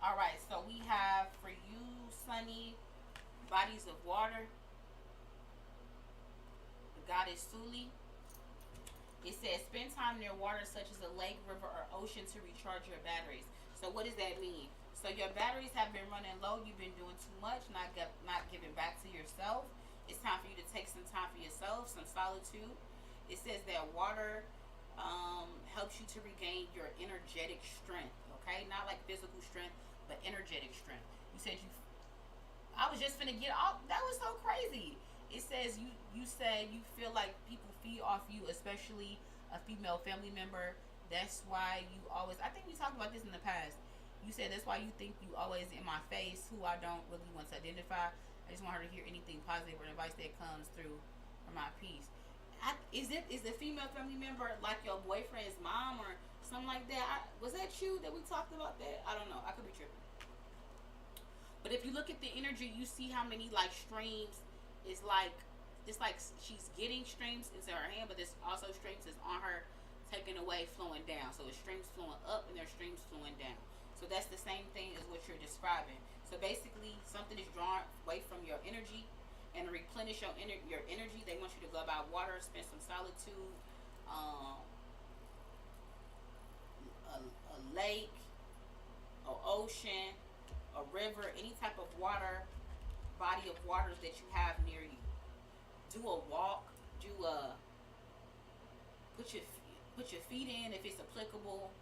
All right, so we have for you, Sunny, bodies of water. The goddess Suli. It says spend time near water such as a lake, river, or ocean to recharge your batteries. So what does that mean? So your batteries have been running low. You've been doing too much, not giving back to yourself. It's time for you to take some time for yourself, some solitude. It says that water helps you to regain your energetic strength. Okay, not like physical strength, but energetic strength. You said you. I was just finna get off. That was so crazy. It says you said you feel like people feed off you, especially a female family member. That's why you always. I think we talked about this in the past. You said that's why you think you always in my face, who I don't really want to identify. I just want her to hear anything positive or advice that comes through for my peace. Is the female family member like your boyfriend's mom or something like that? Was that you that we talked about that? I don't know. I could be tripping. But if you look at the energy, you see how many like streams is like it's like she's getting streams into her hand, but there's also streams is on her taking away, flowing down. So it's streams flowing up and there's streams flowing down. So that's the same thing as what you're describing. So basically, something is drawn away from your energy and to replenish your energy. They want you to go by water, spend some solitude, a lake, an ocean, a river, any type of water, body of waters that you have near you. Do a walk. Do a put your feet in if it's applicable.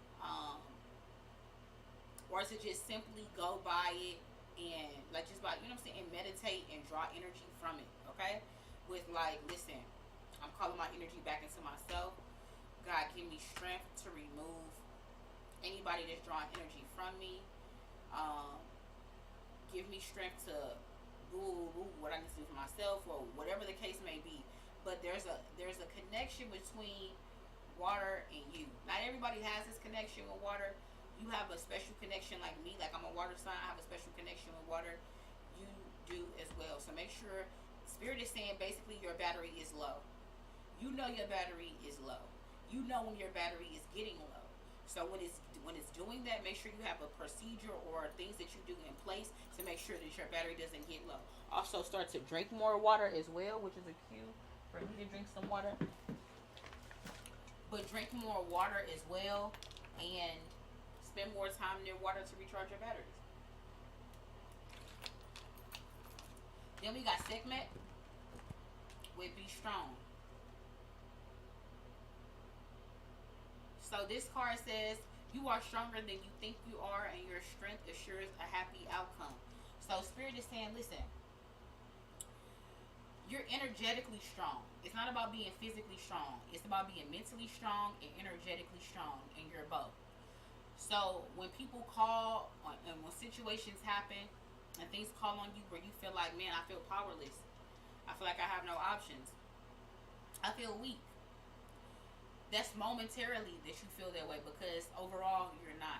Or is it just simply go by it and like just by you know what I'm saying and meditate and draw energy from it, okay? With like, listen, I'm calling my energy back into myself. God, give me strength to remove anybody that's drawing energy from me. Give me strength to do what I need to do for myself or whatever the case may be. But there's a connection between water and you. Not everybody has this connection with water. You have a special connection like me, like I'm a water sign. I have a special connection with water. You do as well. So make sure Spirit is saying basically your battery is low. You know your battery is low. You know when your battery is getting low. So when it's doing that, make sure you have a procedure or things that you do in place to make sure that your battery doesn't get low. Also start to drink more water as well, which is a cue for me to drink some water. But drink more water as well and spend more time near water to recharge your batteries. Then we got Sekhmet with Be Strong. So this card says, you are stronger than you think you are and your strength assures a happy outcome. So Spirit is saying, listen, you're energetically strong. It's not about being physically strong. It's about being mentally strong and energetically strong, and you're both. So when people call and when situations happen and things call on you where you feel like, man, I feel powerless. I feel like I have no options. I feel weak. That's momentarily that you feel that way because overall you're not.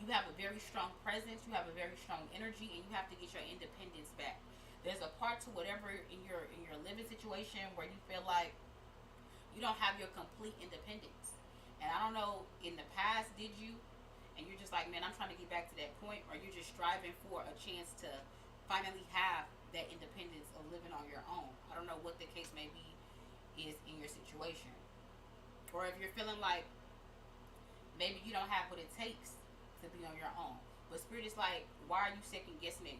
You have a very strong presence. You have a very strong energy, and you have to get your independence back. There's a part to whatever in your living situation where you feel like you don't have your complete independence. And I don't know, in the past, did you? And you're just like, man, I'm trying to get back to that point, or you're just striving for a chance to finally have that independence of living on your own. I don't know what the case may be is in your situation. Or if you're feeling like maybe you don't have what it takes to be on your own. But Spirit is like, why are you second guessing it?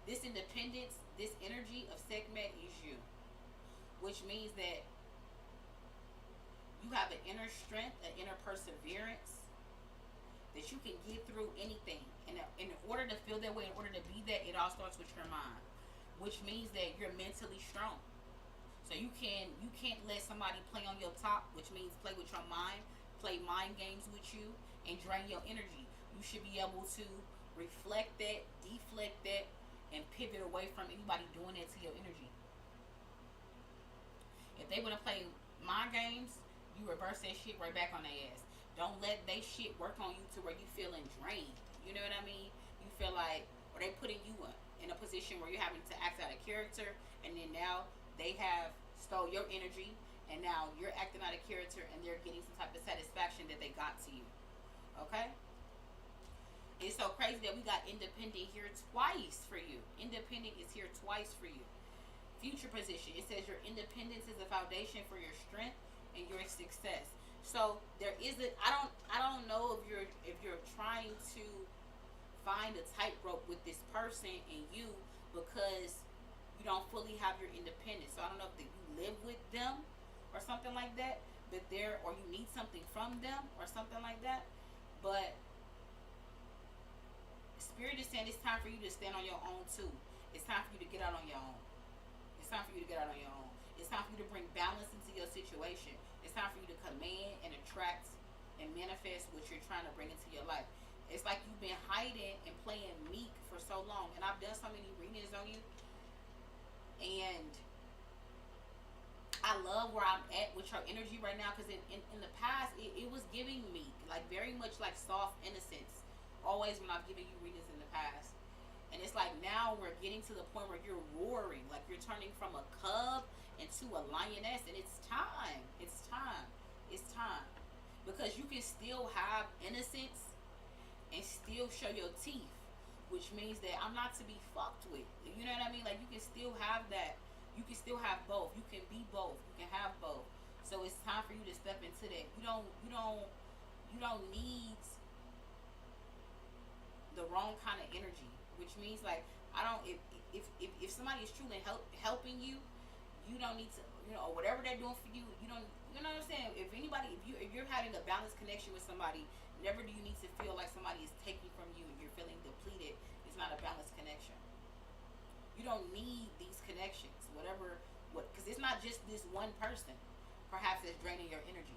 This independence, this energy of Sekhmet is you, which means that you have an inner strength, an inner perseverance, that you can get through anything. And in order to feel that way, in order to be that, it all starts with your mind, which means that you're mentally strong. So you can't let somebody play on your top, which means play with your mind, play mind games with you, and drain your energy. You should be able to reflect that, deflect that, and pivot away from anybody doing that to your energy. If they want to play mind games, you reverse that shit right back on their ass. Don't let they shit work on you to where you feeling drained. You know what I mean? You feel like, or they putting you in a position where you're having to act out of character, and then now they have stole your energy, and now you're acting out of character, and they're getting some type of satisfaction that they got to you. Okay? It's so crazy that we got independent here twice for you. Independent is here twice for you. Future position. It says your independence is a foundation for your strength and your success. So there is a I don't know if you're trying to find a tightrope with this person and you, because you don't fully have your independence. So I don't know if you live with them or something like that, but or you need something from them or something like that. But Spirit is saying it's time for you to stand on your own too. It's time for you to get out on your own. It's time for you to get out on your own. It's time for you to bring balance into your situation. It's time for you to command and attract and manifest what you're trying to bring into your life. It's like you've been hiding and playing meek for so long. And I've done so many readings on you. And I love where I'm at with your energy right now, because in the past, it was giving me like very much like soft innocence. Always when I've given you readings in the past. And it's like now we're getting to the point where you're roaring, like you're turning from a cub into a lioness, and it's time. It's time. It's time. Because you can still have innocence and still show your teeth, which means that I'm not to be fucked with. You know what I mean? Like you can still have that. You can still have both. You can be both. You can have both. So it's time for you to step into that. You don't need the wrong kind of energy, which means like I don't if somebody is truly helping you, you don't need to, or whatever they're doing for you, you don't, you know what I'm saying? If you're having a balanced connection with somebody, never do you need to feel like somebody is taking from you and you're feeling depleted. It's not a balanced connection. You don't need these connections, because it's not just this one person perhaps that's draining your energy.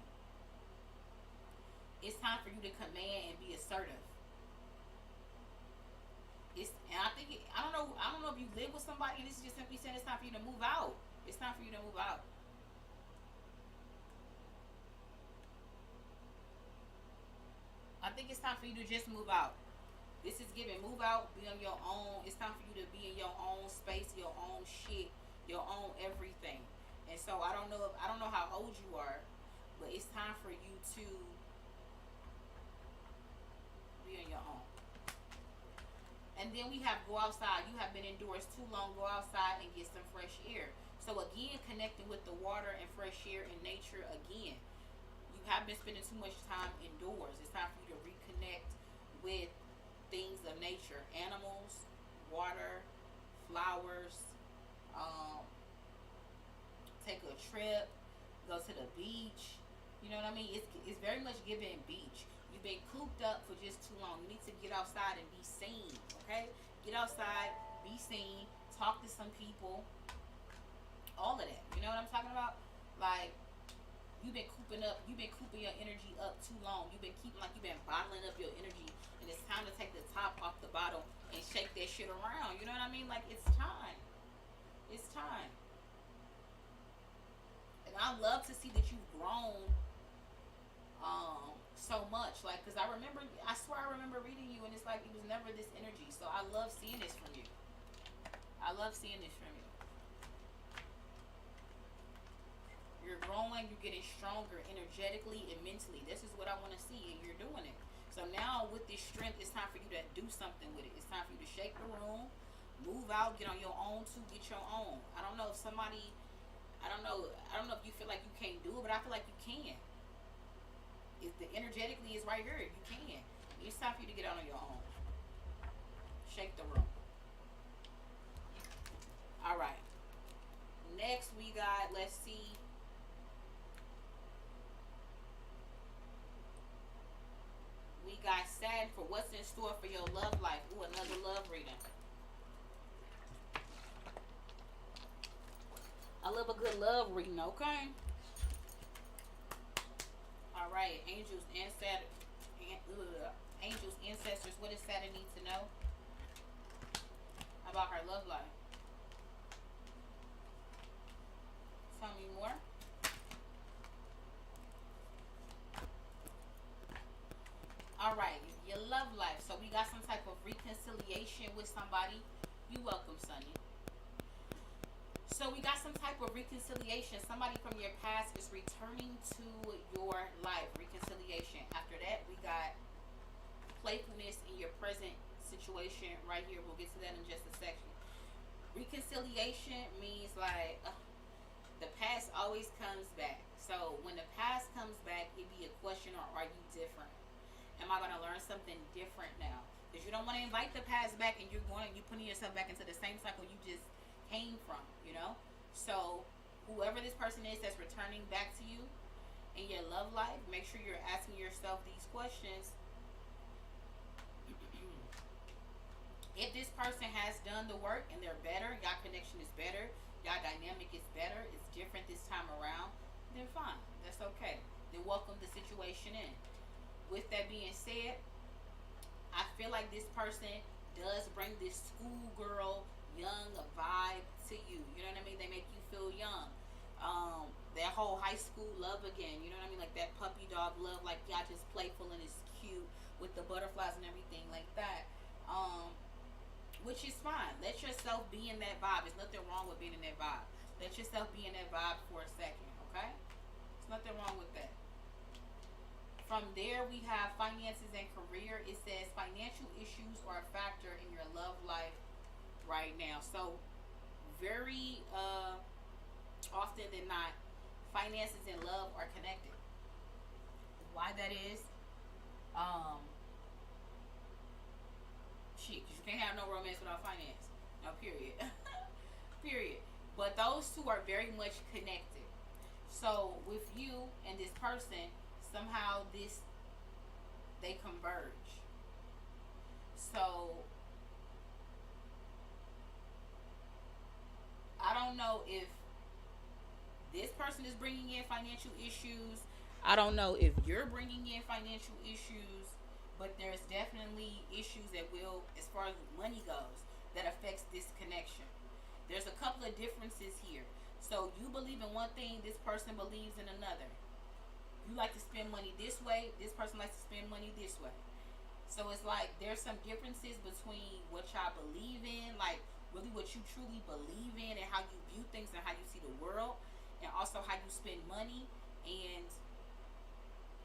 It's time for you to command and be assertive. And I don't know if you live with somebody and this is just simply saying it's time for you to move out. It's time for you to move out. I think it's time for you to just move out. This is giving move out, be on your own. It's time for you to be in your own space, your own shit, your own everything. And so I don't know how old you are, but it's time for you to be on your own. And then we have go outside. You have been indoors too long. Go outside and get some fresh air. So again, connecting with the water and fresh air and nature again. You have been spending too much time indoors. It's time for you to reconnect with things of nature. Animals, water, flowers. Take a trip. Go to the beach. You know what I mean? It's very much giving beach. You've been cooped up for just too long. You need to get outside and be seen, okay? Get outside, be seen, talk to some people, all of that. You know what I'm talking about? Like, you've been cooping your energy up too long. You've been bottling up your energy, and it's time to take the top off the bottle and shake that shit around. You know what I mean? Like, it's time. It's time. And I love to see that you've grown so much, like, because I swear I remember reading you and it's like it was never this energy. So I love seeing this from you. I love seeing this from you. You're growing, you're getting stronger energetically and mentally. This is what I want to see, and you're doing it. So now with this strength, it's time for you to do something with it. It's time for you to shake the room, move out, get on your own too, get your own. I don't know if you feel like you can't do it, but I feel like you can. The energetically is right here. You can. It's time for you to get out on your own. Shake the room. All right. Next we got, let's see, we got Saturn for what's in store for your love life. Ooh, another love reading. I love a good love reading, okay? All right, angels and Saturn, angels, ancestors. What does Saturn need to know about her love life? Tell me more. All right, your love life. So we got some type of reconciliation with somebody. You welcome, Sonny. So we got some type of reconciliation. Somebody from your past is returning to your life. Reconciliation. After that, we got playfulness in your present situation right here. We'll get to that in just a second. Reconciliation means like the past always comes back. So when the past comes back, it be a question, or are you different? Am I going to learn something different now? Because you don't want to invite the past back, and you putting yourself back into the same cycle you just came from. You know. So whoever this person is that's returning back to you in your love life, make sure you're asking yourself these questions. If this person has done the work and they're better, y'all connection is better, y'all dynamic is better, it's different this time around, then fine. That's okay. Then welcome the situation in. With that being said, I feel like this person does bring this schoolgirl young vibe to you. You know what I mean? They make you feel young. That whole high school love again. You know what I mean? Like that puppy dog love. Like y'all just playful and it's cute with the butterflies and everything like that. Which is fine. Let yourself be in that vibe. There's nothing wrong with being in that vibe. Let yourself be in that vibe for a second, okay? There's nothing wrong with that. From there, we have finances and career. It says financial issues are a factor in your love life right now. So, very often than not, finances and love are connected. Why that is, um, shit, 'cause you can't have no romance without finance. No, period. Period. But those two are very much connected. So with you and this person, somehow they converge. So I don't know if this person is bringing in financial issues. I don't know if you're bringing in financial issues, but there's definitely issues that will, as far as money goes, that affects this connection. There's a couple of differences here. So you believe in one thing, this person believes in another. You like to spend money this way, this person likes to spend money this way. So it's like there's some differences between what y'all believe in, like really what you truly believe in and how you view things and how you see the world, and also how you spend money, and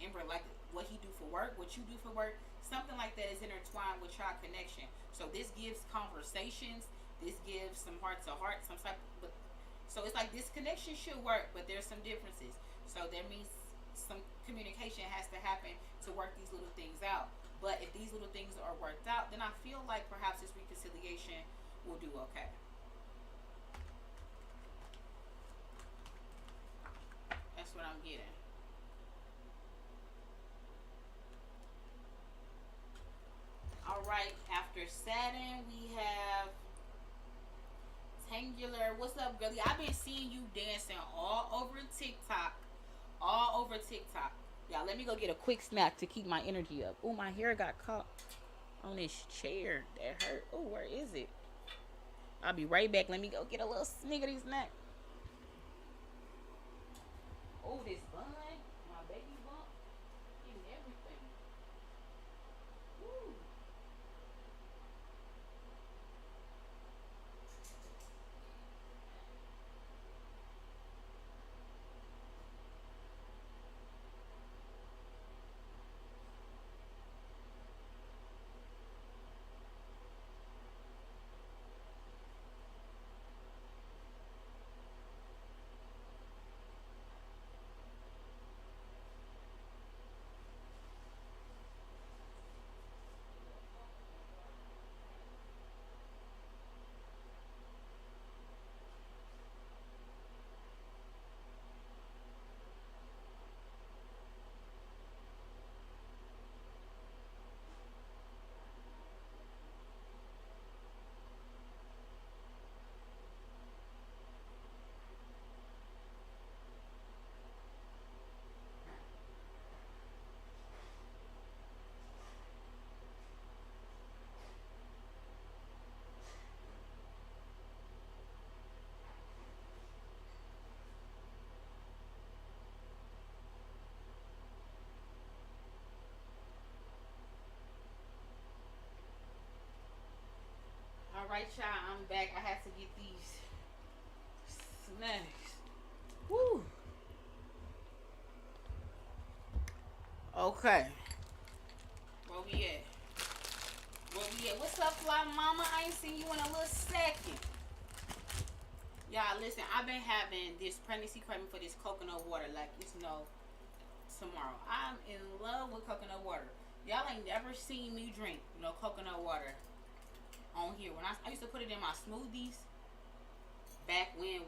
Ember, like what he do for work, what you do for work, something like that is intertwined with y'all connection. So this gives conversations, this gives some heart to heart, some type. But so it's like this connection should work, but there's some differences. So that means some communication has to happen to work these little things out. But if these little things are worked out, then I feel like perhaps this reconciliation will do okay. That's what I'm getting. All right, after Saturn, we have Tangular. What's up, girlie? I've been seeing you dancing all over TikTok. All over TikTok. Y'all, let me go get a quick snack to keep my energy up. Oh, my hair got caught on this chair. That hurt. Oh, where is it? I'll be right back. Let me go get a little sniggity snack. Oh, this bun. My baby bump. And everything. Woo. Alright, y'all, I'm back. I had to get these snacks. Woo. Okay. Where we at? Where we at? What's up, Fly Mama? I ain't seen you in a little second. Y'all, listen, I've been having this pregnancy craving for this coconut water like it's no tomorrow. I'm in love with coconut water. Y'all ain't never seen me drink no coconut water on here. When I used to put it in my smoothies back when,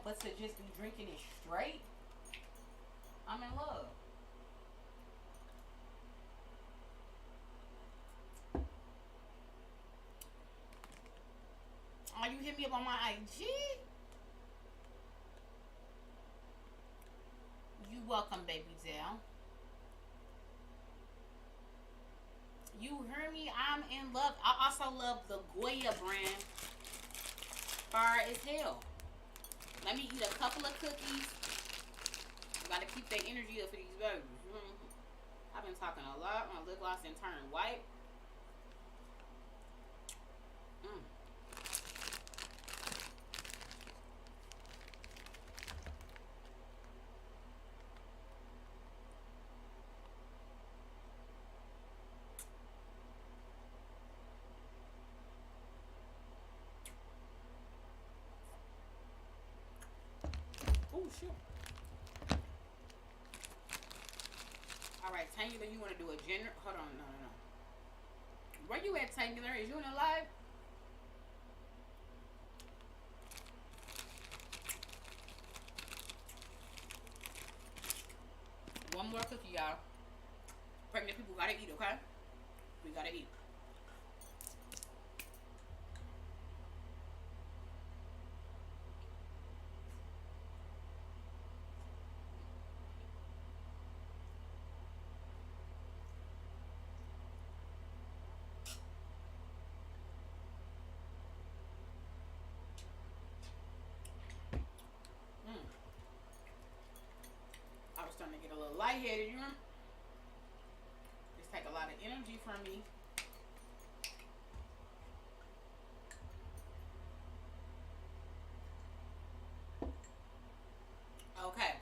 but to just be drinking it straight, I'm in love. Oh, you hit me up on my IG? You welcome, baby Dale. You heard me? I'm in love. I also love the Goya brand. Fire as hell. Let me eat a couple of cookies. Gotta keep that energy up for these babies. I've been talking a lot. My lip gloss and turn white. Oh, shit. Alright, Tangular, you want to do a gender? Hold on, no. Where you at, Tangular? Is you in a live? One more cookie, y'all. Pregnant people gotta eat, okay? We gotta eat. I was starting to get a little lightheaded, you know? This take a lot of energy from me. Okay.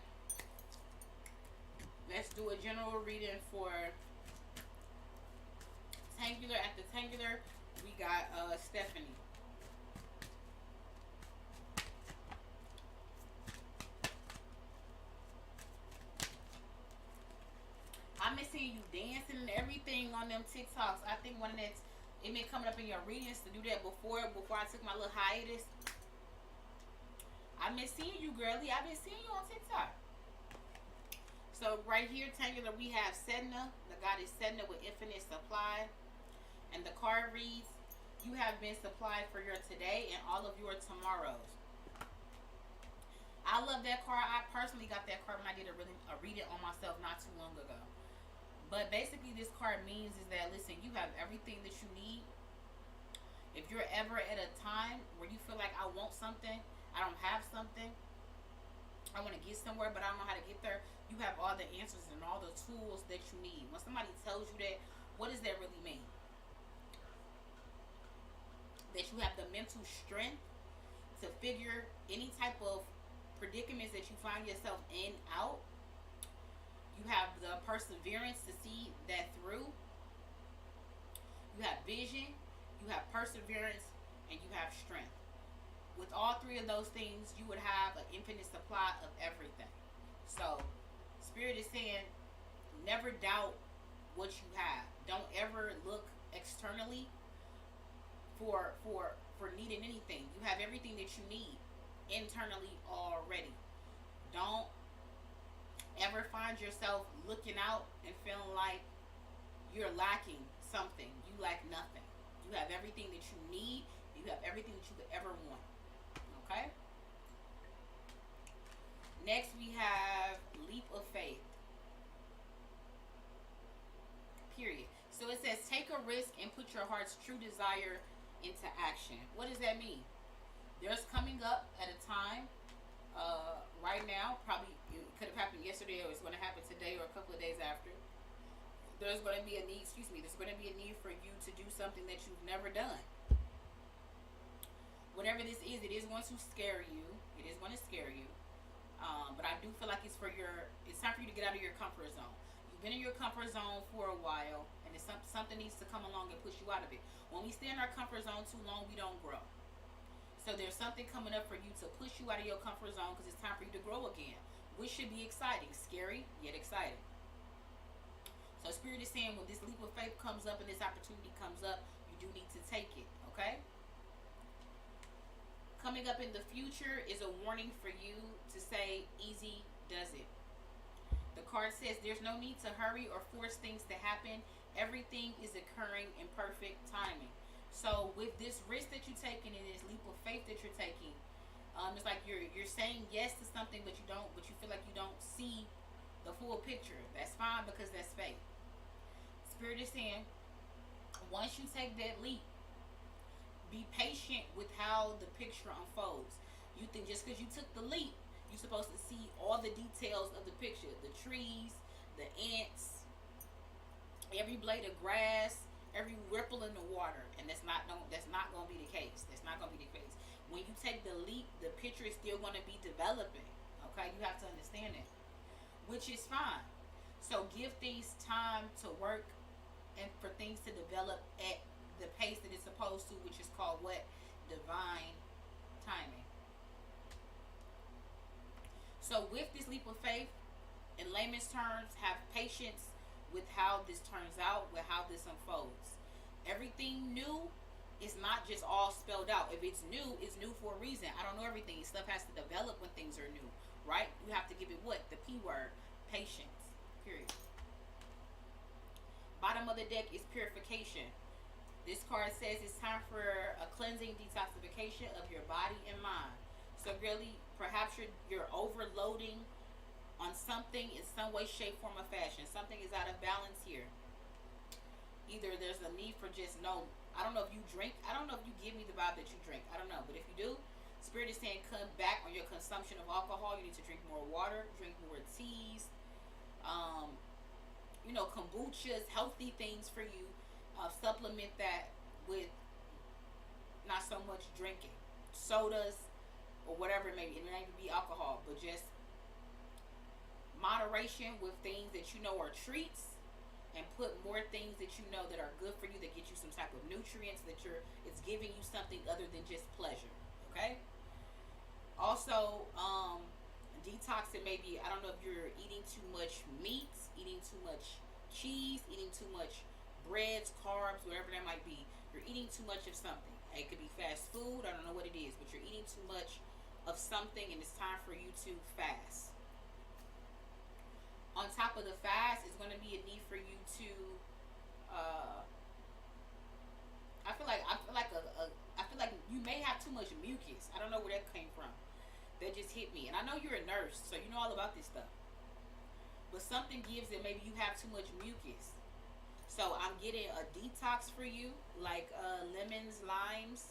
Let's do a general reading for Tangular. At the Tangular, we got Stephanie. I've been seeing you dancing and everything on them TikToks. I think one of that's it been coming up in your readings to do that before I took my little hiatus. I've been seeing you, girly. I've been seeing you on TikTok. So right here, Tangular, we have Sedna, the goddess Sedna with infinite supply. And the card reads, you have been supplied for your today and all of your tomorrows. I love that card. I personally got that card when I did a reading on myself not too long ago. But basically this card means is that, listen, you have everything that you need. If you're ever at a time where you feel like I want something, I don't have something, I want to get somewhere but I don't know how to get there, you have all the answers and all the tools that you need. When somebody tells you that, what does that really mean? That you have the mental strength to figure any type of predicaments that you find yourself in out. You have the perseverance to see that through. You have vision, you have perseverance, and you have strength. With all three of those things, you would have an infinite supply of everything. So, Spirit is saying, never doubt what you have. Don't ever look externally for needing anything. You have everything that you need internally already. Don't ever find yourself looking out and feeling like you're lacking something. You lack nothing. You have everything that you need. You have everything that you could ever want. Okay? Next we have leap of faith. Period. So it says, take a risk and put your heart's true desire into action. What does that mean? There's coming up at a time right now, probably it could have happened yesterday or it's going to happen today or a couple of days after. There's going to be a need, there's going to be a need for you to do something that you've never done. whatever this is, it is going to scare you. It is going to scare you. But I do feel like it's time for you to get out of your comfort zone. You've been in your comfort zone for a while, and something needs to come along and push you out of it. When we stay in our comfort zone too long, we don't grow. So there's something coming up for you to push you out of your comfort zone because it's time for you to grow again, which should be exciting. Scary, yet exciting. So Spirit is saying when this leap of faith comes up and this opportunity comes up, you do need to take it, okay? Coming up in the future is a warning for you to say, easy does it. The card says there's no need to hurry or force things to happen. Everything is occurring in perfect timing. So with this risk that you're taking and this leap of faith that you're taking, it's like you're saying yes to something, but you feel like you don't see the full picture. That's fine because that's faith. Spirit is saying, once you take that leap, be patient with how the picture unfolds. You think just because you took the leap, you're supposed to see all the details of the picture. The trees, the ants, every blade of grass, every ripple in the water. And that's not going to be the case. That's not going to be the case. When you take the leap, the picture is still going to be developing. Okay? You have to understand that. Which is fine. So give things time to work and for things to develop at the pace that it's supposed to, which is called what? Divine timing. So with this leap of faith, in layman's terms, have patience with how this turns out, with how this unfolds. Everything new is not just all spelled out. If it's new, it's new for a reason. I don't know everything. Stuff has to develop when things are new, right? You have to give it what? The P word, patience, period. Bottom of the deck is purification. This card says it's time for a cleansing detoxification of your body and mind. So really, perhaps you're overloading on something in some way, shape, form, or fashion. Something is out of balance here. Either there's a need for just I don't know if you drink. I don't know if you give me the vibe that you drink. I don't know. But if you do, Spirit is saying come back on your consumption of alcohol. You need to drink more water, drink more teas, kombuchas, healthy things for you. Supplement that with not so much drinking, sodas, or whatever it may be. It may even be alcohol, but just moderation with things that you know are treats, and put more things that you know that are good for you, that get you some type of nutrients, it's giving you something other than just pleasure. Okay. Also, detox. It may be, I don't know if you're eating too much meats, eating too much cheese, eating too much breads, carbs, whatever that might be. You're eating too much of something. It could be fast food. I don't know what it is, but you're eating too much of something, and it's time for you to fast. On top of the fast, is going to be a need for you to. I feel like you may have too much mucus. I don't know where that came from. That just hit me, and I know you're a nurse, so you know all about this stuff. But something gives that maybe you have too much mucus. So I'm getting a detox for you, like lemons, limes,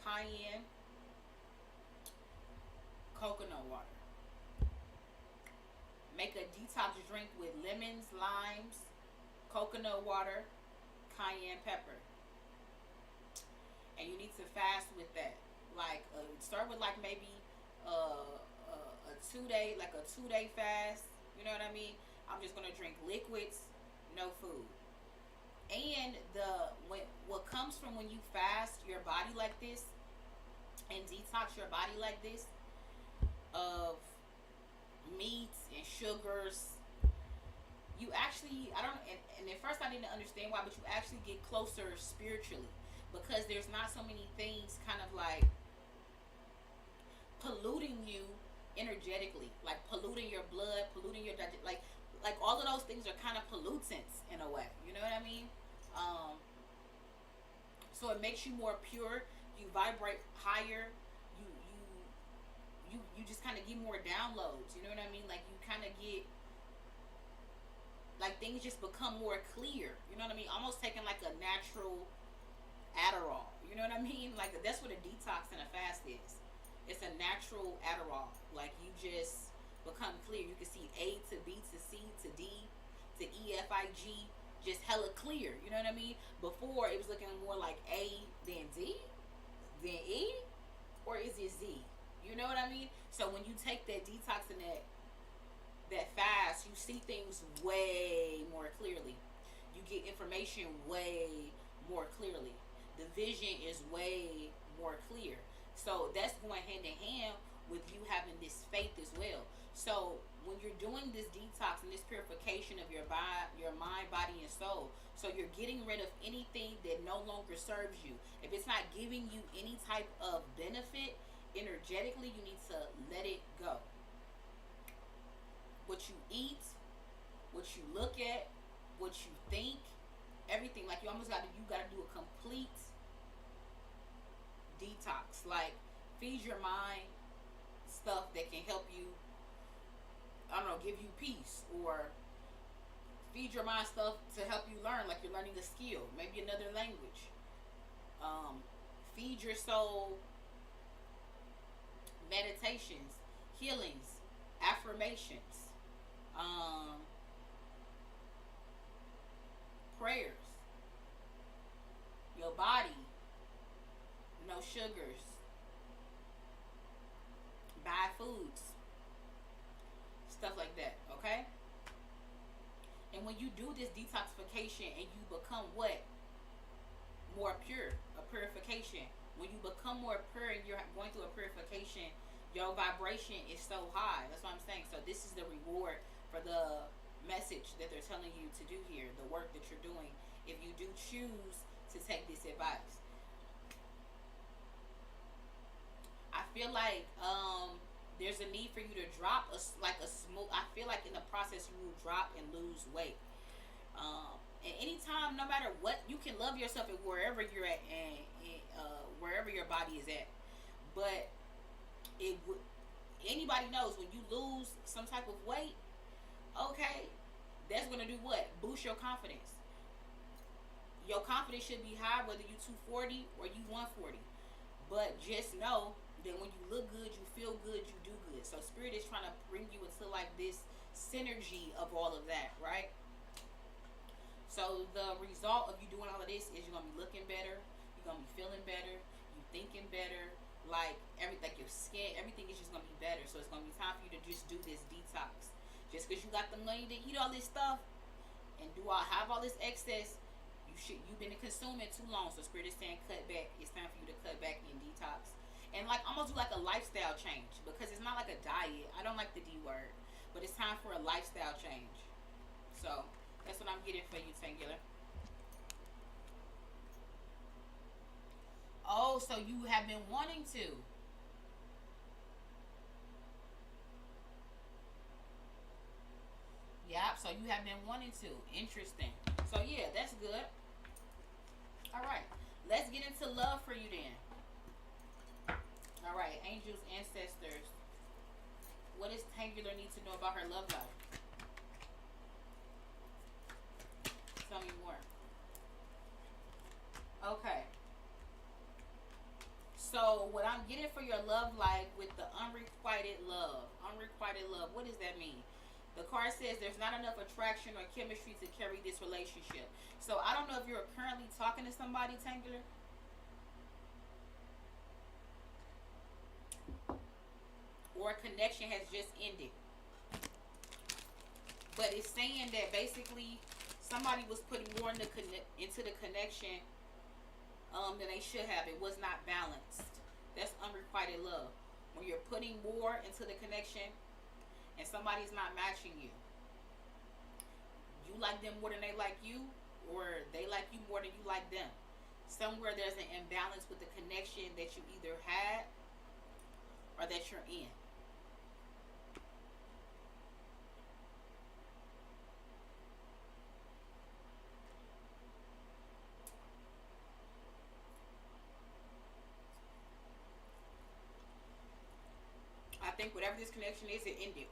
cayenne, coconut water. Make a detox drink with lemons, limes, coconut water, cayenne pepper. And you need to fast with that. Like start with like maybe a 2-day, like a 2-day fast. You know what I mean? I'm just gonna drink liquids, no food. And what comes from when you fast your body like this and detox your body like this of meats and sugars, you actually, and at first I didn't understand why, but you actually get closer spiritually, because there's not so many things kind of like polluting you energetically, like polluting your blood, polluting your like all of those things are kind of pollutants in a way. You know what I mean? So it makes you more pure. You vibrate higher. You just kind of get more downloads. You know what I mean? Like you kind of get like things just become more clear. You know what I mean? Almost taking like a natural Adderall. You know what I mean? Like that's what a detox and a fast is. It's a natural Adderall. Like you just become clear. You can see A to B to C to D to E F I G, just hella clear. You know what I mean? Before it was looking more like A then D then E or is it Z? You know what I mean? So when you take that detox and that fast, you see things way more clearly. You get information way more clearly. The vision is way more clear. So that's going hand in hand with you having this faith as well. So when you're doing this detox and this purification of your body, your mind, body, and soul, so you're getting rid of anything that no longer serves you. If it's not giving you any type of benefit energetically, you need to let it go. What you eat, what you look at, what you think, everything. Like you gotta do a complete detox. Like feed your mind stuff that can help you, I don't know, give you peace, or feed your mind stuff to help you learn, like you're learning a skill, maybe another language. Feed your soul meditations, healings, affirmations, prayers, your body, no sugars, buy foods, stuff like that, okay? And when you do this detoxification and you become what? More pure, a purification. When you become more pure and you're going through a purification, your vibration is so high. That's what I'm saying. So this is the reward for the message that they're telling you to do here, the work that you're doing, if you do choose to take this advice. I feel like there's a need for you to drop a smooth. I feel like in the process you will drop and lose weight. And anytime, no matter what, you can love yourself at wherever you're at and wherever your body is at. But anybody knows when you lose some type of weight, okay, that's gonna do what? Boost your confidence. Your confidence should be high whether you 240 or you 140. But just know that when you look good, you feel good, you do good. So spirit is trying to bring you into like this synergy of all of that, right? So the result of you doing all of this is you're gonna be looking better, you're gonna be feeling better, you thinking better, like everything, your skin, everything is just gonna be better. So it's gonna be time for you to just do this detox. Just because you got the money to eat all this stuff and have all this excess, you've been consuming too long. So spirit is saying cut back. It's time for you to cut back and detox. And like almost do like a lifestyle change, because it's not like a diet. I don't like the D word, but it's time for a lifestyle change. So that's what I'm getting for you, Singular. Oh, so you have been wanting to. Yep, so you have been wanting to. Interesting. So yeah, that's good. All right. Let's get into love for you then. All right, angels, ancestors. What does Tangular need to know about her love life? Tell me more. Okay. So what I'm getting for your love life with the unrequited love. Unrequited love. What does that mean? The card says there's not enough attraction or chemistry to carry this relationship. So I don't know if you're currently talking to somebody, Tangular. Or a connection has just ended. But it's saying that basically somebody was putting more into the connection than they should have. It was not balanced. That's unrequited love. When you're putting more into the connection and somebody's not matching you. You like them more than they like you, or they like you more than you like them. Somewhere there's an imbalance with the connection that you either had or that you're in. I think whatever this connection is, it ended.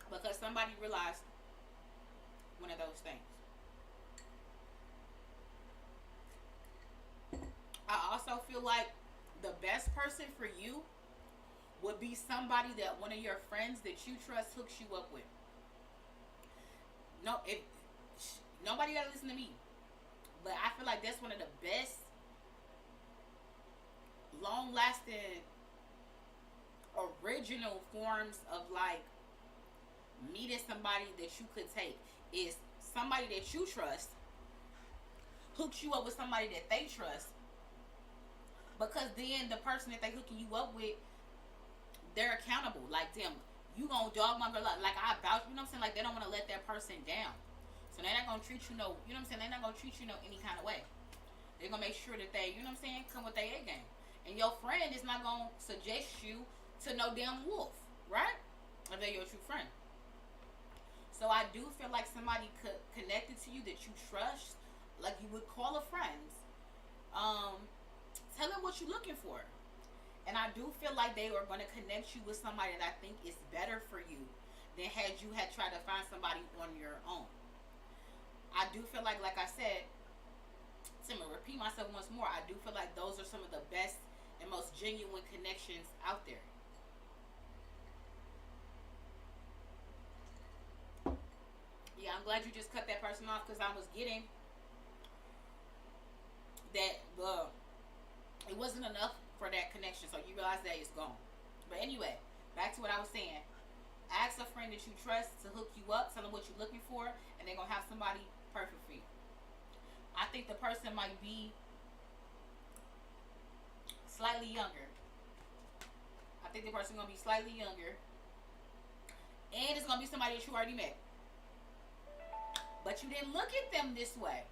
Because somebody realized one of those things. I also feel like the best person for you would be somebody that one of your friends that you trust hooks you up with. No, if nobody gotta listen to me, but I feel like that's one of the best long lasting original forms of like meeting somebody that you could take is somebody that you trust hooks you up with somebody that they trust, because then the person that they hooking you up with, they're accountable. Like, damn, you gonna dog my girl up. Like, I vouch, you know what I'm saying? Like, they don't want to let that person down. So they're not gonna treat you no, you know what I'm saying? They're not gonna treat you no any kind of way. They're gonna make sure that they, you know what I'm saying, come with their A game. And your friend is not gonna suggest you to no damn wolf, right? If they're your true friend. So I do feel like somebody connected to you that you trust, like you would call a friend. Tell them what you're looking for. And I do feel like they are going to connect you with somebody that I think is better for you than had you had tried to find somebody on your own. I do feel like I said, to repeat myself once more, I do feel like those are some of the best and most genuine connections out there. Yeah, I'm glad you just cut that person off, because I was getting that it wasn't enough for that connection, so you realize that it's gone. But anyway, back to what I was saying. Ask a friend that you trust to hook you up, tell them what you're looking for, and they're gonna have somebody perfect for you. I think the person might be slightly younger. I think the person gonna be slightly younger, and it's gonna be somebody that you already met. But you didn't look at them this way.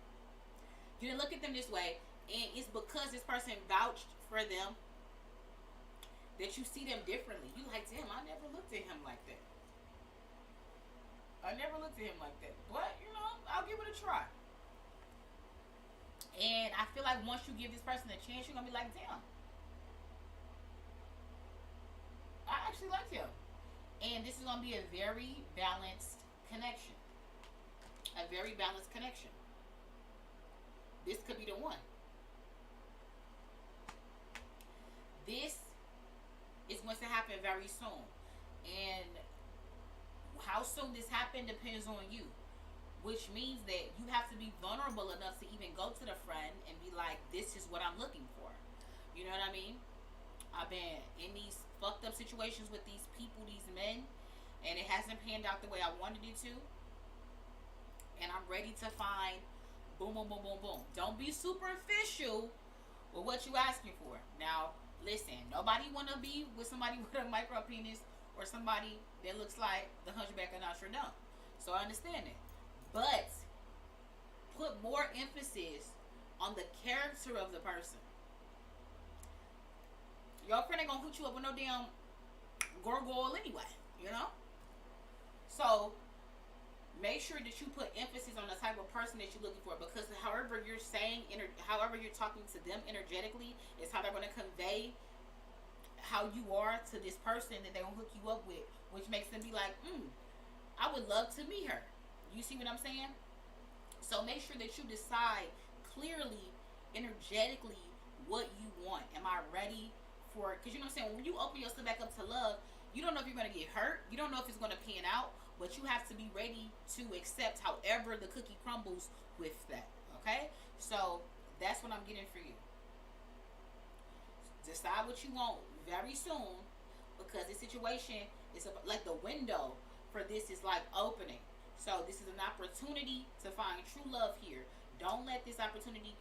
You didn't look at them this way, and it's because this person vouched for them that you see them differently. You like, damn, I never looked at him like that. I never looked at him like that. But, you know, I'll give it a try. And I feel like once you give this person a chance, you're going to be like, damn, I actually like him. And this is going to be a very balanced connection. A very balanced connection. This could be the one. This is going to happen very soon. And how soon this happens depends on you. Which means that you have to be vulnerable enough to even go to the friend and be like, this is what I'm looking for. You know what I mean? I've been in these fucked up situations with these people, these men, and it hasn't panned out the way I wanted it to. And I'm ready to find boom, boom, boom, boom, boom. Don't be superficial with what you asking for. Now, listen, nobody want to be with somebody with a micro penis or somebody that looks like the Hunchback of Notre Dame. So I understand it. But put more emphasis on the character of the person. Your friend ain't gonna hook you up with no damn gargoyle anyway, you know? So make sure that you put emphasis on the type of person that you're looking for, because however you're saying, however you're talking to them energetically is how they're going to convey how you are to this person that they're going to hook you up with, which makes them be like, I would love to meet her. You see what I'm saying? So make sure that you decide clearly, energetically, what you want. Am I ready for it? Because you know what I'm saying? When you open yourself back up to love, you don't know if you're going to get hurt. You don't know if it's going to pan out. But you have to be ready to accept however the cookie crumbles with that. Okay? So that's what I'm getting for you. Decide what you want very soon, because this situation is like the window for this is like opening. So this is an opportunity to find true love here. Don't let this opportunity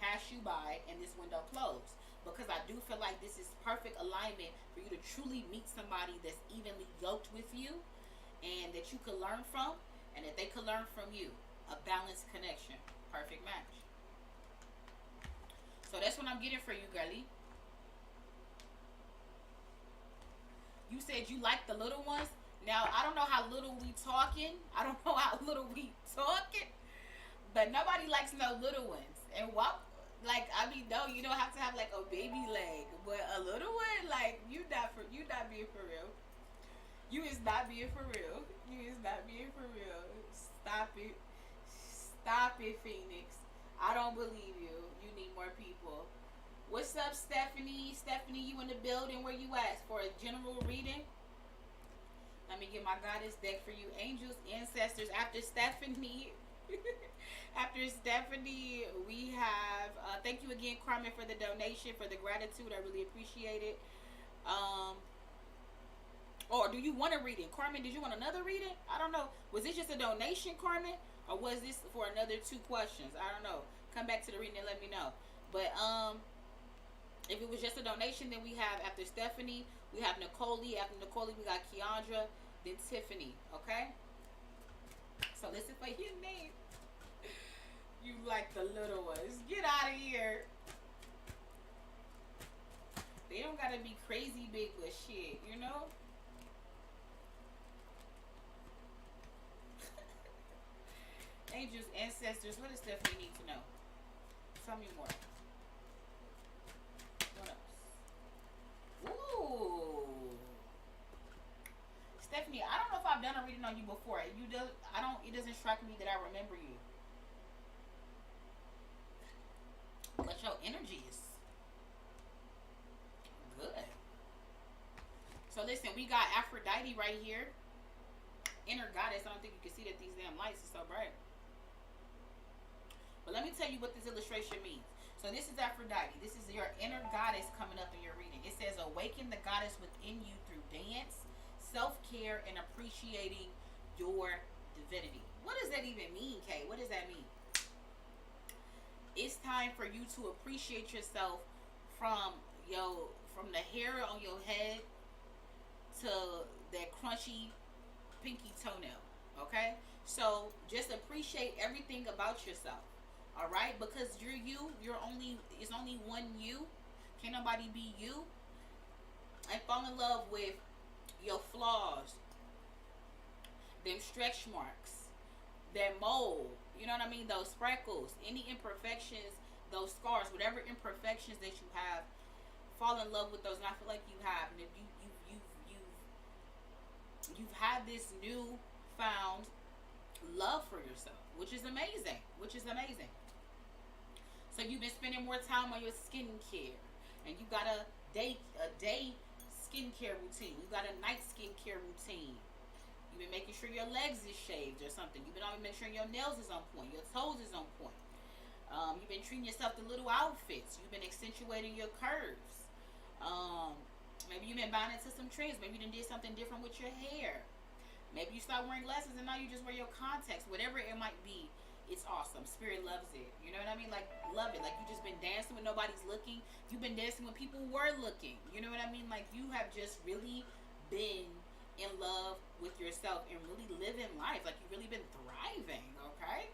pass you by and this window close, because I do feel like this is perfect alignment for you to truly meet somebody that's evenly yoked with you and that you could learn from, and that they could learn from you. A balanced connection. Perfect match. So that's what I'm getting for you, girlie. You said you like the little ones. Now, I don't know how little we talking. I don't know how little we talking. But nobody likes no little ones. And what, like, I mean, no, you don't have to have like a baby leg. But a little one, like, you not being for real. You is not being for real. You is not being for real. Stop it. Stop it, Phoenix. I don't believe you. You need more people. What's up, Stephanie? Stephanie, you in the building? Where you at? For a general reading? Let me get my goddess deck for you. Angels, ancestors, after Stephanie. After Stephanie, we have thank you again, Carmen, for the donation, for the gratitude. I really appreciate it. Um, or do you want to read it, Carmen? Did you want another reading? I don't know. Was this just a donation, Carmen, or was this for another two questions? I don't know. Come back to the reading and let me know. But if it was just a donation, then we have after Stephanie, we have Nicole. After Nicole, we got Keandra, then Tiffany. Okay. So listen for your name. You like the little ones. Get out of here. They don't gotta be crazy big with shit, you know? Angels, ancestors, what does Stephanie need to know? Tell me more. What else? Ooh. Stephanie, I don't know if I've done a reading on you before. It doesn't strike me that I remember you. But your energy is good. So listen, we got Aphrodite right here. Inner goddess. I don't think you can see that these damn lights are so bright. But let me tell you what this illustration means. So this is Aphrodite. This is your inner goddess coming up in your reading. It says, awaken the goddess within you through dance, self-care, and appreciating your divinity. What does that even mean, Kay? What does that mean? It's time for you to appreciate yourself from the hair on your head to that crunchy pinky toenail. Okay? So just appreciate everything about yourself. Alright? Because you're you. It's only one you. Can't nobody be you. And fall in love with your flaws, them stretch marks, that mole, you know what I mean, those freckles, any imperfections, those scars, whatever imperfections that you have, fall in love with those. And I feel like you have. And if you've had this new found love for yourself, which is amazing. So you've been spending more time on your skincare, and you got a day skincare routine. You got a night skincare routine. You've been making sure your legs is shaved or something. You've been making sure your nails is on point, your toes is on point. You've been treating yourself to little outfits. You've been accentuating your curves. Maybe you've been buying into some trends. Maybe you done did something different with your hair. Maybe you stopped wearing glasses and now you just wear your contacts. Whatever it might be, it's awesome. Spirit loves it. You know what I mean? Like, love it. Like, you just been dancing when nobody's looking. You've been dancing when people were looking. You know what I mean? Like, you have just really been in love with yourself and really living life. Like, you've really been thriving, okay?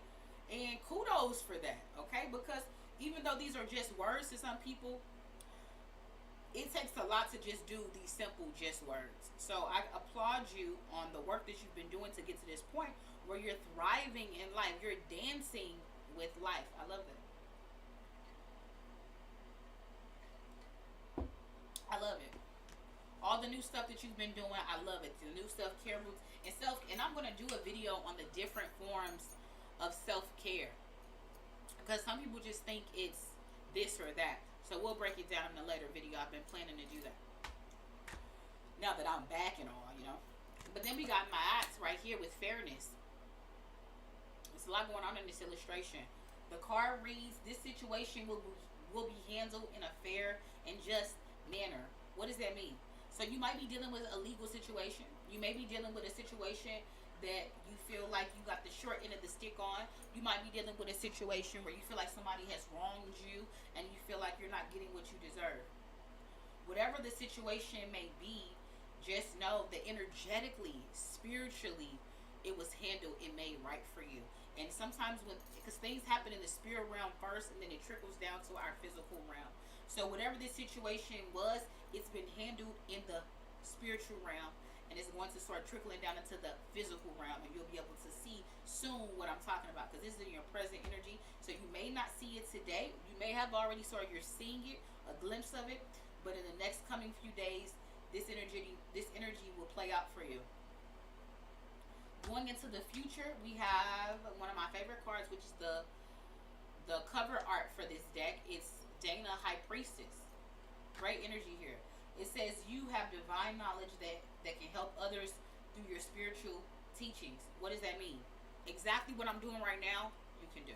And kudos for that, okay? Because even though these are just words to some people, it takes a lot to just do these simple just words. So I applaud you on the work that you've been doing to get to this point where you're thriving in life. You're dancing with life. I love that. I love it. All the new stuff that you've been doing, I love it. The new self-care roots and I'm going to do a video on the different forms of self-care. Because some people just think it's this or that. So we'll break it down in a later video. I've been planning to do that. Now that I'm back and all, you know. But then we got my axe right here with fairness. There's a lot going on in this illustration. The card reads, this situation will be handled in a fair and just manner. What does that mean? So you might be dealing with a legal situation. You may be dealing with a situation that you feel like you got the short end of the stick on. You might be dealing with a situation where you feel like somebody has wronged you and you feel like you're not getting what you deserve. Whatever the situation may be, just know that energetically, spiritually, it was handled and made right for you. And sometimes because things happen in the spirit realm first and then it trickles down to our physical realm. So whatever this situation was, it's been handled in the spiritual realm. And it's going to start trickling down into the physical realm, and you'll be able to see soon what I'm talking about, because this is in your present energy. So you may not see it today. You may have already started. You're seeing it, a glimpse of it, but in the next coming few days, this energy will play out for you. Going into the future, we have one of my favorite cards, which is the cover art for this deck. It's Dana, High Priestess. Great energy here. It says you have divine knowledge that can help others through your spiritual teachings. What does that mean? Exactly what I'm doing right now. you can do.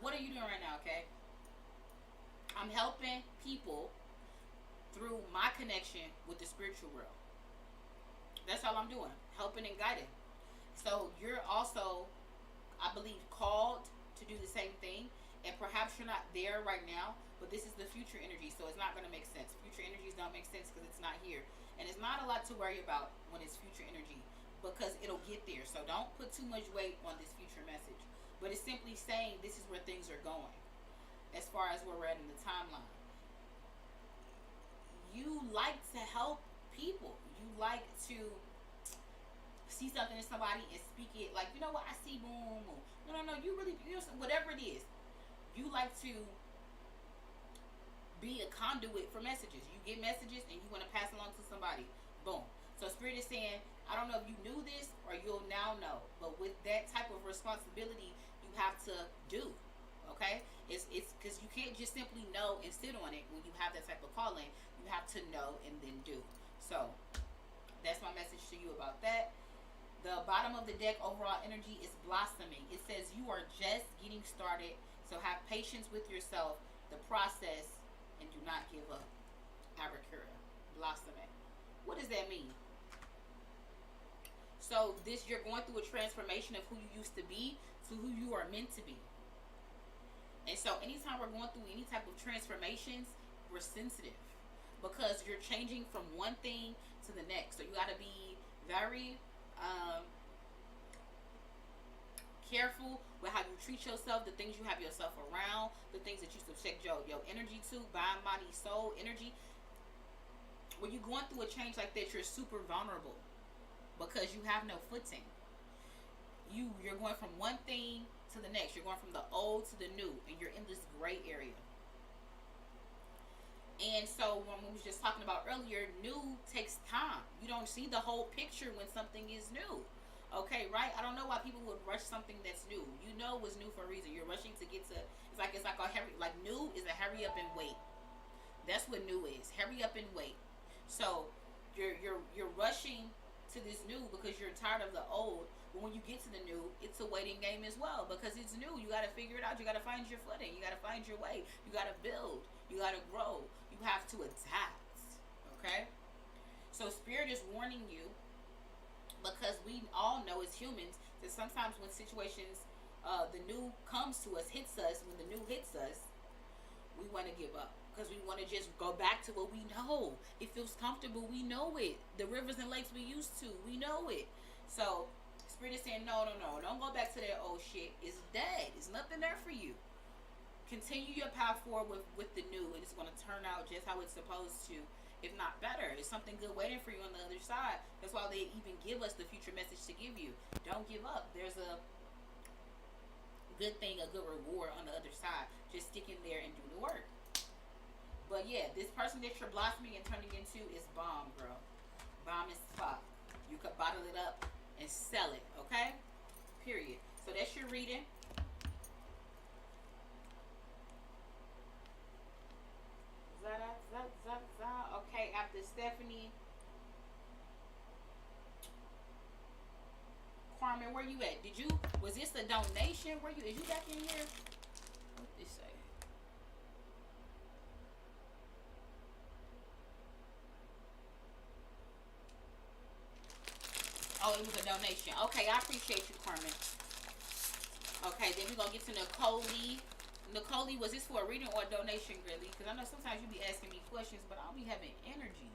What are you doing right now, okay? I'm helping people through my connection with the spiritual world. That's all I'm doing. Helping and guiding. So you're also, I believe, called to do the same thing. And perhaps you're not there right now, but this is the future energy, so it's not going to make sense. Future energies don't make sense because it's not here. And it's not a lot to worry about when it's future energy, because it'll get there. So don't put too much weight on this future message. But it's simply saying this is where things are going as far as where we're at in the timeline. You like to help people. You like to see something in somebody and speak it like, you know what, I see, boom, boom. No, you really, whatever it is, you like to be a conduit for messages. You get messages and you want to pass along to somebody. Boom. So Spirit is saying, I don't know if you knew this or you'll now know, but with that type of responsibility, you have to do. Okay? It's because you can't just simply know and sit on it when you have that type of calling. You have to know and then do. So that's my message to you about that. The bottom of the deck, overall energy, is blossoming. It says you are just getting started, so have patience with yourself, the process, and do not give up. Arakura, blossoming. What does that mean? So you're going through a transformation of who you used to be to who you are meant to be. And so anytime we're going through any type of transformations, we're sensitive because you're changing from one thing to the next. So you got to be very careful with how you treat yourself, the things you have yourself around, the things that you subject your energy to, mind, body, soul, energy. When you're going through a change like that, you're super vulnerable because you have no footing. You're going from one thing to the next. You're going from the old to the new, and you're in this gray area. And so when we was just talking about earlier, new takes time. You don't see the whole picture when something is new. Okay, right? I don't know why people would rush something that's new. You know it was new for a reason. You're rushing to get to, it's like a hurry, like new is a hurry up and wait. That's what new is. Hurry up and wait. So you're rushing to this new because you're tired of the old. But when you get to the new, it's a waiting game as well because it's new. You got to figure it out. You got to find your footing. You got to find your way. You got to build. You got to grow. You have to adapt. Okay? So Spirit is warning you because we all know as humans that sometimes when situations, the new comes to us, hits us, when the new hits us, we want to give up. Because we want to just go back to what we know. It feels comfortable. We know it. The rivers and lakes we used to, we know it. So Spirit is saying, no. Don't go back to that old shit. It's dead. There's nothing there for you. Continue your path forward with the new. And it's going to turn out just how it's supposed to, if not better. There's something good waiting for you on the other side. That's why they even give us the future message to give you. Don't give up. There's a good thing, a good reward on the other side. Just stick in there and do the work. But yeah, this person that you're blossoming and turning into is bomb, girl. Bomb as fuck. You could bottle it up and sell it, okay? Period. So that's your reading. Okay, after Stephanie. Carmen, where you at? Was this a donation? Is you back in here? What did this say? Oh, it was a donation. Okay, I appreciate you, Carmen. Okay, then we're going to get to Nicole Lee. Nicole Lee, was this for a reading or a donation, really? Because I know sometimes you be asking me questions, but I'll be having energy.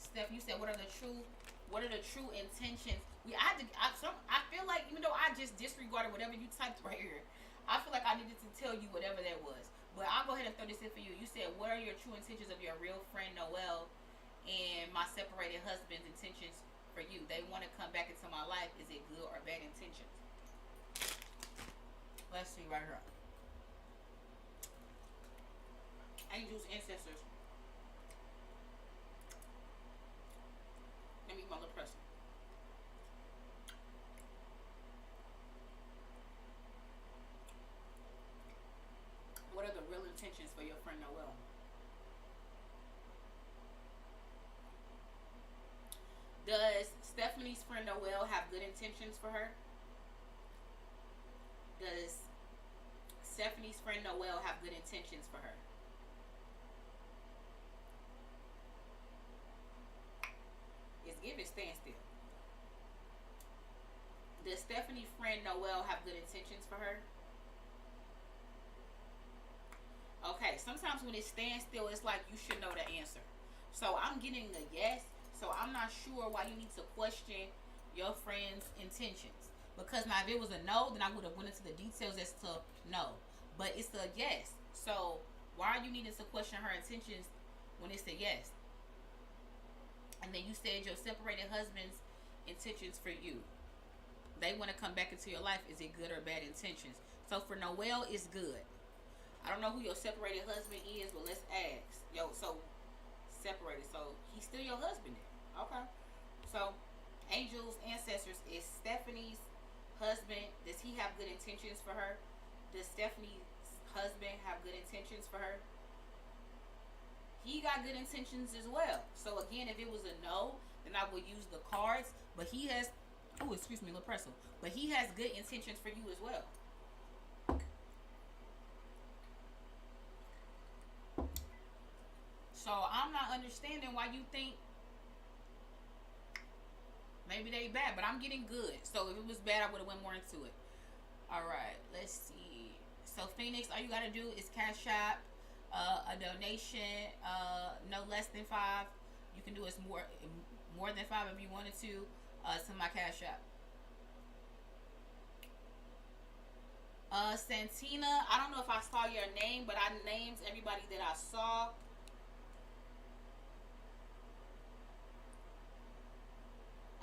Steph, you said, what are the true intentions? I feel like, even though I just disregarded whatever you typed right here, I feel like I needed to tell you whatever that was. But I'll go ahead and throw this in for you. You said, what are your true intentions of your real friend Noel and my separated husband's intentions for you? They want to come back into my life. Is it good or bad intentions? Let's see right here. Angels, ancestors. Let me eat my little person. What are the real intentions for your friend Noel? Does Stephanie's friend Noelle have good intentions for her? Does Stephanie's friend Noelle have good intentions for her? It's giving standstill. Does Stephanie's friend Noelle have good intentions for her? Okay, sometimes when it stands still, it's like you should know the answer. So I'm getting a yes. So I'm not sure why you need to question your friend's intentions. Because now if it was a no, then I would have went into the details as to no. But it's a yes. So why are you needing to question her intentions when it's a yes? And then you said your separated husband's intentions for you. They want to come back into your life. Is it good or bad intentions? So for Noelle, it's good. I don't know who your separated husband is, but let's ask. Yo, so separated. So he's still your husband then. Okay. So angels, ancestors, is Stephanie's husband, does he have good intentions for her? Does Stephanie's husband have good intentions for her? He got good intentions as well. So again, if it was a no, then I would use the cards. But he has, oh, excuse me, Lepresso. But he has good intentions for you as well. So I'm not understanding why you think maybe they bad, but I'm getting good. So if it was bad, I would have went more into it. All right, let's see. So Phoenix, all you gotta do is Cash App a donation, no less than $5. You can do it more than $5 if you wanted to my Cash App. Santina, I don't know if I saw your name, but I named everybody that I saw.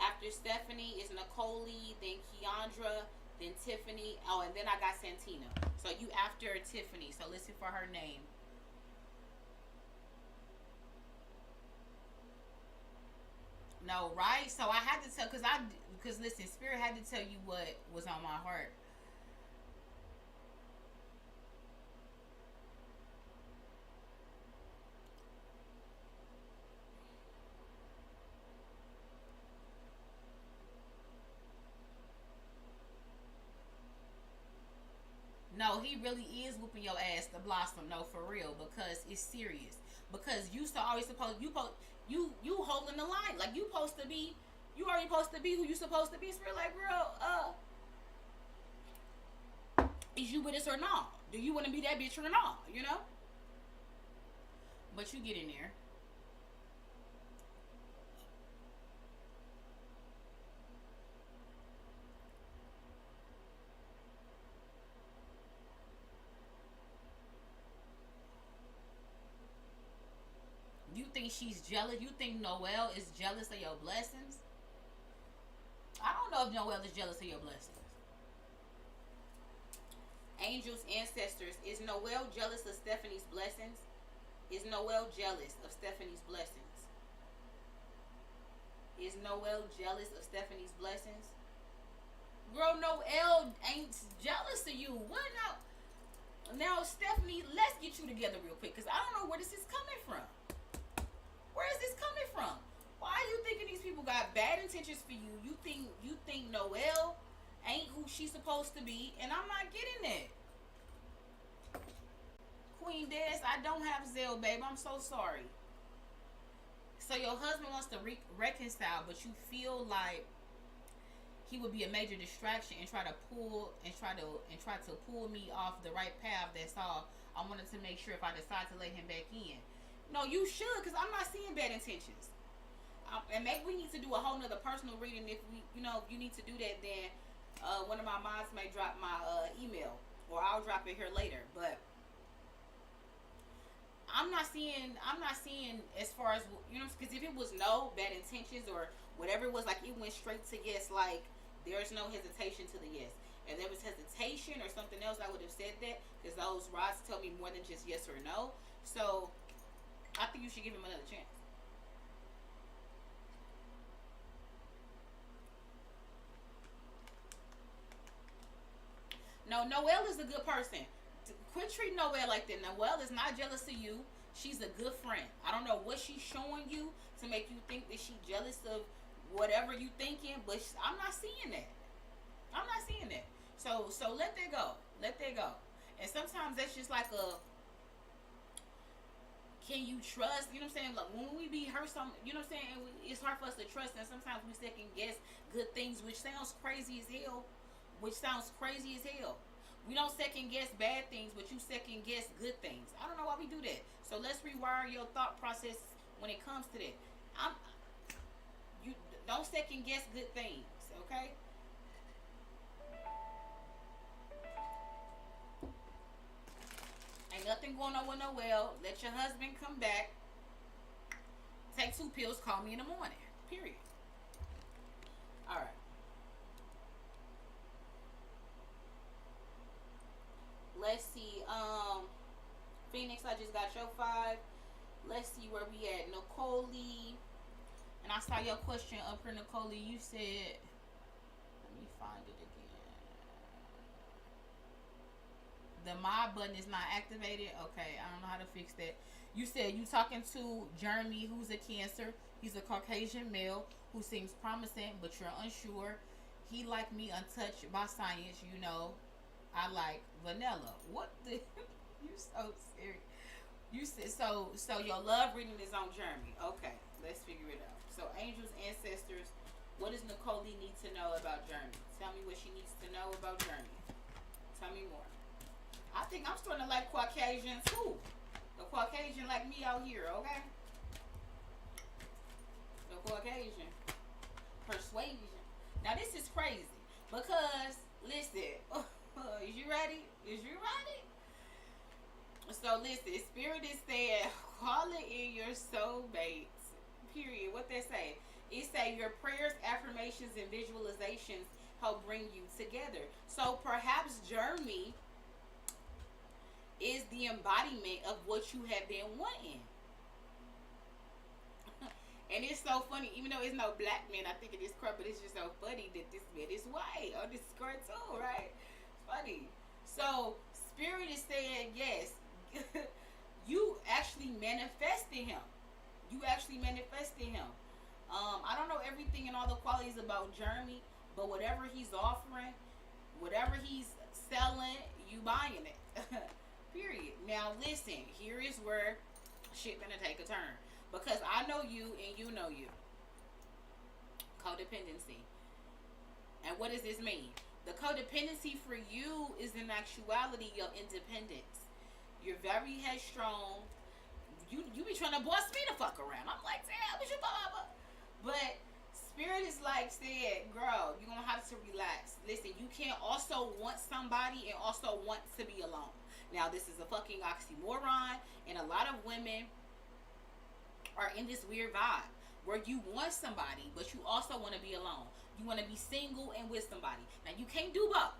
After Stephanie is Nicole, then Keandra, then Tiffany. Oh, and then I got Santina. So you after Tiffany. So listen for her name. No, right? So I had to tell, because listen, Spirit had to tell you what was on my heart. No, he really is whooping your ass, the Blossom. No, for real, because it's serious. Because you holding the line like you supposed to be. You already supposed to be who you supposed to be. It's real, like, girl, is you with us or not? Do you want to be that bitch or not? You know. But you get in there. You think she's jealous? You think Noelle is jealous of your blessings? I don't know if Noelle is jealous of your blessings. Angels, ancestors, is Noelle jealous of Stephanie's blessings? Is Noelle jealous of Stephanie's blessings? Is Noelle jealous of Stephanie's blessings? Girl, Noelle ain't jealous of you. What now? Now, Stephanie, let's get you together real quick, because I don't know where this is coming from. Where is this coming from? Why are you thinking these people got bad intentions for you? You think Noelle ain't who she's supposed to be, and I'm not getting it. Queen Des, I don't have Zelle, babe. I'm so sorry. So your husband wants to reconcile, but you feel like he would be a major distraction and try to pull me off the right path. That's all. I wanted to make sure if I decide to let him back in. No, you should, because I'm not seeing bad intentions. And maybe we need to do a whole nother personal reading. If if you need to do that, then one of my moms may drop my email, or I'll drop it here later. But I'm not seeing as far as, because if it was no bad intentions or whatever it was, like it went straight to yes, like there's no hesitation to the yes. If there was hesitation or something else, I would have said that, because those rods tell me more than just yes or no. So I think you should give him another chance. No, Noelle is a good person. Quit treating Noelle like that. Noelle is not jealous of you. She's a good friend. I don't know what she's showing you to make you think that she's jealous of whatever you thinking, but I'm not seeing that. I'm not seeing that. So let that go. Let that go. And sometimes that's just like a, can you trust? You know what I'm saying? Like when we be hurt, you know what I'm saying? It's hard for us to trust, and sometimes we second guess good things, which sounds crazy as hell. Which sounds crazy as hell. We don't second guess bad things, but you second guess good things. I don't know why we do that. So let's rewire your thought process when it comes to that. I'm you don't second guess good things, okay? Ain't nothing going on with no well. Let your husband come back. Take 2 pills. Call me in the morning. Period. All right. Let's see. Phoenix, I just got your 5. Let's see where we at. Nicole, and I saw your question up here, Nicole. You said, let me find it again. The mod button is not activated. Okay, I don't know how to fix that. You said you talking to Jeremy, who's a Cancer. He's a Caucasian male who seems promising, but you're unsure. He like me, untouched by science. You know, I like vanilla. What the? You so serious. You said so. So your love reading is on Jeremy. Okay, let's figure it out. So angels, ancestors. What does Nicole need to know about Jeremy? Tell me what she needs to know about Jeremy. Tell me more. I think I'm starting to like Caucasians too. The Caucasian like me out here, okay? The Caucasian. Persuasion. Now this is crazy. Because, listen, is you ready? Is you ready? So listen, Spirit is saying, call it in your soulmates. Period. What they say? It say your prayers, affirmations, and visualizations help bring you together. So perhaps Jeremy is the embodiment of what you have been wanting. And it's so funny, even though it's no black man, I think it is crap, but it's just so funny that this man is white on this cartoon, right? It's funny. So Spirit is saying, yes, you actually manifested him. You actually manifested him. I don't know everything and all the qualities about Jeremy, but whatever he's offering, whatever he's selling, you buying it. Period. Now listen, here is where shit gonna take a turn. Because I know you and you know you. Codependency. And what does this mean? The codependency for you is in actuality your independence. You're very headstrong. You be trying to boss me the fuck around. I'm like, damn, it's your baba. But Spirit is like said, girl, you're gonna have to relax. Listen, you can't also want somebody and also want to be alone. Now this is a fucking oxymoron, and a lot of women are in this weird vibe where you want somebody, but you also want to be alone. You want to be single and with somebody. Now you can't do both.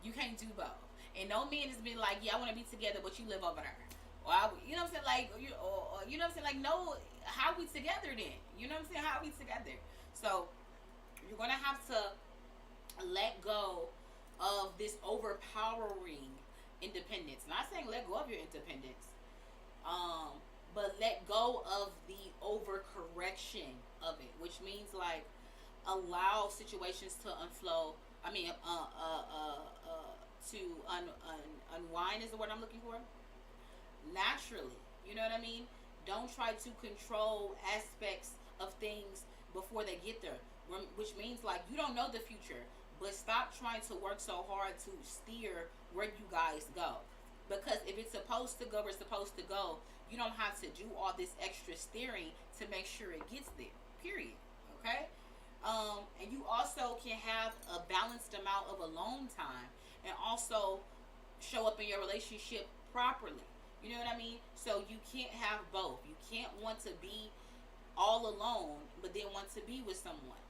You can't do both. And no man has been like, yeah, I want to be together, but you live over there. Or you know what I'm saying? Like, you know what I'm saying? Like, no, how we together then? You know what I'm saying? How we together? So you're gonna have to let go of this overpowering independence. Not saying let go of your independence, but let go of the overcorrection of it, which means like allow situations to unflow. I mean, to unwind is the word I'm looking for. Naturally, you know what I mean? Don't try to control aspects of things before they get there, which means like you don't know the future, but stop trying to work so hard to steer where you guys go, because if it's supposed to go where it's supposed to go, you don't have to do all this extra steering to make sure it gets there, period. Okay. And you also can have a balanced amount of alone time and also show up in your relationship properly. You know what I mean? So you can't have both. You can't want to be all alone but then want to be with someone.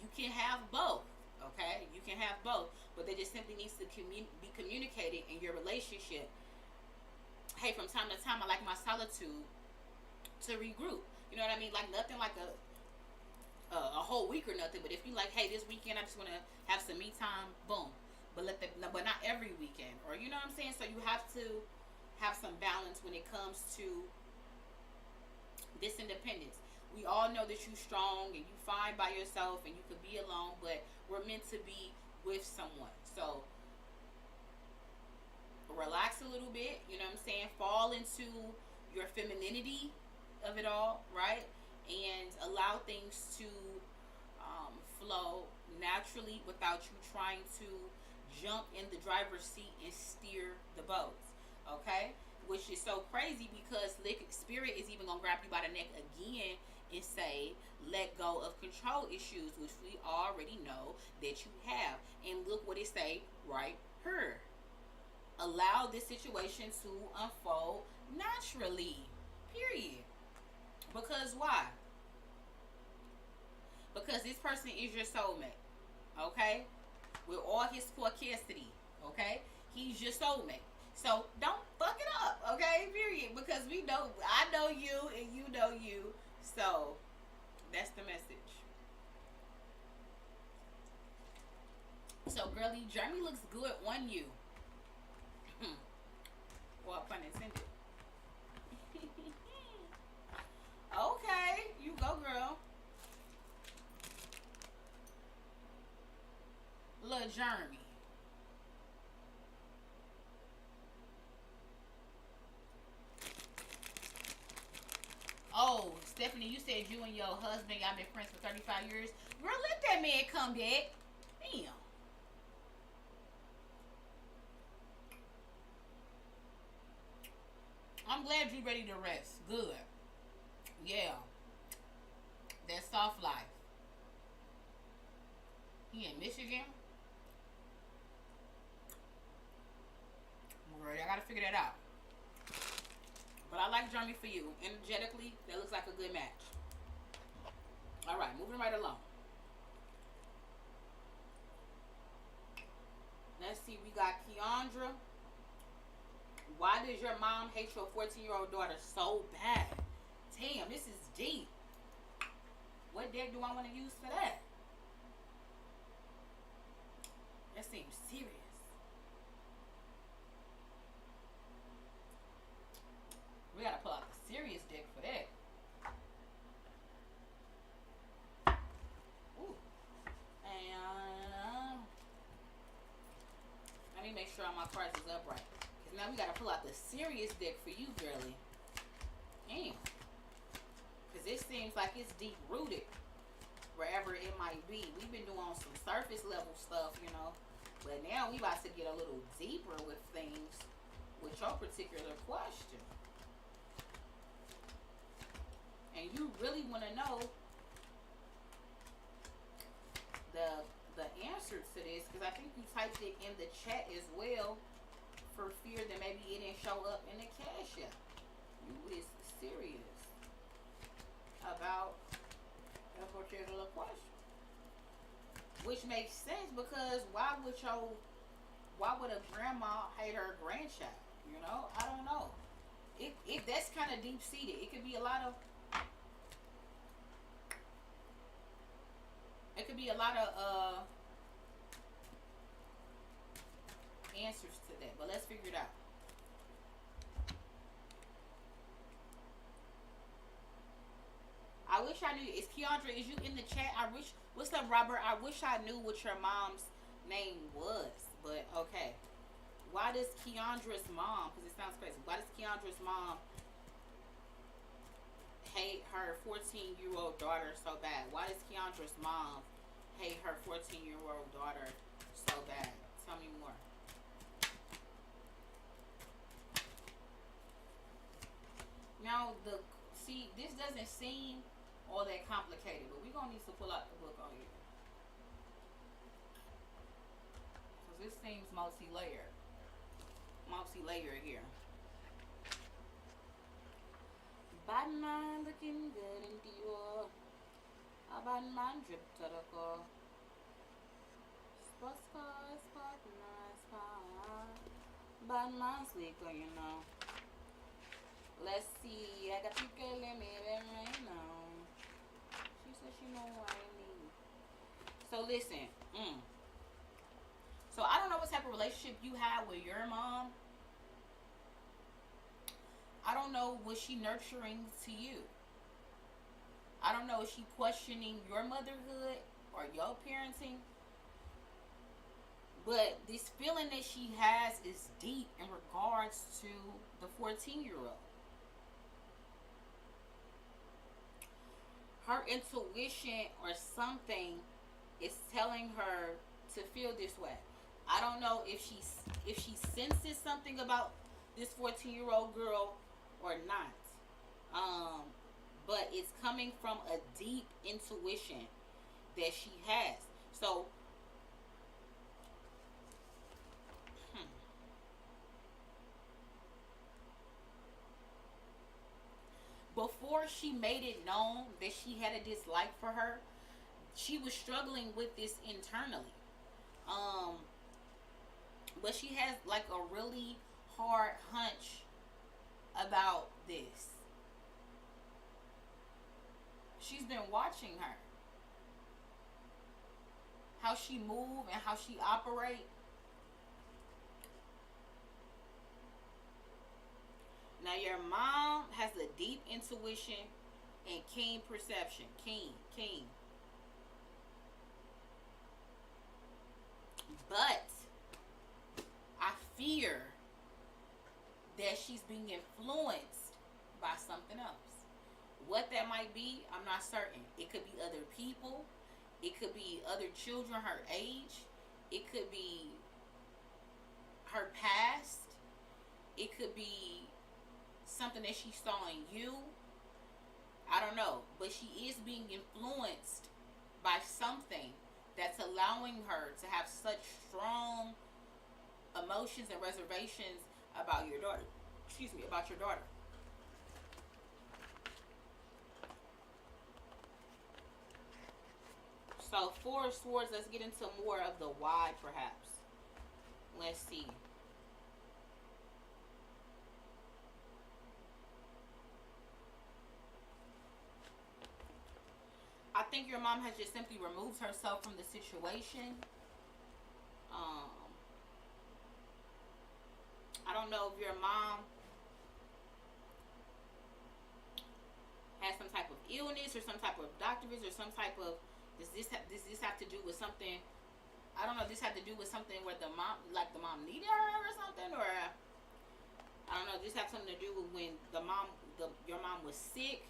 You can have both. Okay? You can have both, but they just simply needs to be communicated in your relationship. Hey, from time to time I like my solitude to regroup. You know what I mean? Like nothing like a whole week or nothing, but if you like, hey, this weekend I just want to have some me time, boom. But but not every weekend, or you know what I'm saying? So you have to have some balance when it comes to this independence. We all know that you're strong and you fine by yourself and you could be alone, but we're meant to be with someone. So relax a little bit, you know what I'm saying? Fall into your femininity of it all, right? And allow things to flow naturally without you trying to jump in the driver's seat and steer the boat, okay? Which is so crazy because spirit is even gonna grab you by the neck again and say, let go of control issues, which we already know that you have. And look what it say right here. Allow this situation to unfold naturally. Period. Because why? Because this person is your soulmate. Okay? With all his caucasity. Okay? He's your soulmate. So don't fuck it up. Okay? Period. Because we know, I know you and you know you. So that's the message. So girly, Jeremy looks good on you. Well, pun intended. Okay, you go, girl. Little Jeremy. Oh, Stephanie, you said you and your husband y'all been friends for 35 years. Girl, let that man come back. Damn. I'm glad you ready to rest. Good. Yeah. That soft life. He in Michigan? Alright, I gotta figure that out. But I like Jeremy for you. Energetically, that looks like a good match. Alright, moving right along. Let's see, we got Keandra. Why does your mom hate your 14-year-old daughter so bad? Damn, this is deep. What deck do I want to use for that? That seems serious. We gotta pull out the serious deck for that. Ooh. And let me make sure all my cards is upright. Cause now we gotta pull out the serious deck for you, girly. Damn. Cause it seems like it's deep rooted wherever it might be. We've been doing some surface level stuff, you know. But now we about to get a little deeper with things with your particular question. And you really want to know the answer to this, because I think you typed it in the chat as well for fear that maybe it didn't show up in the cash app. You is serious about a particular question, which makes sense because why would a grandma hate her grandchild? You know, I don't know. If that's kind of deep seated, it could be a lot of. It could be a lot of answers to that, but let's figure it out. I wish I knew. Is Keandra, is you in the chat? I wish. What's up, Robert? I wish I knew what your mom's name was, but okay. Why does Keandra's mom, because it sounds crazy, why does Keandra's mom hate her 14-year-old daughter so bad? Why does Keandra's mom hate her 14-year-old daughter so bad? Tell me more. Now, this doesn't seem all that complicated, but we're going to need to pull out the book on here. Because this seems multi-layered. Multi-layered here. Batman looking good in Dior. A Batman drip to the core. Sports cars, nice car. Batman sleeper, you know. Let's see. I got you killing me right now. She said she know what I mean. So listen. So I don't know what type of relationship you have with your mom. I don't know, was she nurturing to you? I don't know if she questioning your motherhood or your parenting, but this feeling that she has is deep in regards to the 14-year-old. Her intuition or something is telling her to feel this way. I don't know if she senses something about this 14-year-old girl or not. Um, but it's coming from a deep intuition that she has. So, hmm, before she made it known that she had a dislike for her, she was struggling with this internally. Um, but she has like a really hard hunch about this. She's been watching her, how she move and how she operate. Now your mom has a deep intuition and keen perception. Keen. But I fear that she's being influenced by something else. What that might be, I'm not certain. It could be other people. It could be other children her age. It could be her past. It could be something that she saw in you. I don't know. But she is being influenced by something that's allowing her to have such strong emotions and reservations about your daughter. Excuse me, about your daughter. So, Four of Swords, let's get into more of the why, perhaps. Let's see. I think your mom has just simply removed herself from the situation. Um, I don't know if your mom has some type of illness or some type of doctor visit or some type of does this have to do with something? I don't know. This had to do with something where the mom, like the mom needed her or something, or I don't know. This had something to do with when your mom was sick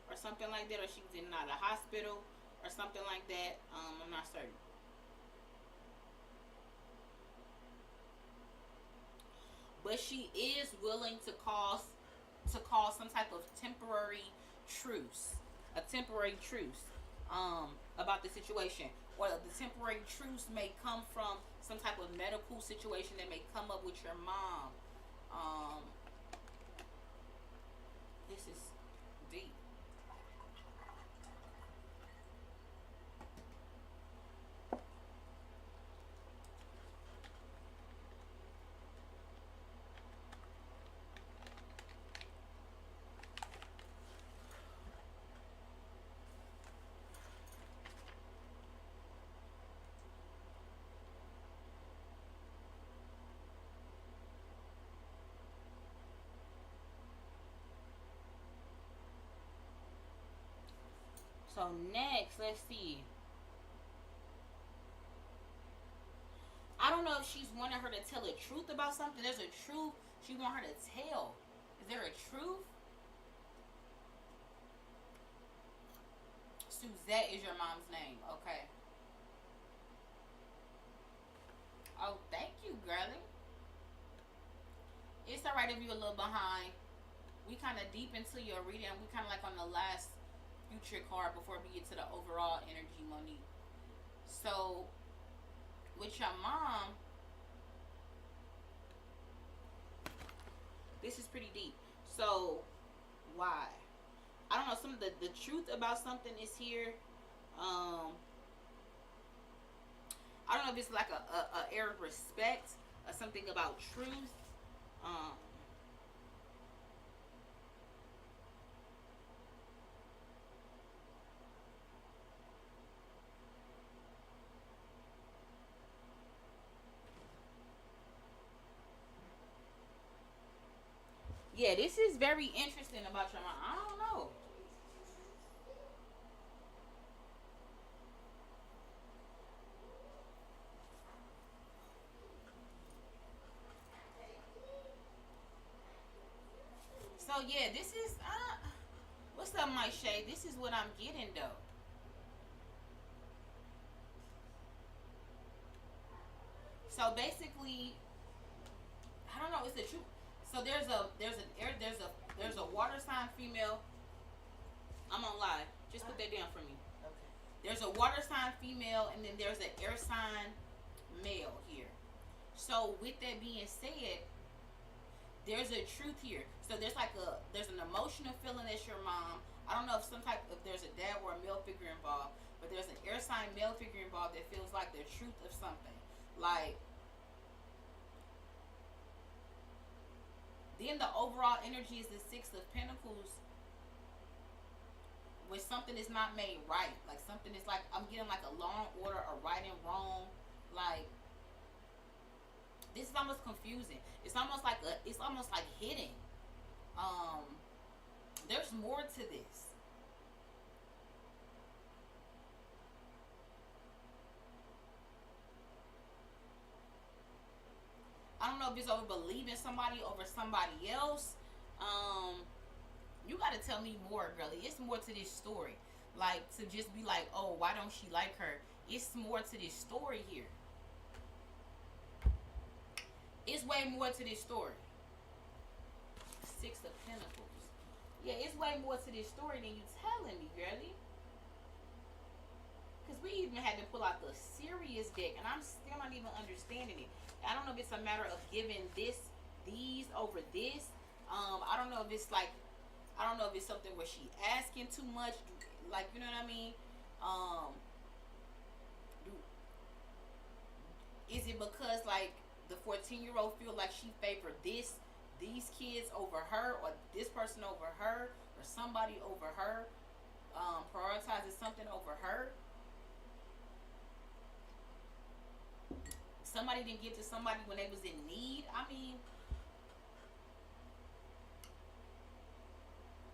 or something like that, or she was in and out of the hospital or something like that. I'm not certain. But she is willing to cause some type of temporary truce, a temporary truce, about the situation. Or the temporary truce may come from some type of medical situation that may come up with your mom. Um, this is deep. So next, let's see. I don't know if she's wanting her to tell the truth about something. There's a truth she want her to tell. Is there a truth? Suzette is your mom's name. Okay. Oh, thank you, girlie. It's alright if you're a little behind. We kind of deep into your reading. We kind of like on the last future card before we get to the overall energy, Monique. So, with your mom, this is pretty deep. So, why? I don't know. Some of the truth about something is here. Um, I don't know if it's like a air of respect or something about truth. Um, yeah, this is very interesting about your mom. I don't know. So yeah, this is what's up, my shade? This is what I'm getting though. So basically, I don't know. It's the truth. So there's a water sign female. I'm on live. Just put that down for me. Okay. There's a water sign female, and then there's an air sign male here. So with that being said, there's a truth here. So there's an emotional feeling that's your mom. I don't know if there's a dad or a male figure involved, but there's an air sign male figure involved that feels like the truth of something. Like, then the overall energy is the Six of Pentacles. When something is not made right, like something is like, I'm getting like a long order, a right and wrong. Like, this is almost confusing. It's almost like hitting. There's more to this. I don't know if it's over believing somebody over somebody else. You gotta tell me more, girlie. It's more to this story. Like, to just be like, oh, why don't she like her? It's more to this story here. It's way more to this story. Six of Pentacles. Yeah, it's way more to this story than you telling me, girlie. Because we even had to pull out the serious deck, and I'm still not even understanding it. I don't know if it's a matter of giving these over this. I don't know if it's like, I don't know if it's something where she asking too much, like, you know what I mean? Is it because like the 14-year-old feel like she favored these kids over her, or this person over her, or somebody over her, prioritizes something over her? Somebody didn't give to somebody when they was in need. I mean,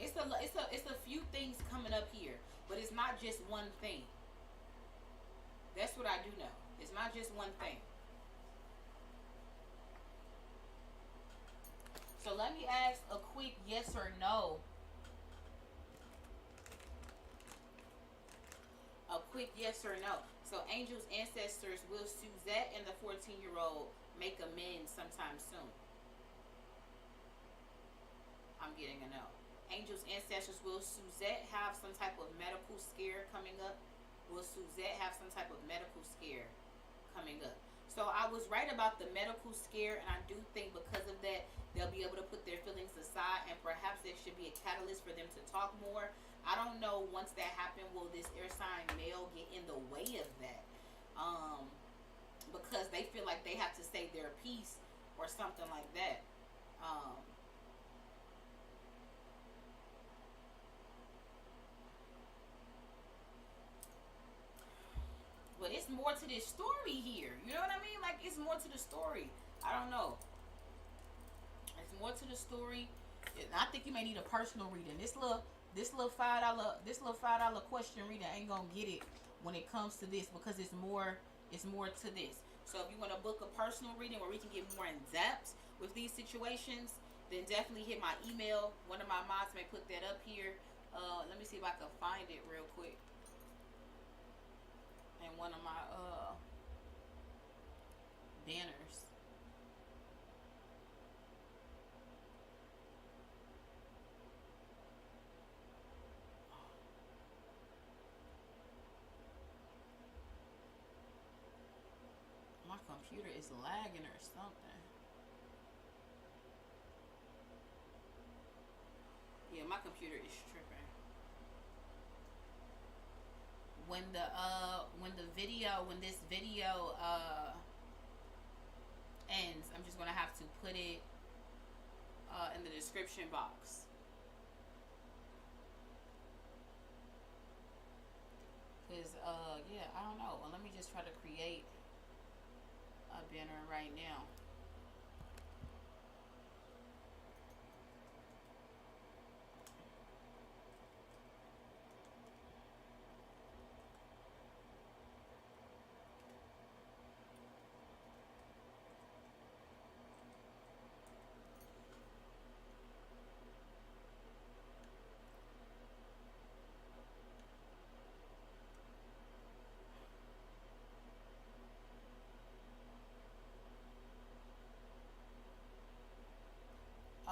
it's a few things coming up here, but it's not just one thing. That's what I do know. It's not just one thing. So let me ask a quick yes or no. A quick yes or no. So angels, ancestors, will Suzette and the 14-year-old make amends sometime soon? I'm getting a no. Angels, ancestors, will Suzette have some type of medical scare coming up? Will Suzette have some type of medical scare coming up? So I was right about the medical scare, and I do think because of that, they'll be able to put their feelings aside, and perhaps there should be a catalyst for them to talk more. I don't know, once that happens, will this air sign male get in the way of that? Because they feel like they have to say their piece or something like that. But it's more to this story here. You know what I mean? Like, it's more to the story. I don't know. It's more to the story. And I think you may need a personal reading. This little $5 question reading ain't gonna get it when it comes to this, because it's more to this. So if you want to book a personal reading where we can get more in depth with these situations, then definitely hit my email. One of my mods may put that up here. Let me see if I can find it real quick. And one of my banners. My computer is lagging or something. Yeah, my computer is tripping. When this video ends, I'm just gonna have to put it in the description box. Cause yeah, I don't know. Well, let me just try to create a banner right now.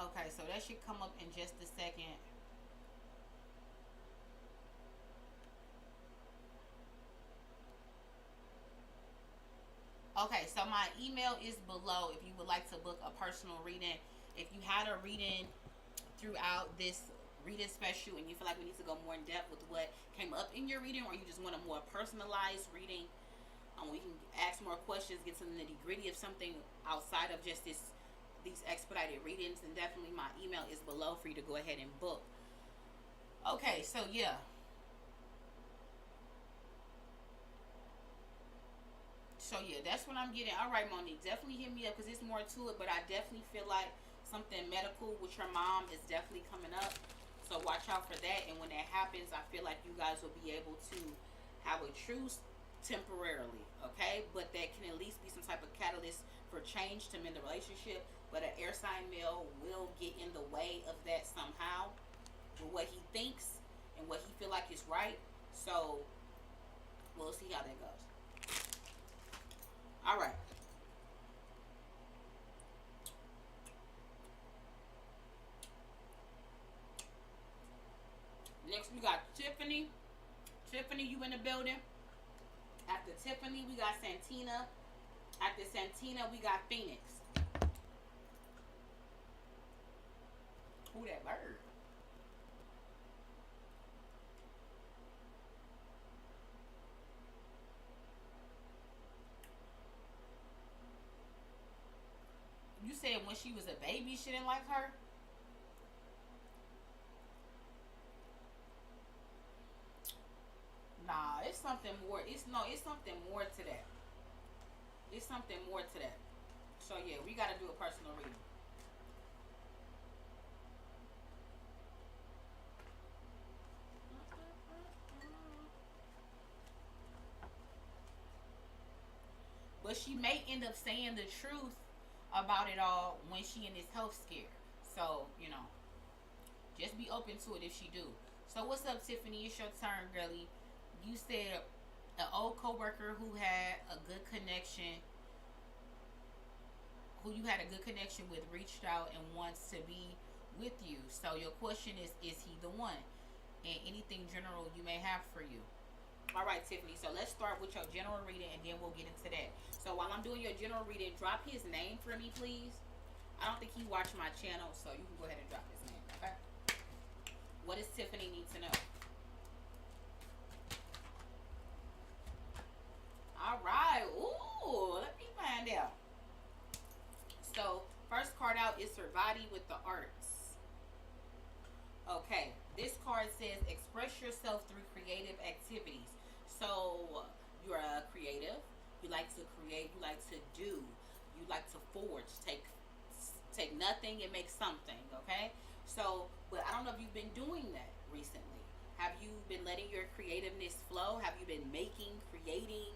Okay, so that should come up in just a second. Okay, so my email is below if you would like to book a personal reading. If you had a reading throughout this reading special and you feel like we need to go more in depth with what came up in your reading, or you just want a more personalized reading, we can ask more questions, get to the nitty gritty of something outside of just these expedited readings, and definitely my email is below for you to go ahead and book. Okay, so yeah. So yeah, that's what I'm getting. All right, Monique, definitely hit me up because there's more to it, but I definitely feel like something medical with your mom is definitely coming up. So watch out for that. And when that happens, I feel like you guys will be able to have a truce temporarily, okay? But that can at least be some type of catalyst for change to mend the relationship. But an air sign male will get in the way of that somehow with what he thinks and what he feel like is right. So we'll see how that goes. All right. Next we got Tiffany. Tiffany, you in the building? After Tiffany, we got Santina. After Santina, we got Phoenix. Who that bird? You said when she was a baby, she didn't like her? Nah, it's something more. It's something more to that. It's something more to that. So yeah, we gotta do a personal reading. But she may end up saying the truth about it all when she in this health scare. So, just be open to it if she do. So what's up, Tiffany? It's your turn, girlie. You said an old coworker who you had a good connection with, reached out and wants to be with you. So your question is he the one? And anything general you may have for you. All right, Tiffany. So let's start with your general reading, and then we'll get into that. So while I'm doing your general reading, drop his name for me, please. I don't think he watched my channel, so you can go ahead and drop his name. Okay. What does Tiffany need to know? All right. Ooh, let me find out. So first card out is her body with the arts. Okay. This card says express yourself through creative activities. So you're a creative. You like to create. You like to do. You like to forge. Take nothing and make something. Okay. So, but I don't know if you've been doing that recently. Have you been letting your creativeness flow? Have you been making, creating,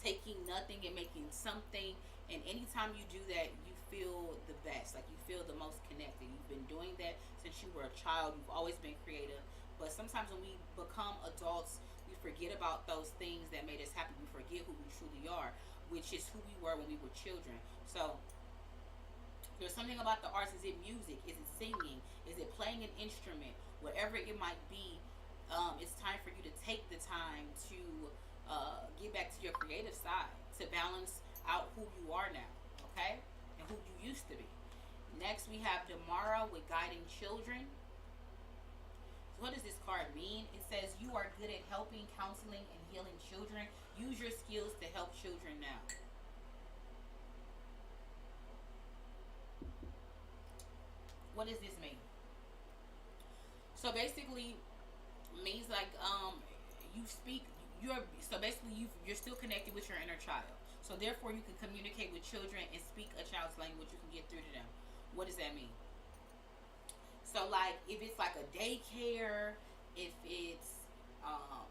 taking nothing and making something? And anytime you do that, you feel the best. Like you feel the most connected. You've been doing that since you were a child. You've always been creative. But sometimes when we become adults, we forget about those things that made us happy. We forget who we truly are, which is who we were when we were children. So there's something about the arts. Is it music? Is it singing? Is it playing an instrument? Whatever it might be, it's time for you to take the time to get back to your creative side, to balance out who you are now, okay? And who you used to be. Next, we have Damara with guiding children. So what does this card mean? It says you are good at helping, counseling, and healing children. Use your skills to help children now. What does this mean? So basically, means like you speak. You're still connected with your inner child. So therefore, you can communicate with children and speak a child's language. You can get through to them. What does that mean? So like if it's like a daycare, um,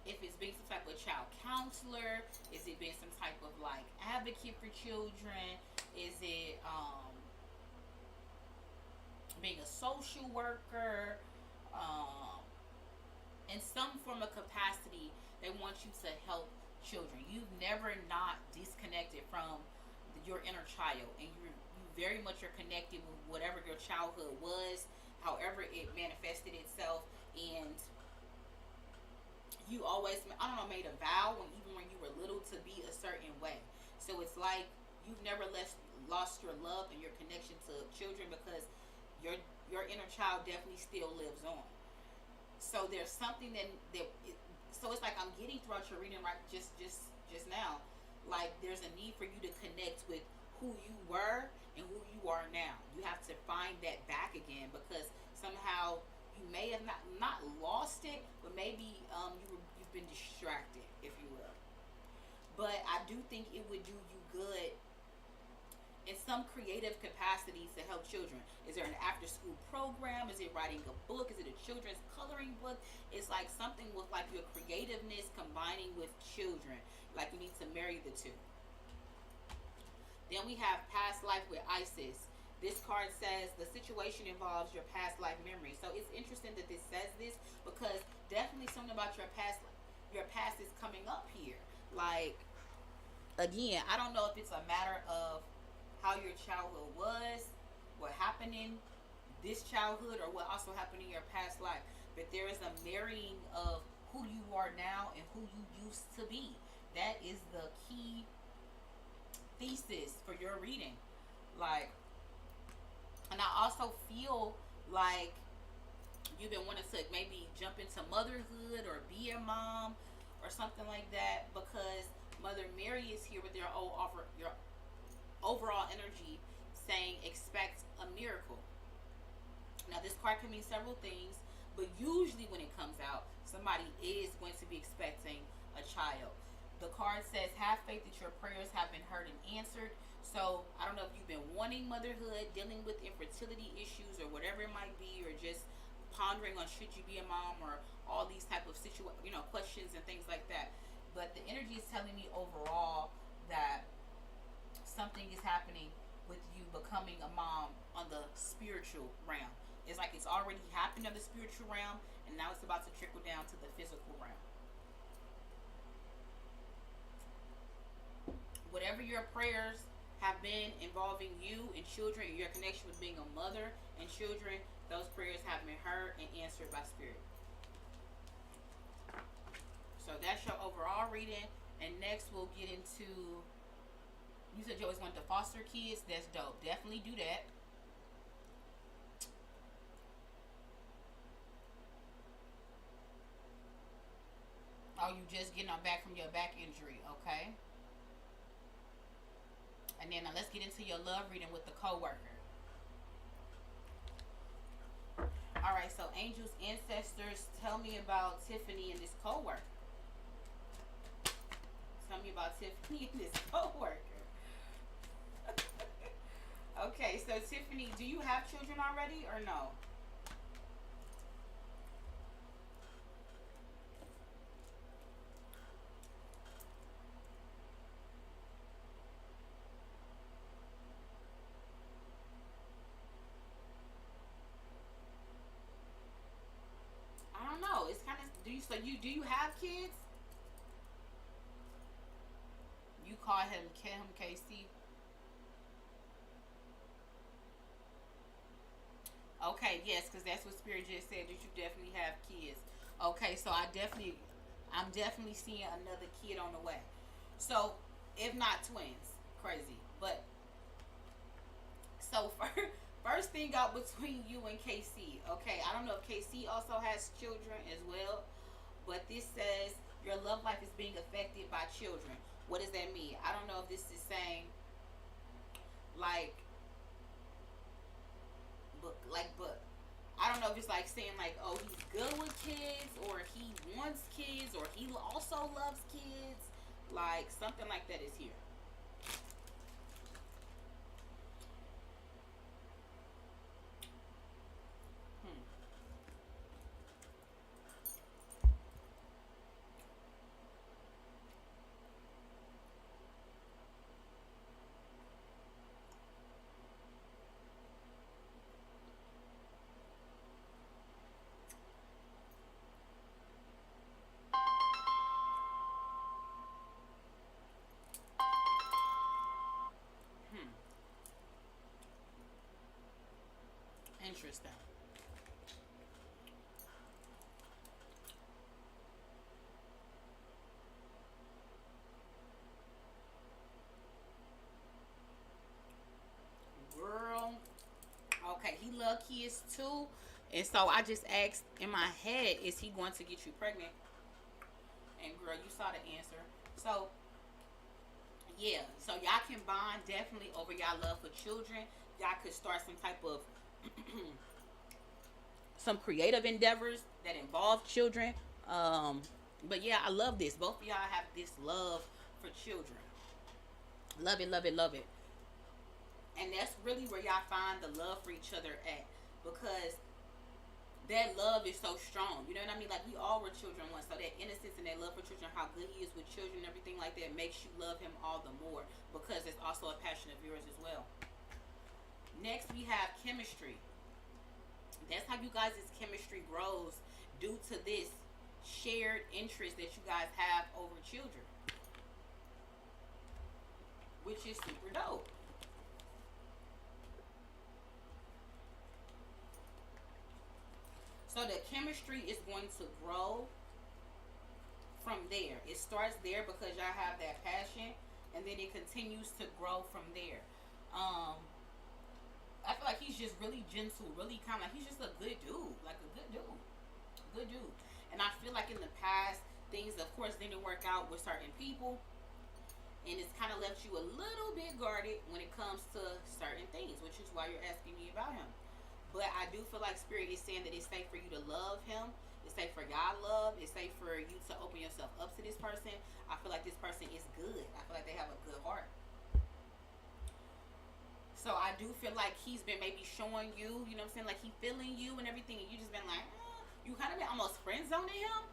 if it's being some type of child counselor, is it being some type of like advocate for children? Is it being a social worker? In some form of capacity, they want you to help children. You've never not disconnected from the your inner child, and you very much are connected with whatever your childhood was, however it manifested itself, and you always, I don't know, made a vow when even when you were little to be a certain way. So it's like you've never lost your love and your connection to children, because your your inner child definitely still lives on. So there's something so it's like I'm getting throughout your reading, right, just now, like there's a need for you to connect with who you were and who you are now. You have to find that back again, because somehow you may have not lost it, but maybe you've been distracted, if you will. But I do think it would do you good in some creative capacities to help children. Is there an after school program? Is it writing a book? Is it a children's coloring book? It's like something with like your creativeness combining with children. Like you need to marry the two. Then we have past life with Isis. This card says the situation involves your past life memory. So it's interesting that this says this, because definitely something about your past is coming up here. Like, again, I don't know if it's a matter of how your childhood was, what happened in this childhood, or what also happened in your past life. But there is a marrying of who you are now and who you used to be. That is the key thesis for your reading. Like, and I also feel like you've been wanting to maybe jump into motherhood or be a mom or something like that, because Mother Mary is here with your overall energy, saying expect a miracle. Now this card can mean several things, but usually when it comes out, somebody is going to be expecting a child. The card says have faith that your prayers have been heard and answered. So I don't know if you've been wanting motherhood, dealing with infertility issues or whatever it might be, or just pondering on should you be a mom, or all these type of questions and things like that. But the energy is telling me overall that something is happening with you becoming a mom on the spiritual realm. It's like it's already happened on the spiritual realm, and now it's about to trickle down to the physical realm. Whatever your prayers have been involving you and children, and your connection with being a mother and children, those prayers have been heard and answered by spirit. So that's your overall reading. And next we'll get into, you said you always wanted to foster kids. That's dope. Definitely do that. Oh, you just getting on back from your back injury. Okay. And then now let's get into your love reading with the coworker. All right, so angels, ancestors, tell me about Tiffany and this coworker. Tell me about Tiffany and this coworker. Okay, so Tiffany, do you have children already or no? I don't know. It's kind of, do you have kids? You call him KC. Okay, yes, because that's what Spirit just said, that you definitely have kids. Okay, so I'm definitely seeing another kid on the way. So, if not twins, crazy. But so first thing out between you and KC. Okay, I don't know if KC also has children as well, but this says your love life is being affected by children. What does that mean? I don't know if this is saying like but I don't know if it's like saying like, oh, he's good with kids, or he wants kids, or he also loves kids, like something like that is here. Hmm. Interesting. Girl. Okay, he love kids too. And so I just asked in my head, is he going to get you pregnant? And girl, you saw the answer. So yeah, so y'all can bond definitely over y'all love for children. Y'all could start some type of some creative endeavors that involve children. Um, but yeah, I love this. Both of y'all have this love for children. Love it, love it, love it. And that's really where y'all find the love for each other at, because that love is so strong. You know what I mean? Like, we all were children once, so that innocence and that love for children, how good he is with children and everything like that, makes you love him all the more, because it's also a passion of yours as well. Next, we have chemistry. That's how you guys' chemistry grows, due to this shared interest that you guys have over children, which is super dope. So the chemistry is going to grow from there. It starts there because y'all have that passion, and then it continues to grow from there. Um, I feel like he's just really gentle, really kind of like, he's just a good dude, like a good dude. And I feel like in the past, things of course didn't work out with certain people, and it's kind of left you a little bit guarded when it comes to certain things, which is why you're asking me about him. But I do feel like Spirit is saying that it's safe for you to love him. It's safe for y'all love. It's safe for you to open yourself up to this person. I feel like this person is good. I feel like they have a good heart. So I do feel like he's been maybe showing you, you know what I'm saying, like he feeling you and everything, and you just been like, you kind of been almost friend zoning him.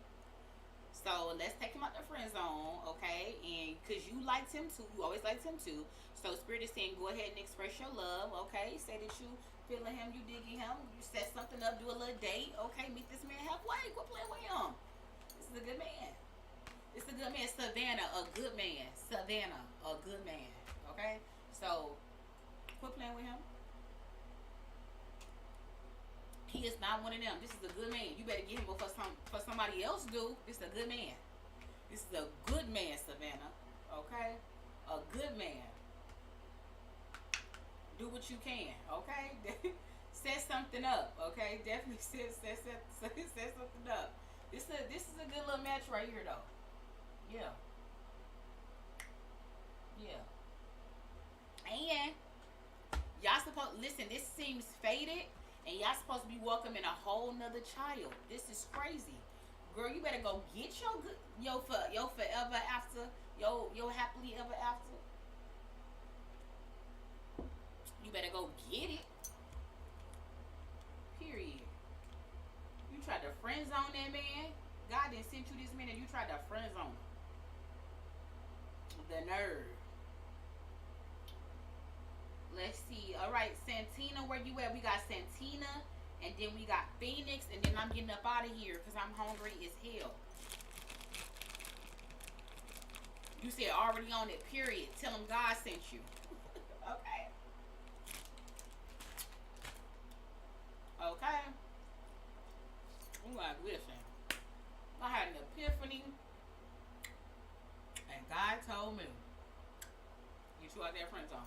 So let's take him out the friend zone, okay? And because you liked him too, you always liked him too. So Spirit is saying, go ahead and express your love, okay? Say that you feeling him, you digging him. You set something up, do a little date, okay? Meet this man halfway. Quit playing with him. This is a good man. This is a good man. Savannah, a good man. Savannah, a good man, okay? So quit playing with him. He is not one of them. This is a good man. You better get him before somebody else do. This is a good man. This is a good man, Savannah. Okay? A good man. Do what you can. Okay? Set something up. Okay? Definitely set something up. This is a good little match right here, though. Yeah. Yeah. And y'all supposed listen. This seems faded. And y'all supposed to be welcoming a whole nother child. This is crazy. Girl, you better go get your good your forever after, your happily ever after. You better go get it. Period. You tried to friend zone that man. God didn't send you this man and you tried to friend zone him. The nerve. Let's see. All right, Santina, where you at? We got Santina, and then we got Phoenix, and then I'm getting up out of here because I'm hungry as hell. You said already on it, period. Tell them God sent you. Okay. Okay. I'm like, listen. I had an epiphany, and God told me, get you out there, friend zone.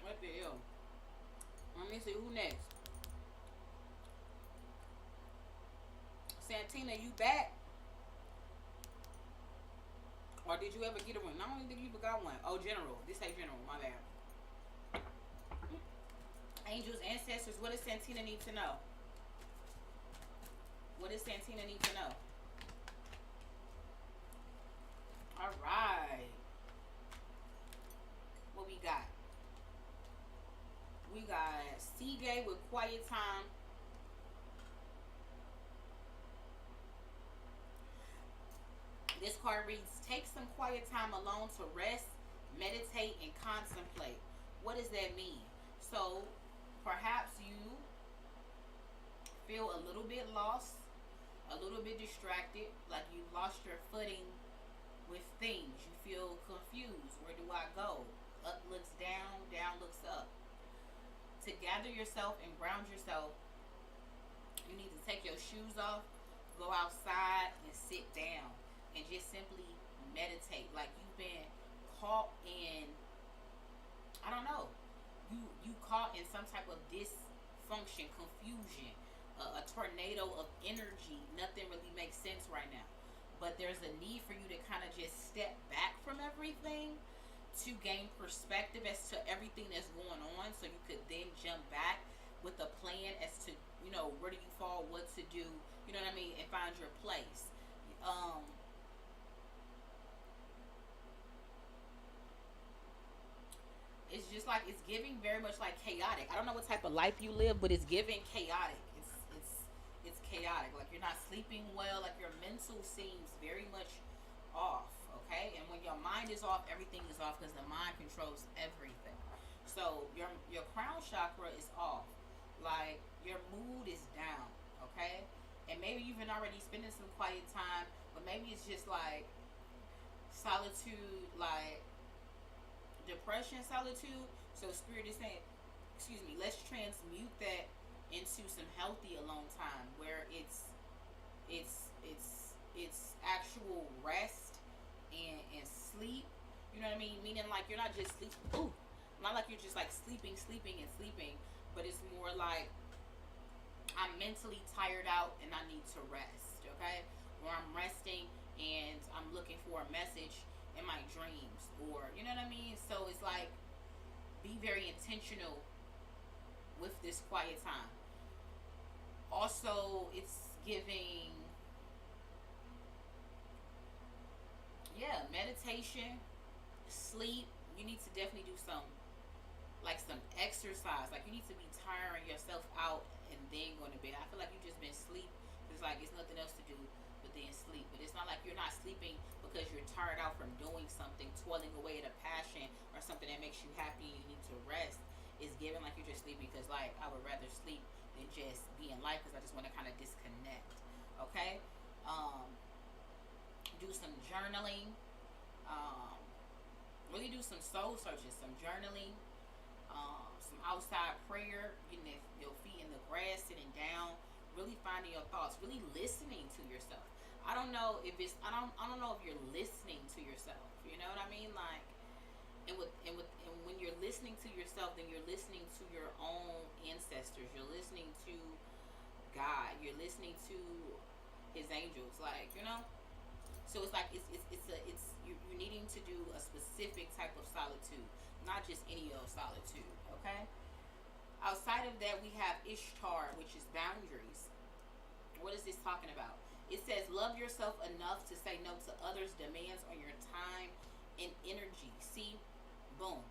What the hell? Let me see who next. Santina, you back? Or did you ever get a one? I don't think you ever got one. Oh, General. This ain't General. My bad. Angels, ancestors. What does Santina need to know? What does Santina need to know? All right. What we got? We got Seagate with quiet time. This card reads, take some quiet time alone to rest, meditate, and contemplate. What does that mean? So perhaps you feel a little bit lost, a little bit distracted, like you lost your footing with things. You feel confused. Where do I go? Up looks down, down looks up. to gather yourself and ground yourself, you need to take your shoes off, go outside, and sit down, and just simply meditate. Like you've been caught in, I don't know, you caught in some type of dysfunction, confusion, a tornado of energy. Nothing really makes sense right now. But there's a need for you to kind of just step back from everything to gain perspective as to everything that's going on, so you could then jump back with a plan as to, where do you fall, what to do, you know what I mean, and find your place. um it's just like, it's giving very much like chaotic. I don't know what type of life you live, but it's giving chaotic. It's chaotic. Like you're not sleeping well. Like your mental seems very much off. Okay, and when your mind is off, everything is off because the mind controls everything. So your crown chakra is off. Like your mood is down. Okay, and maybe you've been already spending some quiet time, but maybe it's just like solitude, like depression, solitude. So spirit is saying, excuse me, let's transmute that into some healthy alone time where it's actual rest and sleep. You know what I mean? Meaning like you're not just sleep. Ooh, not like you're just like sleeping, but it's more like I'm mentally tired out and I need to rest. Okay, or I'm resting and I'm looking for a message in my dreams, or you know what I mean. So it's like, be very intentional with this quiet time. Also, it's giving, yeah, meditation, sleep. You need to definitely do some exercise. Like you need to be tiring yourself out and then going to bed. I feel like you just been sleep. It's like it's nothing else to do but then sleep. But it's not like you're not sleeping because you're tired out from doing something, toiling away at a passion or something that makes you happy and you need to rest. It's given like you're just sleeping because like I would rather sleep than just be in life because I just want to kind of disconnect. Okay, do some journaling. Really do some soul searching, some journaling, some outside prayer, getting your feet in the grass, sitting down, really finding your thoughts, really listening to yourself. I don't know if it's I don't know if you're listening to yourself. You know what I mean? Like, and when you're listening to yourself, then you're listening to your own ancestors. You're listening to God. You're listening to His angels. Like, you know. So it's like you're needing to do a specific type of solitude, not just any old solitude. Okay. Outside of that, we have Ishtar, which is boundaries. What is this talking about? It says, love yourself enough to say no to others' demands on your time and energy. See? Boom.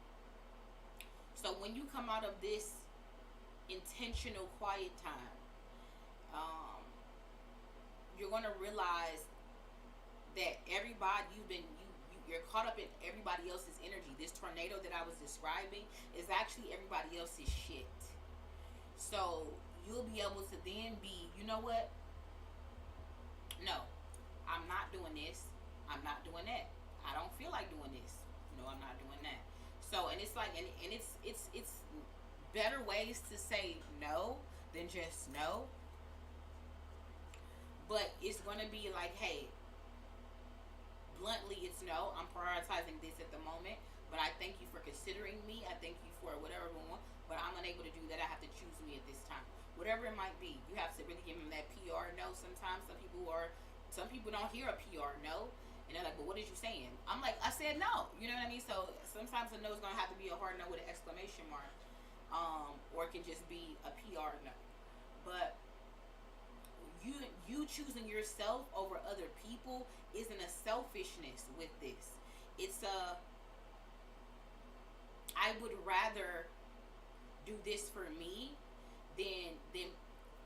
So when you come out of this intentional quiet time, you're going to realize that you're caught up in everybody else's energy. This tornado that I was describing is actually everybody else's shit. So you'll be able to then be, you know what? No, I'm not doing this. I'm not doing that. I don't feel like doing this. No, I'm not doing that. So, and it's like, and it's better ways to say no than just no. But it's gonna be like, hey, bluntly, it's no. I'm prioritizing this at the moment. But I thank you for considering me. I thank you for whatever we want. But I'm unable to do that. I have to choose me at this time. Whatever it might be, you have to really give them that PR no. Sometimes some people don't hear a PR no, and they're like, "But what is you saying?" I'm like, "I said no." You know what I mean? So sometimes a no is gonna have to be a hard no with an exclamation mark, or it can just be a PR no. But you choosing yourself over other people isn't a selfishness with this. It's a, I would rather do this for me than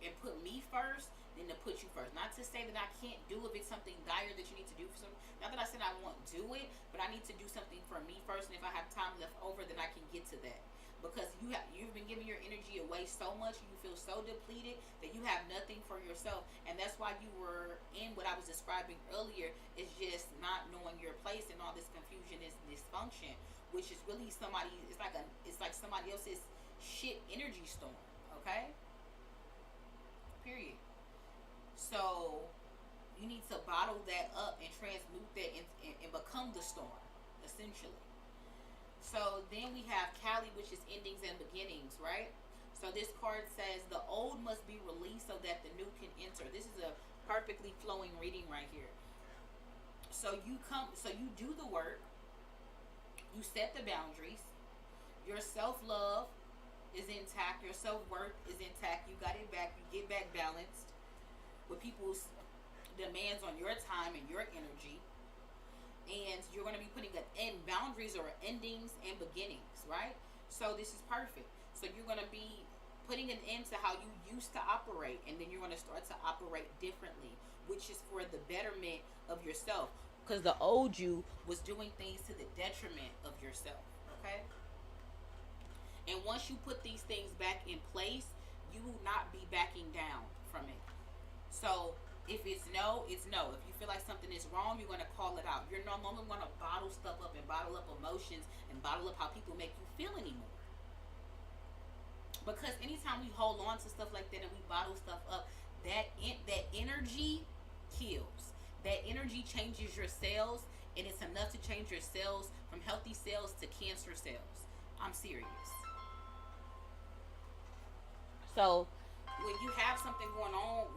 and put me first than to put you first. Not to say that I can't do if it's something dire that you need to do for some. Not that I said I won't do it, but I need to do something for me first. And if I have time left over, then I can get to that. Because you've been giving your energy away so much, you feel so depleted that you have nothing for yourself, and that's why you were in what I was describing earlier. Is just not knowing your place and all this confusion, is dysfunction, which is really somebody. It's like somebody else's shit energy storm. Okay? Period. So you need to bottle that up and transmute that and become the storm, essentially. So then we have Cali, which is endings and beginnings, right? So this card says the old must be released so that the new can enter. This is a perfectly flowing reading right here. So you do the work, you set the boundaries, your self love is intact, your self worth is intact, you got it back, you get back balanced with people's demands on your time and your energy. And you're going to be putting an end boundaries or endings and beginnings, right? So this is perfect. So you're going to be putting an end to how you used to operate, and then you're going to start to operate differently, which is for the betterment of yourself, because the old you was doing things to the detriment of yourself. Okay. And once you put these things back in place, you will not be backing down from it. So if it's no, it's no. If you feel like something is wrong, you're going to call it out. You're no longer going to bottle stuff up and bottle up emotions and bottle up how people make you feel anymore. Because anytime we hold on to stuff like that and we bottle stuff up, that energy kills. That energy changes your cells, and it's enough to change your cells from healthy cells to cancer cells. I'm serious. So when you have something going on,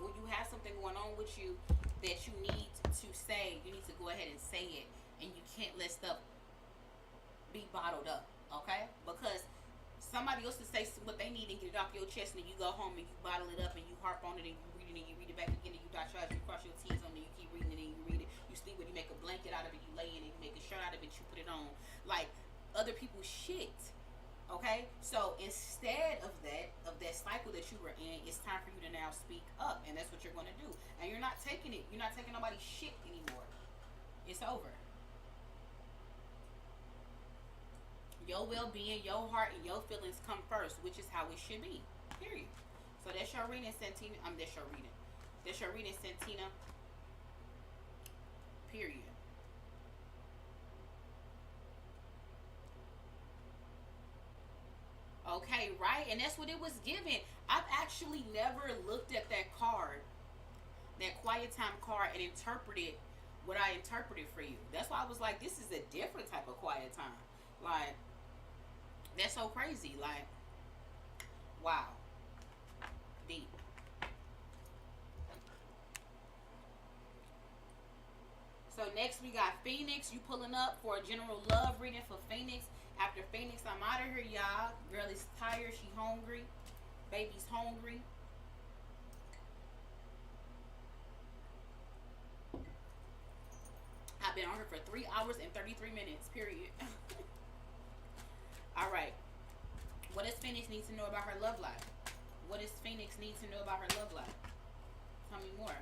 with you that you need to say, you need to go ahead and say it, and you can't let stuff be bottled up, okay? Because somebody else to say what they need and get it off your chest, and then you go home and you bottle it up and you harp on it and you read it and you read it back again and you dot your eyes, you cross your T's on it, you keep reading it and you read it. You sleep with it, you make a blanket out of it, you lay in it, you make a shirt out of it, you put it on. Like other people's shit. Okay, so instead of that cycle that you were in, it's time for you to now speak up, and that's what you're going to do. And you're not taking nobody's shit anymore. It's over. Your well-being, your heart, and your feelings come first, which is how it should be. Period. So that's your reading, Santina. That's your reading, Santina. Period. Okay, right? And that's what it was given. I've actually never looked at that card, that quiet time card, and interpreted what I interpreted for you. That's why I was like, this is a different type of quiet time. Like, that's so crazy. Like, wow. Deep. So next we got Phoenix. You pulling up for a general love reading for Phoenix. After Phoenix, I'm out of here, y'all. Girl is tired. She hungry. Baby's hungry. I've been on here for 3 hours and 33 minutes, period. All right. What does Phoenix need to know about her love life? What does Phoenix need to know about her love life? Tell me more.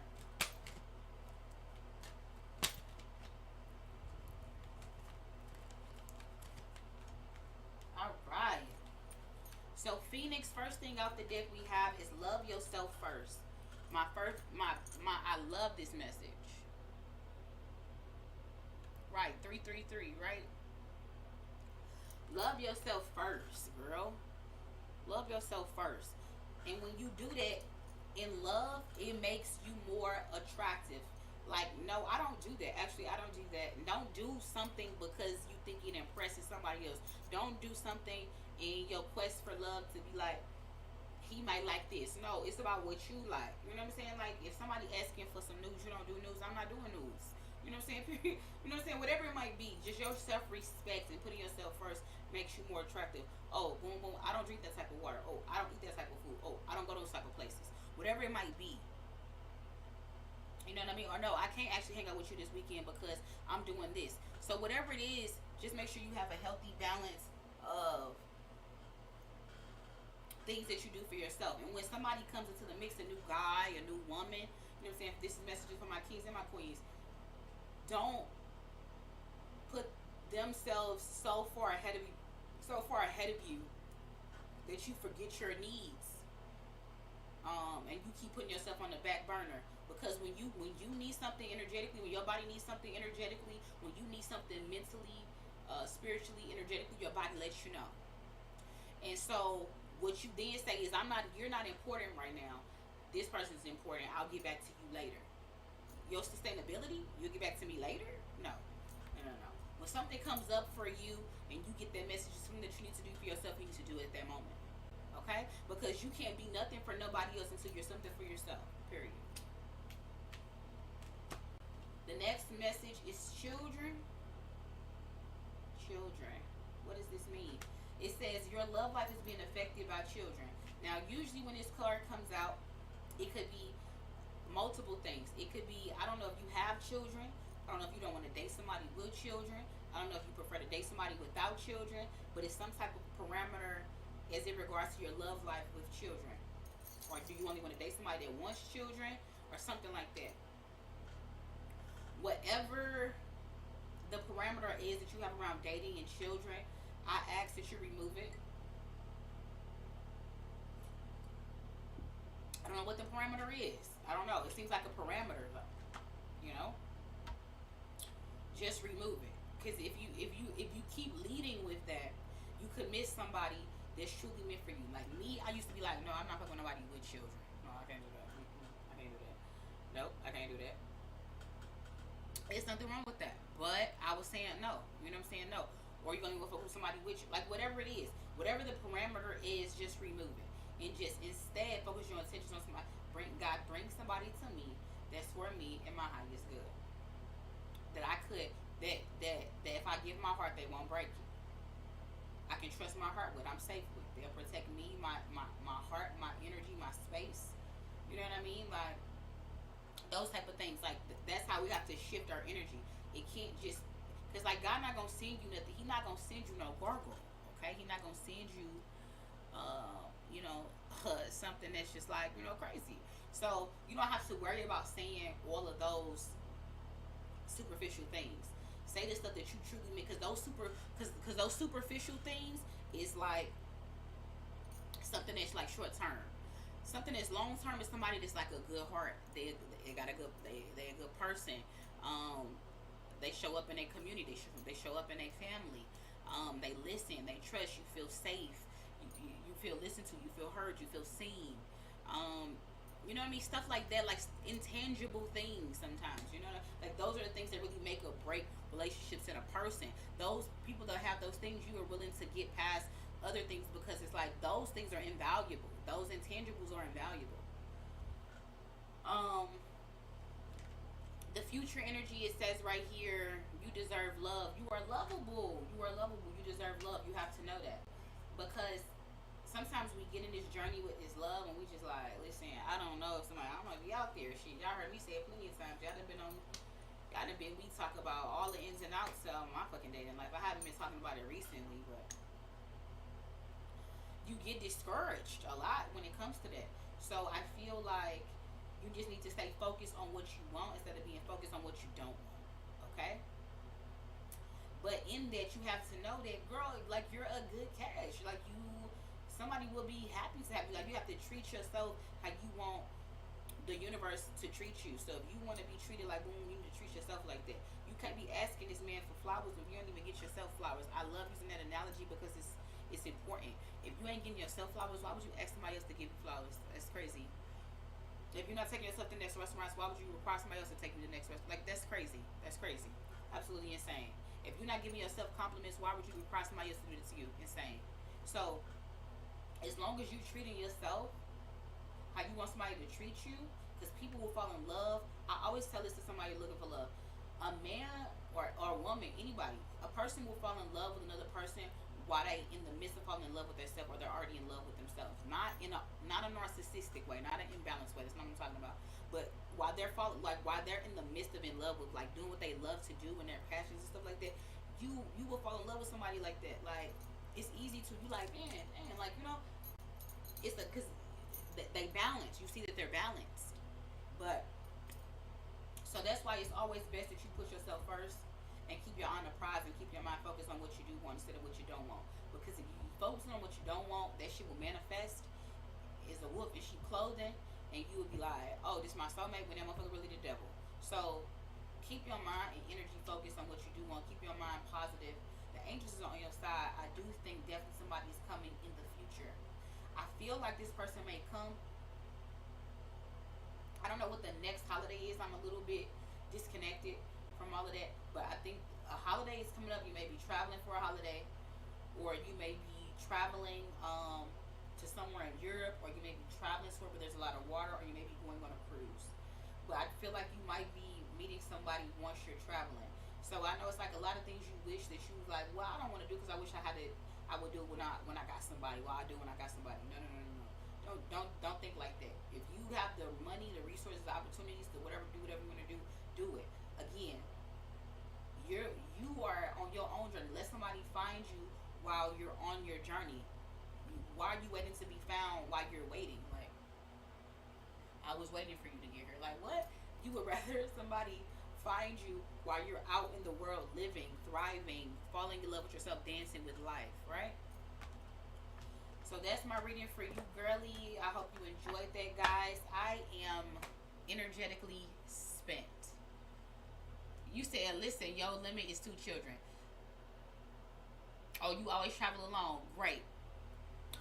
All right. So Phoenix, first thing out the deck we have is love yourself first. My I love this message. Right, 333, right? Love yourself first, girl. Love yourself first. And when you do that in love, it makes you more attractive. Like, no, I don't do that. Actually, I don't do that. Don't do something because you think it impresses somebody else. Don't do something in your quest for love to be like, he might like this. No, it's about what you like. You know what I'm saying? Like, if somebody asking for some news, you don't do news. I'm not doing news. You know what I'm saying? You know what I'm saying? Whatever it might be, just your self-respect and putting yourself first makes you more attractive. Oh, boom, boom. I don't drink that type of water. Oh, I don't eat that type of food. Oh, I don't go to those type of places. Whatever it might be. You know what I mean? Or no, I can't actually hang out with you this weekend because I'm doing this. So whatever it is, just make sure you have a healthy balance of things that you do for yourself. And when somebody comes into the mix, a new guy, a new woman, you know what I'm saying? If this is messages for my kings and my queens, don't put themselves so far ahead of you that you forget your needs, and you keep putting yourself on the back burner. Because when you need something energetically, when your body needs something energetically, when you need something mentally, spiritually, energetically, your body lets you know. And so What you then say is, you're not important right now. This person's important. I'll get back to you later. Your sustainability, you'll get back to me later? No. No, no, no. When something comes up for you and you get that message, something that you need to do for yourself, you need to do it at that moment. Okay? Because you can't be nothing for nobody else until you're something for yourself. Period. The next message is children. Children. What does this mean? It says your love life is being affected by children. Now, usually when this card comes out, it could be multiple things. It could be, I don't know if you have children. I don't know if you don't want to date somebody with children. I don't know if you prefer to date somebody without children. But it's some type of parameter as it regards to your love life with children. Or do you only want to date somebody that wants children or something like that? Whatever the parameter is that you have around dating and children, I ask that you remove it. I don't know what the parameter is. I don't know. It seems like a parameter, though. You know, just remove it. Because if you keep leading with that, you could miss somebody that's truly meant for you. Like me, I used to be like, no, I'm not fucking with nobody with children. No, I can't do that. I can't do that. Nope, I can't do that. There's nothing wrong with that. But I was saying no. You know what I'm saying? No. Or you're going to go fuck with somebody with you. Like, whatever it is. Whatever the parameter is, just remove it. And just instead focus your attention on somebody. Bring somebody to me that's for me and my highest good. That I could, that if I give my heart, they won't break it. I can trust my heart with. I'm safe with. They'll protect me, my heart, my energy, my space. You know what I mean? Like, those type of things. Like, that's how we have to shift our energy. It can't just, because like God not going to send you nothing. He not going to send you no gargle. Okay? He not going to send you, something that's just like, crazy. So you don't have to worry about saying all of those superficial things. Say the stuff that you truly mean, because those superficial things is like something that's like short term. Something that's long term is somebody that's like a good heart. They got a good they a good person. They show up in their community. They show up in their family. They listen. They trust. You feel safe. You feel listened to. You feel heard. You feel seen. You know what I mean? Stuff like that, like intangible things sometimes. You know, like those are the things that really make or break relationships in a person. Those people that have those things, you are willing to get past other things because it's like those things are invaluable. Those intangibles are invaluable. The future energy, it says right here, you deserve love. You are lovable. You are lovable. You deserve love. You have to know that. Because sometimes we get in this journey with this love and we just like, listen, I don't know if somebody, I'm gonna be out there. Shit, y'all heard me say it plenty of times. We talk about all the ins and outs of my fucking dating life. I haven't been talking about it recently, but you get discouraged a lot when it comes to that. So I feel like you just need to stay focused on what you want instead of being focused on what you don't want. Okay? But in that, you have to know that, girl, like, you're a good catch. Like, somebody will be happy to have you. Like, you have to treat yourself how you want the universe to treat you. So if you want to be treated like boom, you need to treat yourself like that. You can't be asking this man for flowers if you don't even get yourself flowers. I love using that analogy because it's important. If you ain't getting yourself flowers, why would you ask somebody else to give you flowers? That's crazy. If you're not taking yourself to the next restaurant, why would you require somebody else to take you to the next restaurant? Like, that's crazy. That's crazy. Absolutely insane. If you're not giving yourself compliments, why would you require somebody else to do it to you? Insane. So, as long as you're treating yourself how you want somebody to treat you, because people will fall in love. I always tell this to somebody looking for love. A man or a woman, anybody, a person will fall in love with another person while they in the midst of falling in love with themselves, or they're already in love with themselves. Not a narcissistic way, not an imbalanced way. That's not what I'm talking about. But while they're in the midst of in love with, like, doing what they love to do and their passions and stuff like that, you will fall in love with somebody like that. Like, it's easy to, you like, man, like, it's because they balance. You see that they're balanced. But so that's why it's always best that you put yourself first and keep your eye on the prize and keep your mind focused on what you do want instead of what you don't want. Because if you focus on what you don't want, that shit will manifest as a wolf in sheep clothing, and you will be like, oh, this is my soulmate, when that motherfucker really the devil. So keep your mind and energy focused on what you do want. Keep your mind positive. The angels is on your side. I do think definitely somebody is coming in the future. I feel like this person may come. I don't know what the next holiday is. I'm a little bit disconnected from all of that. But I think a holiday is coming up. You may be traveling for a holiday, or you may be traveling to somewhere in Europe, or you may be traveling somewhere where there's a lot of water, or you may be going on a cruise. But I feel like you might be meeting somebody once you're traveling. So I know it's like a lot of things you wish that you was like, well, I don't want to do because I wish I had it. I would do it when I got somebody. Well, I do when I got somebody. No, no, no, no, no. Don't think like that. If you have the money, the resources, the opportunities to whatever you want to do it. Again, you are on your own journey. Let somebody find you while you're on your journey. Why are you waiting to be found while you're waiting? Like, I was waiting for you to get here. Like, what? You would rather somebody find you while you're out in the world living, thriving, falling in love with yourself, dancing with life, right? So that's my reading for you, girly. I hope you enjoyed that, guys. I am energetically spent. You said, listen, your limit is 2 children. Oh, you always travel alone. Great.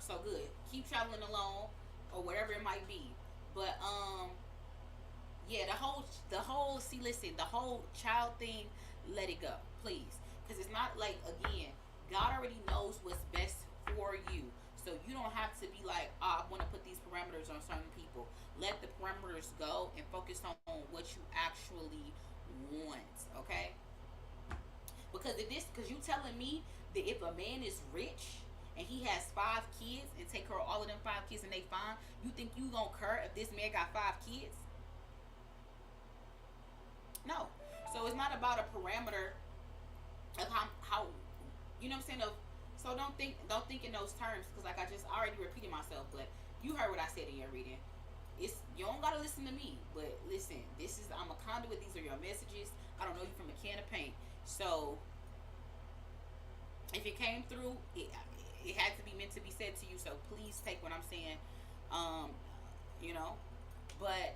So good. Keep traveling alone or whatever it might be. But yeah, see, listen, the whole child thing, let it go, please. Because it's not like, again, God already knows what's best for you. So you don't have to be like, oh, I want to put these parameters on certain people. Let the parameters go and focus on what you actually want, okay? Because you telling me that if a man is rich and he has 5 kids and take care of all of them 5 kids and they fine, you think you gonna care if this man got 5 kids? No. So it's not about a parameter of how you know what I'm saying, of. So don't think in those terms, because like I already repeated myself, but you heard what I said in your reading. It's, you don't gotta listen to me, but listen, I'm a conduit. These are your messages. I don't know you from a can of paint. So if it came through, it had to be meant to be said to you. So please take what I'm saying. You know, but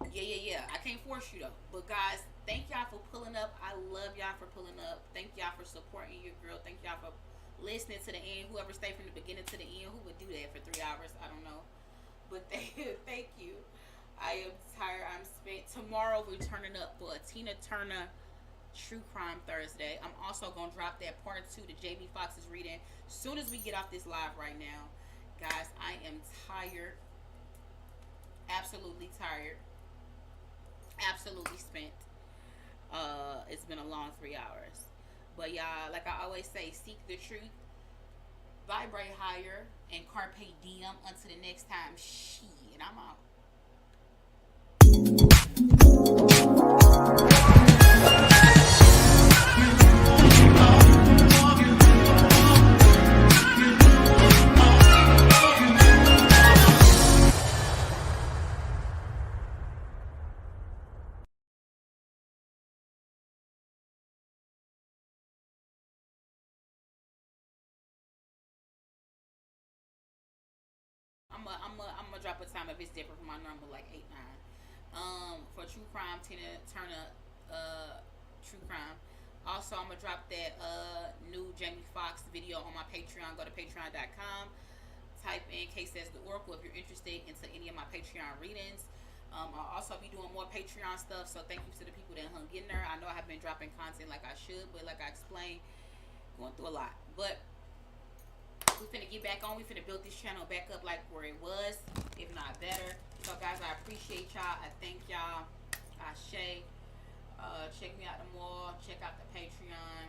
yeah. I can't force you though. But guys, thank y'all for pulling up. I love y'all for pulling up. Thank y'all for supporting your girl. Thank y'all for listening to the end. Whoever stayed from the beginning to the end, who would do that for 3 hours? I don't know. But thank you. I am tired. I'm spent. Tomorrow we're turning up for a Tina Turner True Crime Thursday. I'm also gonna drop that part 2 to Jamie Foxx's reading soon as we get off this live right now. Guys, I am tired. Absolutely tired. Absolutely spent. It's been a long 3 hours. But y'all, like I always say, seek the truth, vibrate higher, and carpe diem until the next time. Shit, I'm out. I'm gonna drop a time if it's different from my normal, like 8-9. For True Crime, Tina Turner, True Crime. Also, I'm gonna drop that new Jamie Foxx video on my Patreon. Go to patreon.com. Type in Case Says the Oracle if you're interested into any of my Patreon readings. I'll also be doing more Patreon stuff. So thank you to the people that hung in there. I know I have been dropping content like I should, but like I explained, going through a lot. But we finna get back on. We finna build this channel back up like where it was, if not better. So guys, I appreciate y'all. I thank y'all. Check me out the mall. Check out the Patreon.